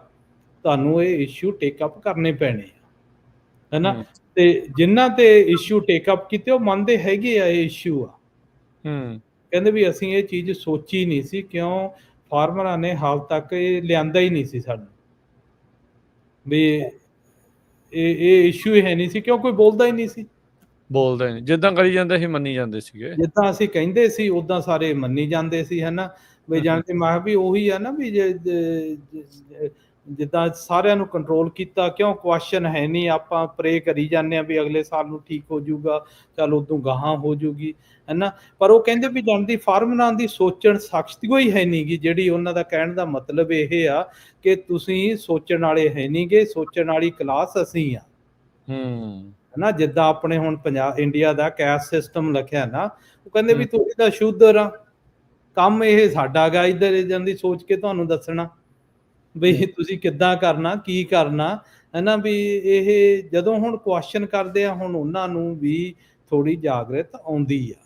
ਤੁਹਾਨੂੰ ਇਹ ਇਸ਼ੂ ਟੇਕ ਅਪ ਕਰਨੇ ਪੈਣੇ ਆ, ਹੈ ਨਾ। ਤੇ ਜਿਨ੍ਹਾਂ ਤੇ ਇਸ਼ੂ ਟੇਕ ਅਪ ਕੀਤੇ ਉਹ ਮੰਨਦੇ ਹੈਗੇ ਆ ਇਹ ਇਸ਼ੂ ਆ, ਕਹਿੰਦੇ ਵੀ ਅਸੀਂ ਇਹ ਚੀਜ਼ ਸੋਚੀ ਨਹੀਂ ਸੀ, ਕਿਉਂ ਫਾਰਮਰਾਂ ਨੇ ਹਾਲ ਤੱਕ ਇਹ ਲਿਆਂਦਾ ਹੀ ਨਹੀਂ ਸੀ ਸਾਨੂੰ, ਵੀ ਇਹ ਇਸ਼ੂ ਹੈ ਨਹੀਂ ਸੀ, ਕਿਉਂ ਕੋਈ ਬੋਲਦਾ ਹੀ ਨਹੀਂ ਸੀ। ਬੋਲਦੇ ਨਹੀਂ, ਜਿੱਦਾਂ ਕਰੀ ਜਾਂਦੇ ਸੀ ਮੰਨੀ ਜਾਂਦੇ ਸੀਗੇ, ਜਿੱਦਾਂ ਅਸੀਂ ਕਹਿੰਦੇ ਸੀ ਉਦਾਂ ਸਾਰੇ ਮੰਨੀ ਜਾਂਦੇ ਸੀ, ਹੈ ਨਾ। ਵੀ ਜਾਣਦੇ ਮੈਂ ਵੀ ਉਹੀ ਆ ਨਾ ਵੀ ਜਿੱਦਾਂ ਸਾਰਿਆਂ ਨੂੰ ਕੰਟਰੋਲ ਕੀਤਾ, ਕਿਉਂ ਕੁਐਸਚਨ ਹੈ ਨਹੀਂ, ਆਪਾਂ ਪ੍ਰੇ ਕਰੀ ਜਾਂਦੇ ਆ ਵੀ ਅਗਲੇ ਸਾਲ ਨੂੰ ਠੀਕ ਹੋ ਜਾਊਗਾ, ਚੱਲ ਉਦੋਂ ਗਾਹਾਂ ਹੋ ਜੂਗੀ, ਹੈ ਨਾ। ਪਰ ਉਹ ਕਹਿੰਦੇ ਵੀ ਜਾਣਦੀ ਫਾਰਮਰਾਂ ਦੀ ਸੋਚਣ ਸ਼ਕਤੀ ਕੋਈ ਹੈ ਨਹੀਂ ਗੀ, ਜਿਹੜੀ ਉਹਨਾਂ ਦਾ ਕਹਿਣ ਦਾ ਮਤਲਬ ਇਹ ਆ ਕਿ ਤੁਸੀਂ ਸੋਚਣ ਵਾਲੇ ਹੈ ਨਹੀਂ ਗੇ, ਸੋਚਣ ਵਾਲੀ ਕਲਾਸ ਅਸੀਂ ਆ, ਹੈ ਨਾ। ਜਿੱਦਾਂ ਆਪਣੇ ਹੁਣ ਇੰਡੀਆ ਦਾ ਕੈਸਟ ਸਿਸਟਮ ਲਿਖਿਆ ਨਾ, ਉਹ ਕਹਿੰਦੇ ਵੀ ਤੁਸੀਂ ਤਾਂ ਸ਼ੂਦਰ ਆ, ਕੰਮ ਇਹ ਸਾਡਾ ਗਾ ਇੱਧਰ ਜਾਂਦੀ ਸੋਚ ਕੇ ਤੁਹਾਨੂੰ ਦੱਸਣਾ ਵੀ ਤੁਸੀਂ ਕਿੱਦਾਂ ਕਰਨਾ, ਕੀ ਕਰਨਾ, ਹੈ ਨਾ। ਵੀ ਇਹ ਜਦੋਂ ਹੁਣ ਕੁਐਸਚਨ ਕਰਦੇ ਆ, ਹੁਣ ਉਹਨਾਂ ਨੂੰ ਵੀ ਥੋੜੀ ਜਾਗਰਤ ਆਉਂਦੀ ਆ,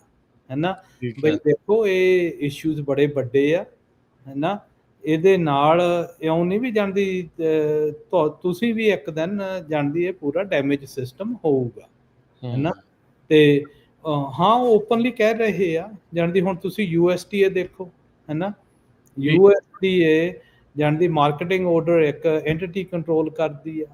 ਹੈ ਨਾ, ਬਈ ਦੇਖੋ ਇਹ ਇਸ਼ੂਜ਼ ਬੜੇ ਵੱਡੇ ਆ, ਹੈ ਨਾ। ਇਹਦੇ ਨਾਲ ਇਉਂ ਨਹੀਂ ਵੀ ਜਾਂਦੀ ਤੁਸੀਂ ਵੀ ਇੱਕ ਦਿਨ ਜਾਣਦੀ ਇਹ ਪੂਰਾ ਡੈਮੇਜ ਸਿਸਟਮ ਹੋਊਗਾ, ਹੈ ਨਾ। ਤੇ ਹਾਂ ਉਹ ਓਪਨਲੀ ਕਹਿ ਰਹੇ ਆ ਜਾਣਦੀ। ਹੁਣ ਤੁਸੀਂ USDA ਦੇਖੋ, ਹੈ ਨਾ, USDA ਜਾਣਦੀ ਮਾਰਕੀਟਿੰਗ ਆਰਡਰ ਇੱਕ ਐਂਟੀਟੀ ਕੰਟਰੋਲ ਕਰਦੀ ਆ,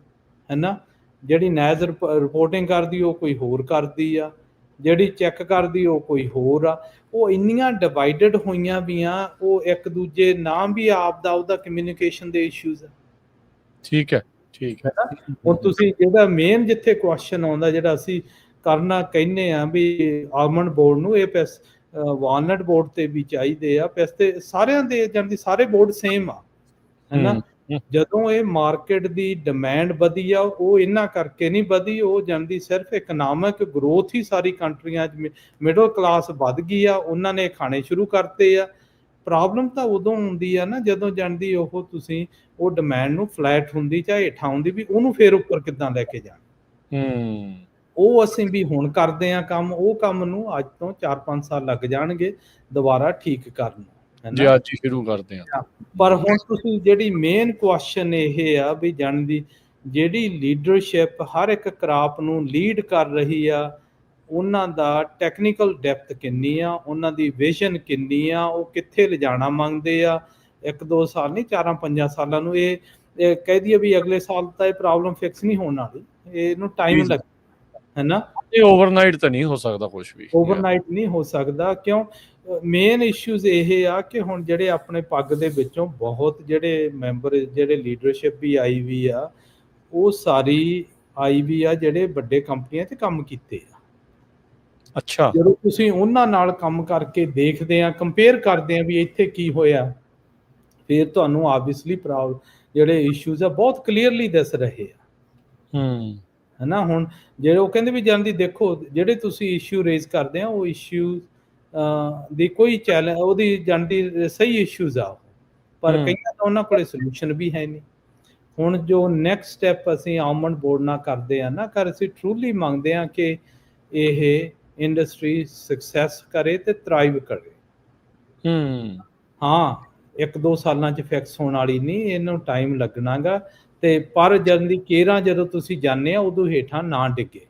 ਹੈ ਨਾ। ਜਿਹੜੀ ਨੈਜ਼ ਰਿਪੋਰਟਿੰਗ ਕਰਦੀ ਉਹ ਕੋਈ ਹੋਰ ਕਰਦੀ ਆ, ਜਿਹੜੀ ਚੈੱਕ ਕਰਦੀ ਉਹ ਕੋਈ ਹੋਰ ਆ। ਉਹ ਇੰਨੀਆਂ ਡਿਵਾਈਡਡ ਹੋਈਆਂ ਵੀਆਂ, ਉਹ ਇੱਕ ਦੂਜੇ ਨਾਮ ਵੀ ਆਪ ਦਾ ਉਹਦਾ ਕਮਿਊਨੀਕੇਸ਼ਨ ਦੇ ਇਸ਼ੂਜ਼ ਆ। ਠੀਕ ਹੈ, ਠੀਕ ਹੈ ਨਾ। ਹੁਣ ਤੁਸੀਂ ਜਿਹੜਾ ਮੇਨ ਜਿੱਥੇ ਕੁਐਸਚਨ ਆਉਂਦਾ, ਜਿਹੜਾ ਅਸੀਂ ਕਰਨਾ ਕਹਿੰਦੇ ਆ ਵੀ ਆਲਮੰਡ ਬੋਰਡ ਨੂੰ ਇਹ ਵਾਲਨਟ ਬੋਰਡ ਤੇ ਵੀ ਚਾਹੀਦੇ ਆ ਪਿਸਤੇ, ਸਾਰਿਆਂ ਦੇ ਜਾਂਦੀ ਸਾਰੇ ਬੋਰਡ ਸੇਮ ਆ, ਹੈ ਨਾ। ਜਦੋਂ ਇਹ ਮਾਰਕੀਟ ਦੀ ਡਿਮਾਂਡ ਵਧੀ ਆ, ਉਹ ਇਹਨਾਂ ਕਰਕੇ ਨਹੀਂ ਵਧੀ, ਉਹ ਜਾਂਦੀ ਸਿਰਫ ਇਕਨੋਮਿਕ ਗਰੋਥ ਹੀ ਸਾਰੀ ਕੰਟਰੀਆਂ 'ਚ ਮਿਡਲ ਕਲਾਸ ਵੱਧ ਗਈ ਆ, ਉਹਨਾਂ ਨੇ ਖਾਣੇ ਸ਼ੁਰੂ ਕਰਤੇ ਆ। ਪ੍ਰੋਬਲਮ ਤਾਂ ਉਦੋਂ ਹੁੰਦੀ ਆ ਨਾ ਜਦੋਂ ਜਾਂਦੀ ਉਹ ਤੁਸੀਂ ਉਹ ਡਿਮਾਂਡ ਨੂੰ ਫਲੈਟ ਹੁੰਦੀ ਚਾਹੇ ਹੇਠਾਂ ਹੁੰਦੀ, ਵੀ ਉਹਨੂੰ ਫੇਰ ਉੱਪਰ ਕਿੱਦਾਂ ਲੈ ਕੇ ਜਾਣਾ। ਉਹ ਅਸੀਂ ਵੀ ਹੁਣ ਕਰਦੇ ਆ ਕੰਮ, ਉਹ ਕੰਮ ਨੂੰ ਅੱਜ ਤੋਂ 4-5 ਸਾਲ ਲੱਗ ਜਾਣਗੇ ਦੁਬਾਰਾ ਠੀਕ ਕਰਨ, ਜੇ ਅੱਜ ਹੀ ਸ਼ੁਰੂ ਕਰਦੇ ਆ। ਪਰ ਹੁਣ ਤੁਸੀਂ ਜਿਹੜੀ ਮੇਨ ਕੁਐਸਚਨ ਇਹ ਆ ਵੀ ਜਾਣਦੀ, ਜਿਹੜੀ ਲੀਡਰਸ਼ਿਪ ਹਰ ਇੱਕ ਕ੍ਰਾਪ ਨੂੰ ਲੀਡ ਕਰ ਰਹੀ ਆ, ਉਹਨਾਂ ਦਾ ਟੈਕਨੀਕਲ ਡੈਪਥ ਕਿੰਨੀ ਆ, ਉਹਨਾਂ ਦੀ ਵਿਜ਼ਨ ਕਿੰਨੀ ਆ, ਉਹ ਕਿੱਥੇ ਲਿਜਾਣਾ ਮੰਗਦੇ ਆ। 1-2 ਸਾਲ ਨਹੀਂ, 4-5 ਸਾਲਾਂ ਨੂੰ ਇਹ ਕਹਿ ਦਈਏ ਵੀ ਅਗਲੇ ਸਾਲ ਤਾਂ ਇਹ ਪ੍ਰੋਬਲਮ ਫਿਕਸ ਨਹੀਂ ਹੋਣ ਵਾਲੀ, ਇਹਨੂੰ ਟਾਈਮ ਲੱਗ, ਹੈ ਨਾ। ਇਹ ਓਵਰਨਾਈਟ ਤਾਂ ਨਹੀਂ ਹੋ ਸਕਦਾ, ਕੁਝ ਵੀ ਓਵਰਨਾਈਟ ਨਹੀਂ ਹੋ ਸਕਦਾ। ਕਿਉਂ ਮੇਨ ਇਸ਼ੂਜ਼ ਇਹ ਆ ਕਿ ਹੁਣ ਜਿਹੜੇ ਆਪਣੇ ਪੱਗ ਦੇ ਵਿੱਚੋਂ ਬਹੁਤ ਜਿਹੜੇ ਮੈਂਬਰ, ਜਿਹੜੇ ਲੀਡਰਸ਼ਿਪ ਵੀ ਆਈ ਵੀ ਆ, ਉਹ ਸਾਰੀ ਆਈ ਵੀ ਆ ਜਿਹੜੇ ਵੱਡੇ ਕੰਪਨੀਆਂ 'ਚ ਕੰਮ ਕੀਤੇ ਆ। ਅੱਛਾ, ਜਦੋਂ ਤੁਸੀਂ ਉਹਨਾਂ ਨਾਲ ਕੰਮ ਕਰਕੇ ਦੇਖਦੇ ਆ, ਕੰਪੇਅਰ ਕਰਦੇ ਆ ਵੀ ਇੱਥੇ ਕੀ ਹੋਇਆ, ਫਿਰ ਤੁਹਾਨੂੰ ਆਬਵੀਅਸਲੀ ਜਿਹੜੇ ਇਸ਼ੂਜ਼ ਆ ਬਹੁਤ ਕਲੀਅਰਲੀ ਦਿਸ ਰਹੇ ਆ, ਹੈ ਨਾ। ਹੁਣ ਜਿਹੜੇ ਉਹ ਕਹਿੰਦੇ ਵੀ ਜਾਂਦੀ ਦੇਖੋ, ਜਿਹੜੇ ਤੁਸੀਂ ਇਸ਼ੂ ਰੇਜ਼ ਕਰਦੇ ਆ ਉਹ ਇਸ਼ੂ ਦੀ ਕੋਈ ਚੈਲੰਜ, ਉਹਦੀ ਜਾਂਦੀ ਸਹੀ ਇਸ਼ੂਜ਼ ਆ, ਪਰ ਕਈਆਂ ਦਾ ਉਹਨਾਂ ਕੋਲੇ ਸੋਲੂਸ਼ਨ ਵੀ ਹੈ ਨਹੀਂ। ਹੁਣ ਜੋ ਨੈਕਸਟ ਸਟੈਪ ਅਸੀਂ ਆਲਮੰਡ ਬੋਰਡ ਨਾਲ ਕਰਦੇ ਆ ਨਾ, ਕਰ ਅਸੀਂ ਟਰੂਲੀ ਮੰਗਦੇ ਆ ਕਿ ਇਹ ਇੰਡਸਟਰੀ ਸਕਸੈਸ ਕਰੇ ਤੇ ਥਰਾਈਵ ਕਰੇ। ਹਾਂ 1-2 ਸਾਲਾਂ 'ਚ ਫਿਕਸ ਹੋਣ ਵਾਲੀ ਨਹੀਂ, ਇਹਨੂੰ ਟਾਈਮ ਲੱਗਣਾਗਾ। ਤੇ ਪਰ ਜਦੋਂ ਤੁਸੀਂ ਜਾਂਦੇ ਆ ਉਦੋਂ ਹੇਠਾਂ ਨਾ ਡਿੱਗੇ,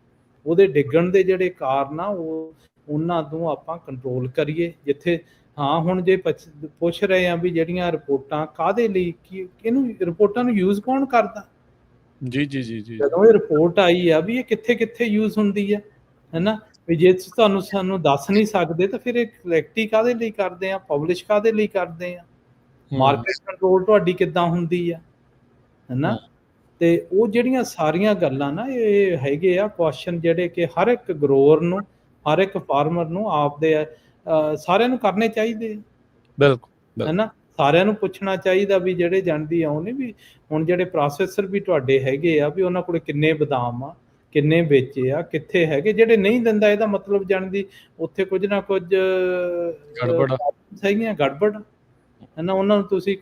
ਉਹਦੇ ਡਿੱਗਣ ਦੇ ਜਿਹੜੇ ਕਾਰਨ ਆ ਉਹ ਉਹਨਾਂ ਨੂੰ ਆਪਾਂ ਕੰਟਰੋਲ ਕਰੀਏ। ਜਿੱਥੇ ਹਾਂ ਹੁਣ ਜੇ ਪੁੱਛ ਰਹੇ ਆ ਵੀ ਜਿਹੜੀਆਂ ਰਿਪੋਰਟਾਂ ਕਾਹਦੇ ਲਈ, ਕੀ ਇਹਨੂੰ ਰਿਪੋਰਟਾਂ ਨੂੰ ਯੂਜ਼ ਕੌਣ ਕਰਦਾ? ਜੀ ਜੀ ਜੀ ਜੀ ਜਦੋਂ ਇਹ ਰਿਪੋਰਟ ਆਈ ਆ ਵੀ ਇਹ ਕਿੱਥੇ ਕਿੱਥੇ ਯੂਜ਼ ਹੁੰਦੀ ਆ, ਹੈਨਾ, ਵੀ ਜੇ ਤੁਹਾਨੂੰ ਸਾਨੂੰ ਦੱਸ ਨਹੀਂ ਸਕਦੇ ਤਾਂ ਫਿਰ ਇਹ ਕਲੈਕਟ ਹੀ ਕਾਹਦੇ ਲਈ ਕਰਦੇ ਆ, ਪਬਲਿਸ਼ ਕਾਹਦੇ ਲਈ ਕਰਦੇ ਆ, ਮਾਰਕੀਟ ਕੰਟਰੋਲ ਤੁਹਾਡੀ ਕਿੱਦਾਂ ਹੁੰਦੀ ਆ, ਹੈਨਾ। ਤੇ ਉਹ ਜਿਹੜੀਆਂ ਸਾਰੀਆਂ ਗੱਲਾਂ ਨਾ ਇਹ ਹੈਗੇ ਆ ਕੁਐਸਚਨ ਜਿਹੜੇ ਕਿ ਹਰ ਇੱਕ ਗਰੋਅਰ ਨੂੰ, ਹਰ ਇੱਕ ਫਾਰਮਰ ਨੂੰ ਆਪਦੇ ਸਾਰਿਆਂ ਨੂੰ ਕਰਨੇ ਚਾਹੀਦੇ ਆ। ਬਿਲਕੁਲ ਹੈਨਾ, ਸਾਰਿਆਂ ਨੂੰ ਪੁੱਛਣਾ ਚਾਹੀਦਾ ਵੀ ਜਿਹੜੇ ਜਾਣਦੀ ਆਉਣੇ ਵੀ ਹੁਣ ਜਿਹੜੇ ਪ੍ਰੋਸੈਸਰ ਵੀ ਤੁਹਾਡੇ ਹੈਗੇ ਆ ਵੀ ਉਹਨਾਂ ਕੋਲ ਕਿੰਨੇ ਬਦਾਮ ਆ, ਕਿੰਨੇ ਵੇਚੇ ਆ, ਕਿੱਥੇ ਹੈਗੇ। ਜਿਹੜੇ ਨਹੀਂ ਦਿੰਦਾ ਇਹਦਾ ਮਤਲਬ ਜਾਣਦੀ ਉੱਥੇ ਕੁਝ ਨਾ ਕੁਝ ਹੈਗੀਆਂ ਗੜਬੜ, ਹੈਨਾ, ਉਹਨਾਂ ਨੂੰ ਤੁਸੀਂ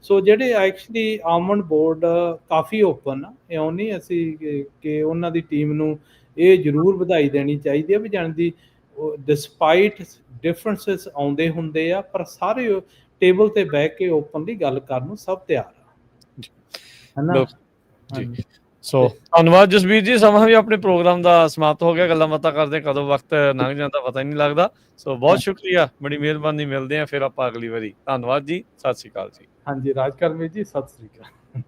ਸੋ ਜਿਹੜੇ ਐਕਚੁਅਲੀ ਆਲਮੰਡ ਬੋਰਡ ਕਾਫੀ ਓਪਨ ਆ, ਇਉਂ ਨਹੀਂ ਅਸੀਂ ਕਿ ਉਹਨਾਂ ਦੀ ਟੀਮ ਨੂੰ ਇਹ ਜ਼ਰੂਰ ਵਧਾਈ ਦੇਣੀ ਚਾਹੀਦੀ ਆ ਵੀ ਜਾਣਦੀ ਡਿਸਪਾਈਟ ਡਿਫਰੈਂਸਿਸ ਆਉਂਦੇ ਹੁੰਦੇ ਆ, ਪਰ ਸਾਰੇ ਟੇਬਲ ਤੇ ਬਹਿ ਕੇ ਓਪਨਲੀ ਗੱਲ ਕਰਨ ਨੂੰ ਸਭ ਤਿਆਰ ਆ, ਹੈਨਾ ਜੀ। ਸੋ ਧੰਨਵਾਦ ਜਸਬੀਰ ਜੀ, ਸਮਾਂ ਵੀ ਆਪਣੇ ਪ੍ਰੋਗਰਾਮ ਦਾ ਸਮਾਪਤ ਹੋ ਗਿਆ। ਗੱਲਾਂ ਬਾਤਾਂ ਕਰਦੇ ਕਦੋਂ ਵਕਤ ਲੰਘ ਜਾਂਦਾ ਪਤਾ ਹੀ ਨਹੀਂ ਲੱਗਦਾ। ਸੋ ਬਹੁਤ ਸ਼ੁਕਰੀਆ, ਬੜੀ ਮਿਹਰਬਾਨੀ, ਮਿਲਦੇ ਆ ਫਿਰ ਆਪਾਂ ਅਗਲੀ ਵਾਰੀ। ਧੰਨਵਾਦ ਜੀ, ਸਤਿ ਸ਼੍ਰੀ ਅਕਾਲ ਜੀ। ਹਾਂਜੀ ਰਾਜਕਰਮੀ ਜੀ, ਸਤਿ ਸ਼੍ਰੀ ਅਕਾਲ।